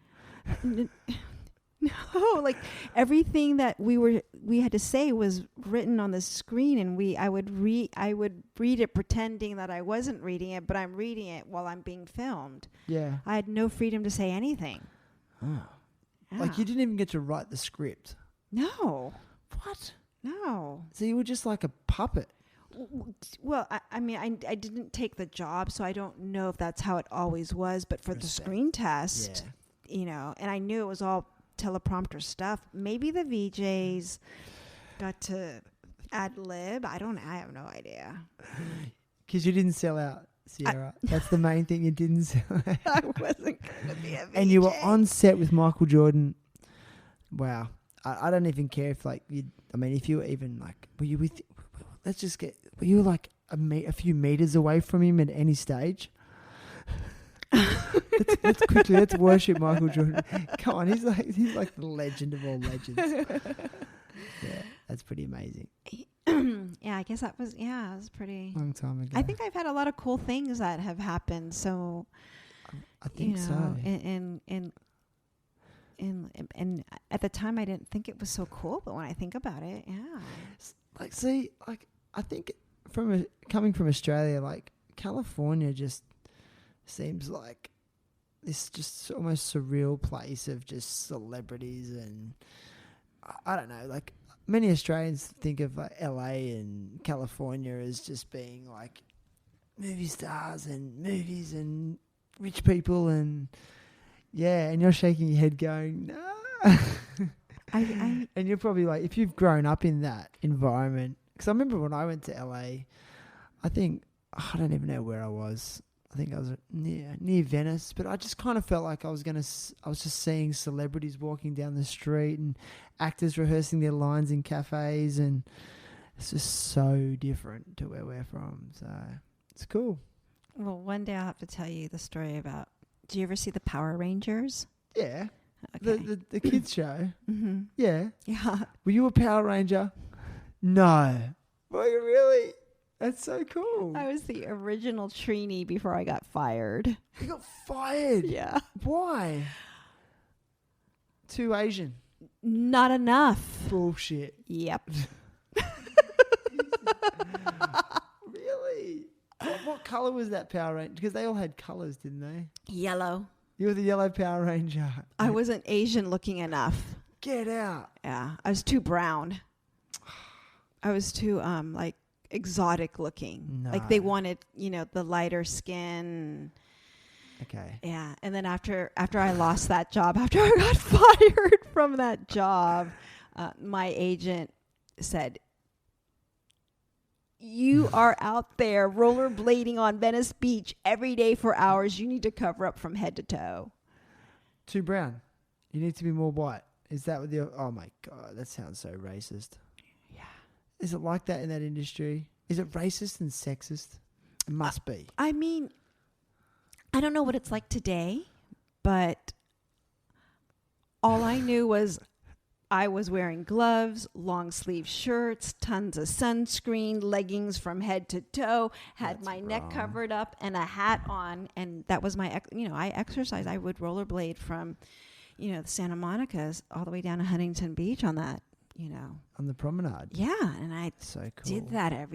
No, like everything that we had to say was written on the screen, and I would read it pretending that I wasn't reading it, but I'm reading it while I'm being filmed. Yeah. I had no freedom to say anything. Oh. Yeah. Like, you didn't even get to write the script. No. What? No. So you were just like a puppet. Well, I didn't take the job, so I don't know if that's how it always was, but for the screen test, and I knew it was all teleprompter stuff. Maybe the VJs got to ad lib. I have no idea. Because you didn't sell out, Sierra. That's the main thing, you didn't sell out. I wasn't going to be a VJ. And you were on set with Michael Jordan. Wow. I don't even care if, like, if you were even, like, were you like a few meters away from him at any stage? let's worship Michael Jordan. Come on, he's like the legend of all legends. Yeah, that's pretty amazing. Yeah, I guess it was pretty Long time ago. I think I've had a lot of cool things that have happened. So I think so. And at the time I didn't think it was so cool, but when I think about it, yeah. Like, see, like, I think coming from Australia, like, California just seems like this just almost surreal place of just celebrities, and I don't know, like, many Australians think of, like, LA and California as just being like movie stars and movies and rich people, and and you're shaking your head going, no. And you're probably like, if you've grown up in that environment, because I remember when I went to LA, I don't even know where I was. I think I was near Venice, but I just kind of felt like I was just seeing celebrities walking down the street and actors rehearsing their lines in cafes, and it's just so different to where we're from. So it's cool. Well, one day I'll have to tell you the story about. Do you ever see the Power Rangers? Yeah, Okay. the kids show. Mm-hmm. Yeah. Yeah. Were you a Power Ranger? No. Were you really? That's so cool. I was the original Trini before I got fired. You got fired? Yeah. Why? Too Asian. Not enough. Bullshit. Yep. color was that Power Ranger? Because they all had colors, didn't they? Yellow. You were the yellow Power Ranger. I wasn't Asian looking enough. Get out. Yeah, I was too brown. I was too like exotic looking. No. Like they wanted, the lighter skin. Okay. Yeah, and then after I lost that job, after I got fired from that job, my agent said, "You are out there rollerblading on Venice Beach every day for hours. You need to cover up from head to toe." Too brown. You need to be more white. Is that what the... Oh, my God. That sounds so racist. Yeah. Is it like that in that industry? Is it racist and sexist? It must be. I mean, I don't know what it's like today, but all I knew was I was wearing gloves, long sleeve shirts, tons of sunscreen, leggings from head to toe, had That's my neck wrong. covered up and a hat on. And that was my, I exercised. I would rollerblade from, the Santa Monica's all the way down to Huntington Beach on that, On the promenade. Yeah. And I So cool. did that I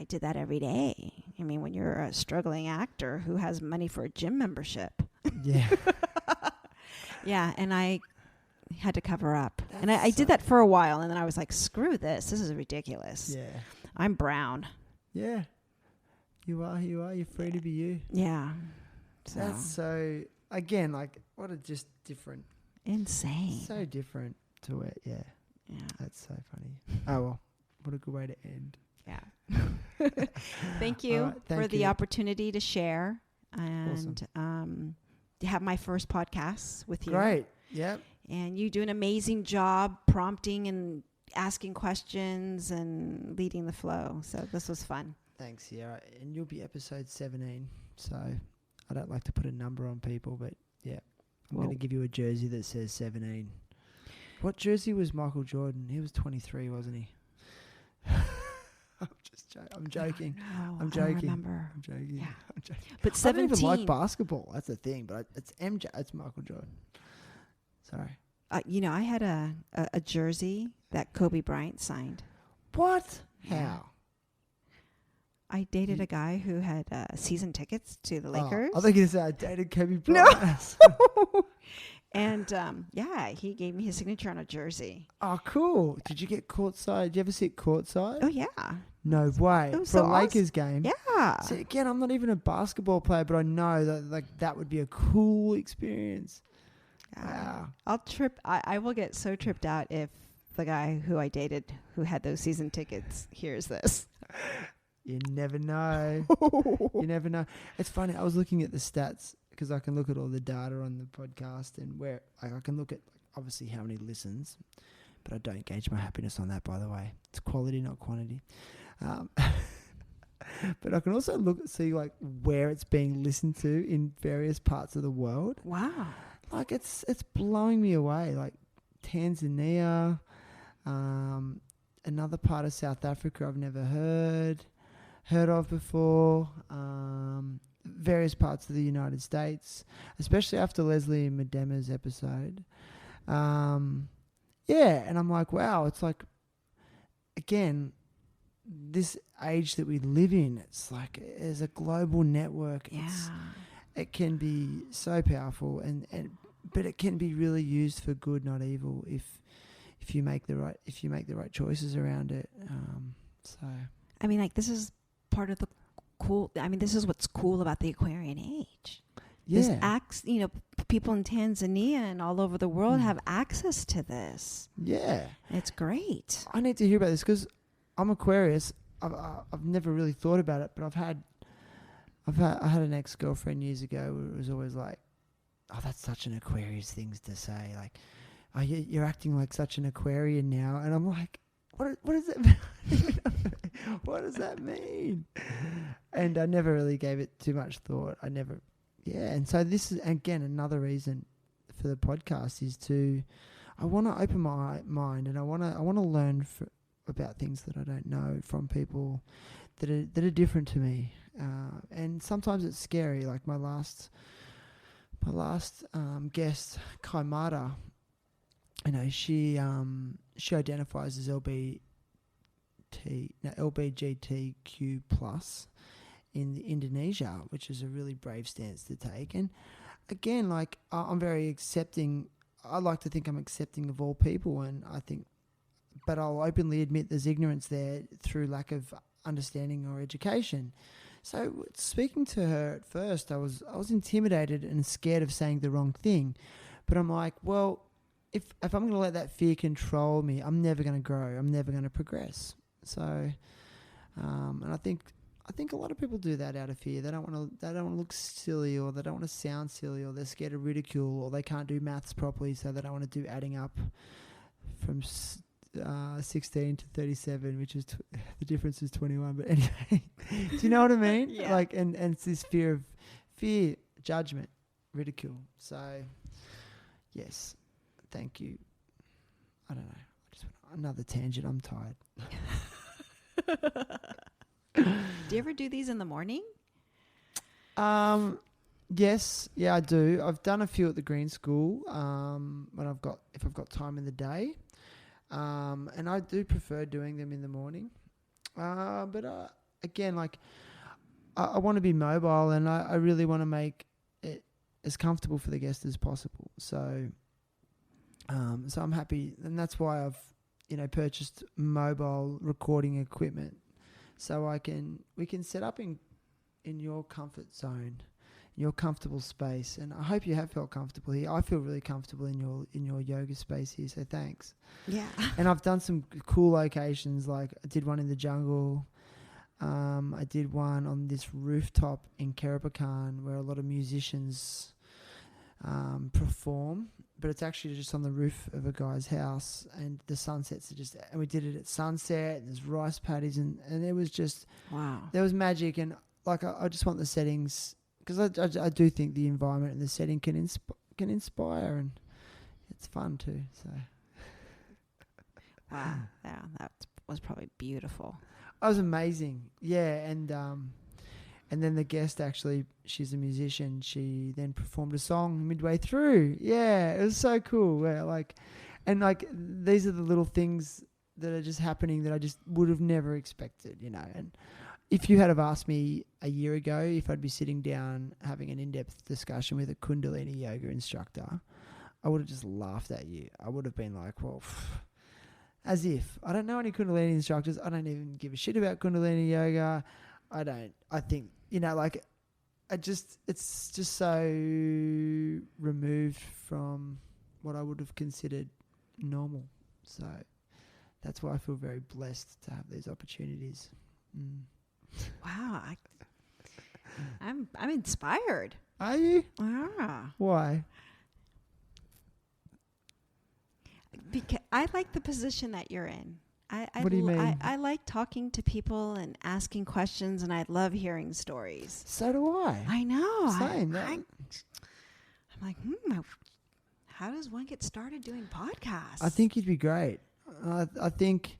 did that every day. I mean, when you're a struggling actor who has money for a gym membership. Yeah. Yeah. And I had to cover up. And I did that for a while. And then I was like, screw this. This is ridiculous. Yeah. I'm brown. Yeah. You are. You're free to be you. Yeah. So That's so... Again, like, what a just different... insane. So different to it. Yeah. Yeah. That's so funny. Oh, well. What a good way to end. Yeah. Thank you All right, thank for the you. opportunity to share and to have my first podcast with you. Great. Yep. And you do an amazing job prompting and asking questions and leading the flow. So this was fun. Thanks, Sierra. And you'll be episode 17. So I don't like to put a number on people, but yeah. I'm going to give you a jersey that says 17. What jersey was Michael Jordan? He was 23, wasn't he? I'm joking. No, I'm I don't joking. remember. I'm joking. Yeah. I'm joking. But I don't 17. even like basketball. That's the thing. But it's MJ. It's Michael Jordan. Sorry. I had a jersey that Kobe Bryant signed. What? Yeah. How? I dated a guy who had season tickets to the Lakers. I think you said I dated Kobe No. Bryant. And he gave me his signature on a jersey. Oh, cool. Did you get courtside? Did you ever sit courtside? Oh, yeah. No way. It was For so a Lakers game? Yeah. See, again, I'm not even a basketball player, but I know that that would be a cool experience. Wow. I'll trip. I will get so tripped out if the guy who I dated who had those season tickets hears this. You never know. You never know. It's funny. I was looking at the stats because I can look at all the data on the podcast and where I can look at obviously how many listens, but I don't gauge my happiness on that, by the way. It's quality, not quantity. But I can also see like where it's being listened to in various parts of the world. Wow. Like it's blowing me away. Like Tanzania, another part of South Africa I've never heard of before. Various parts of the United States, especially after Leslie and Medema's episode. And I'm like, wow, it's like, again, this age that we live in, it's like there's a global network. Yeah. It can be so powerful, but it can be really used for good, not evil, if you make the right choices around it. So I mean, like, this is part of the cool. I mean, this is what's cool about the Aquarian age. yeah, People in Tanzania and all over the world have access to this. yeah. It's great. I need to hear about this because I'm Aquarius. I've never really thought about it, but I had an ex-girlfriend years ago where it was always like, oh, that's such an Aquarius thing to say. Like, oh, you're acting like such an Aquarian now. And I'm like, what does that mean? What does that mean? And I never really gave it too much thought. And so this is, again, another reason for the podcast is I want to open my mind and I want to learn about things that I don't know from people that are different to me. And sometimes it's scary. Like my last guest, Kaimara, she identifies as LGBTQ plus in Indonesia, which is a really brave stance to take. And again, like I'm very accepting. I like to think I'm accepting of all people, and I think, but I'll openly admit there's ignorance there through lack of understanding or education. So speaking to her at first, I was intimidated and scared of saying the wrong thing, but I'm like, well, if I'm going to let that fear control me, I'm never going to grow. I'm never going to progress. So, and I think a lot of people do that out of fear. They don't want to look silly, or they don't want to sound silly, or they're scared of ridicule, or they can't do maths properly, so they don't want to do adding up from 16 to 37, which is the difference is 21. But anyway, do you know what I mean? Yeah. Like, and it's this fear, judgment, ridicule. So, yes, thank you. I don't know. I just went another tangent. I'm tired. Do you ever do these in the morning? Yes, yeah, I do. I've done a few at the Green School if I've got time in the day, and I do prefer doing them in the morning. But again, like I want to be mobile, and I really want to make it as comfortable for the guest as possible. So, so I'm happy, and that's why I've purchased mobile recording equipment. So we can set up in your comfort zone, in your comfortable space, and I hope you have felt comfortable here. I feel really comfortable in your yoga space here, so thanks. Yeah. And I've done some cool locations, like I did one in the jungle. I did one on this rooftop in Kerapakan where a lot of musicians perform, but it's actually just on the roof of a guy's house, and the sunsets are and we did it at sunset, and there's rice paddies, and it was just, wow, there was magic. And like I just want the settings, because I do think the environment and the setting can inspire, and it's fun too. So wow, yeah, that was probably beautiful. it was amazing. Yeah. And then the guest, actually, she's a musician. She then performed a song midway through. Yeah, it was so cool. Yeah, these are the little things that are just happening that I just would have never expected, And if you had have asked me a year ago if I'd be sitting down having an in-depth discussion with a Kundalini Yoga instructor, I would have just laughed at you. I would have been like, well, as if. I don't know any Kundalini instructors. I don't even give a shit about Kundalini Yoga. I think, it's just so removed from what I would have considered normal. So that's why I feel very blessed to have these opportunities. Wow, I'm inspired. Are you? Ah, Why? because I like the position that you're in. What do you mean? I like talking to people and asking questions, and I love hearing stories. So do I. I know. Same. I'm like, how does one get started doing podcasts? I think you'd be great. I think,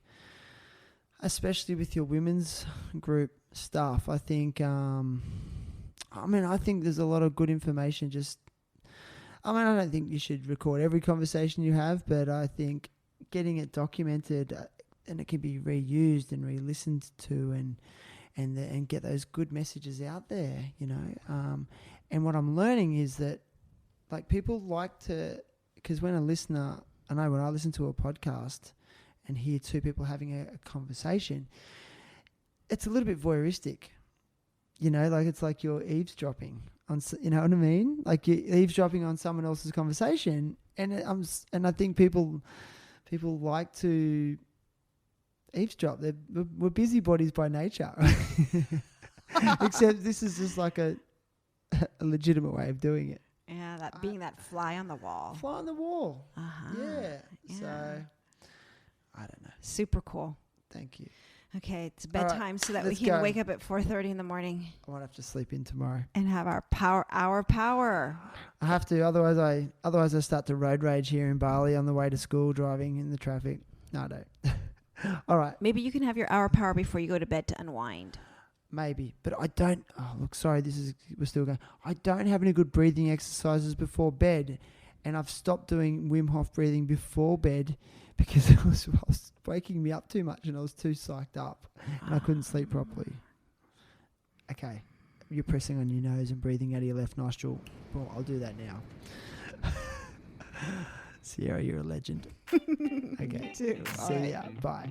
especially with your women's group stuff, I think, I think there's a lot of good information. I don't think you should record every conversation you have, but I think getting it documented, and it can be reused and re-listened to, and get those good messages out there, and what I'm learning is that, like, people like to, because when I listen to a podcast and hear two people having a conversation, it's a little bit voyeuristic, it's like you're eavesdropping on, you know what I mean? Like you're eavesdropping on someone else's conversation, and I think people like to eavesdrop. We're busybodies by nature, except this is just like a legitimate way of doing it. Yeah, being that fly on the wall. Fly on the wall. Uh-huh. Yeah. So I don't know. Super cool. Thank you. Okay, it's bedtime, right, so that we let's can go. wake up at 4:30 in the morning I might have to sleep in tomorrow. and have our power. I have to, otherwise I start to road rage here in Bali on the way to school, driving in the traffic. No, I don't. All right. Maybe you can have your hour power before you go to bed to unwind. Maybe, but I don't. Oh, look, sorry. We're still going. I don't have any good breathing exercises before bed, and I've stopped doing Wim Hof breathing before bed because it was waking me up too much, and I was too psyched up, and I couldn't sleep properly. Okay. You're pressing on your nose and breathing out of your left nostril. Well, I'll do that now. Sierra, you're a legend. Okay. You too. See ya. Bye.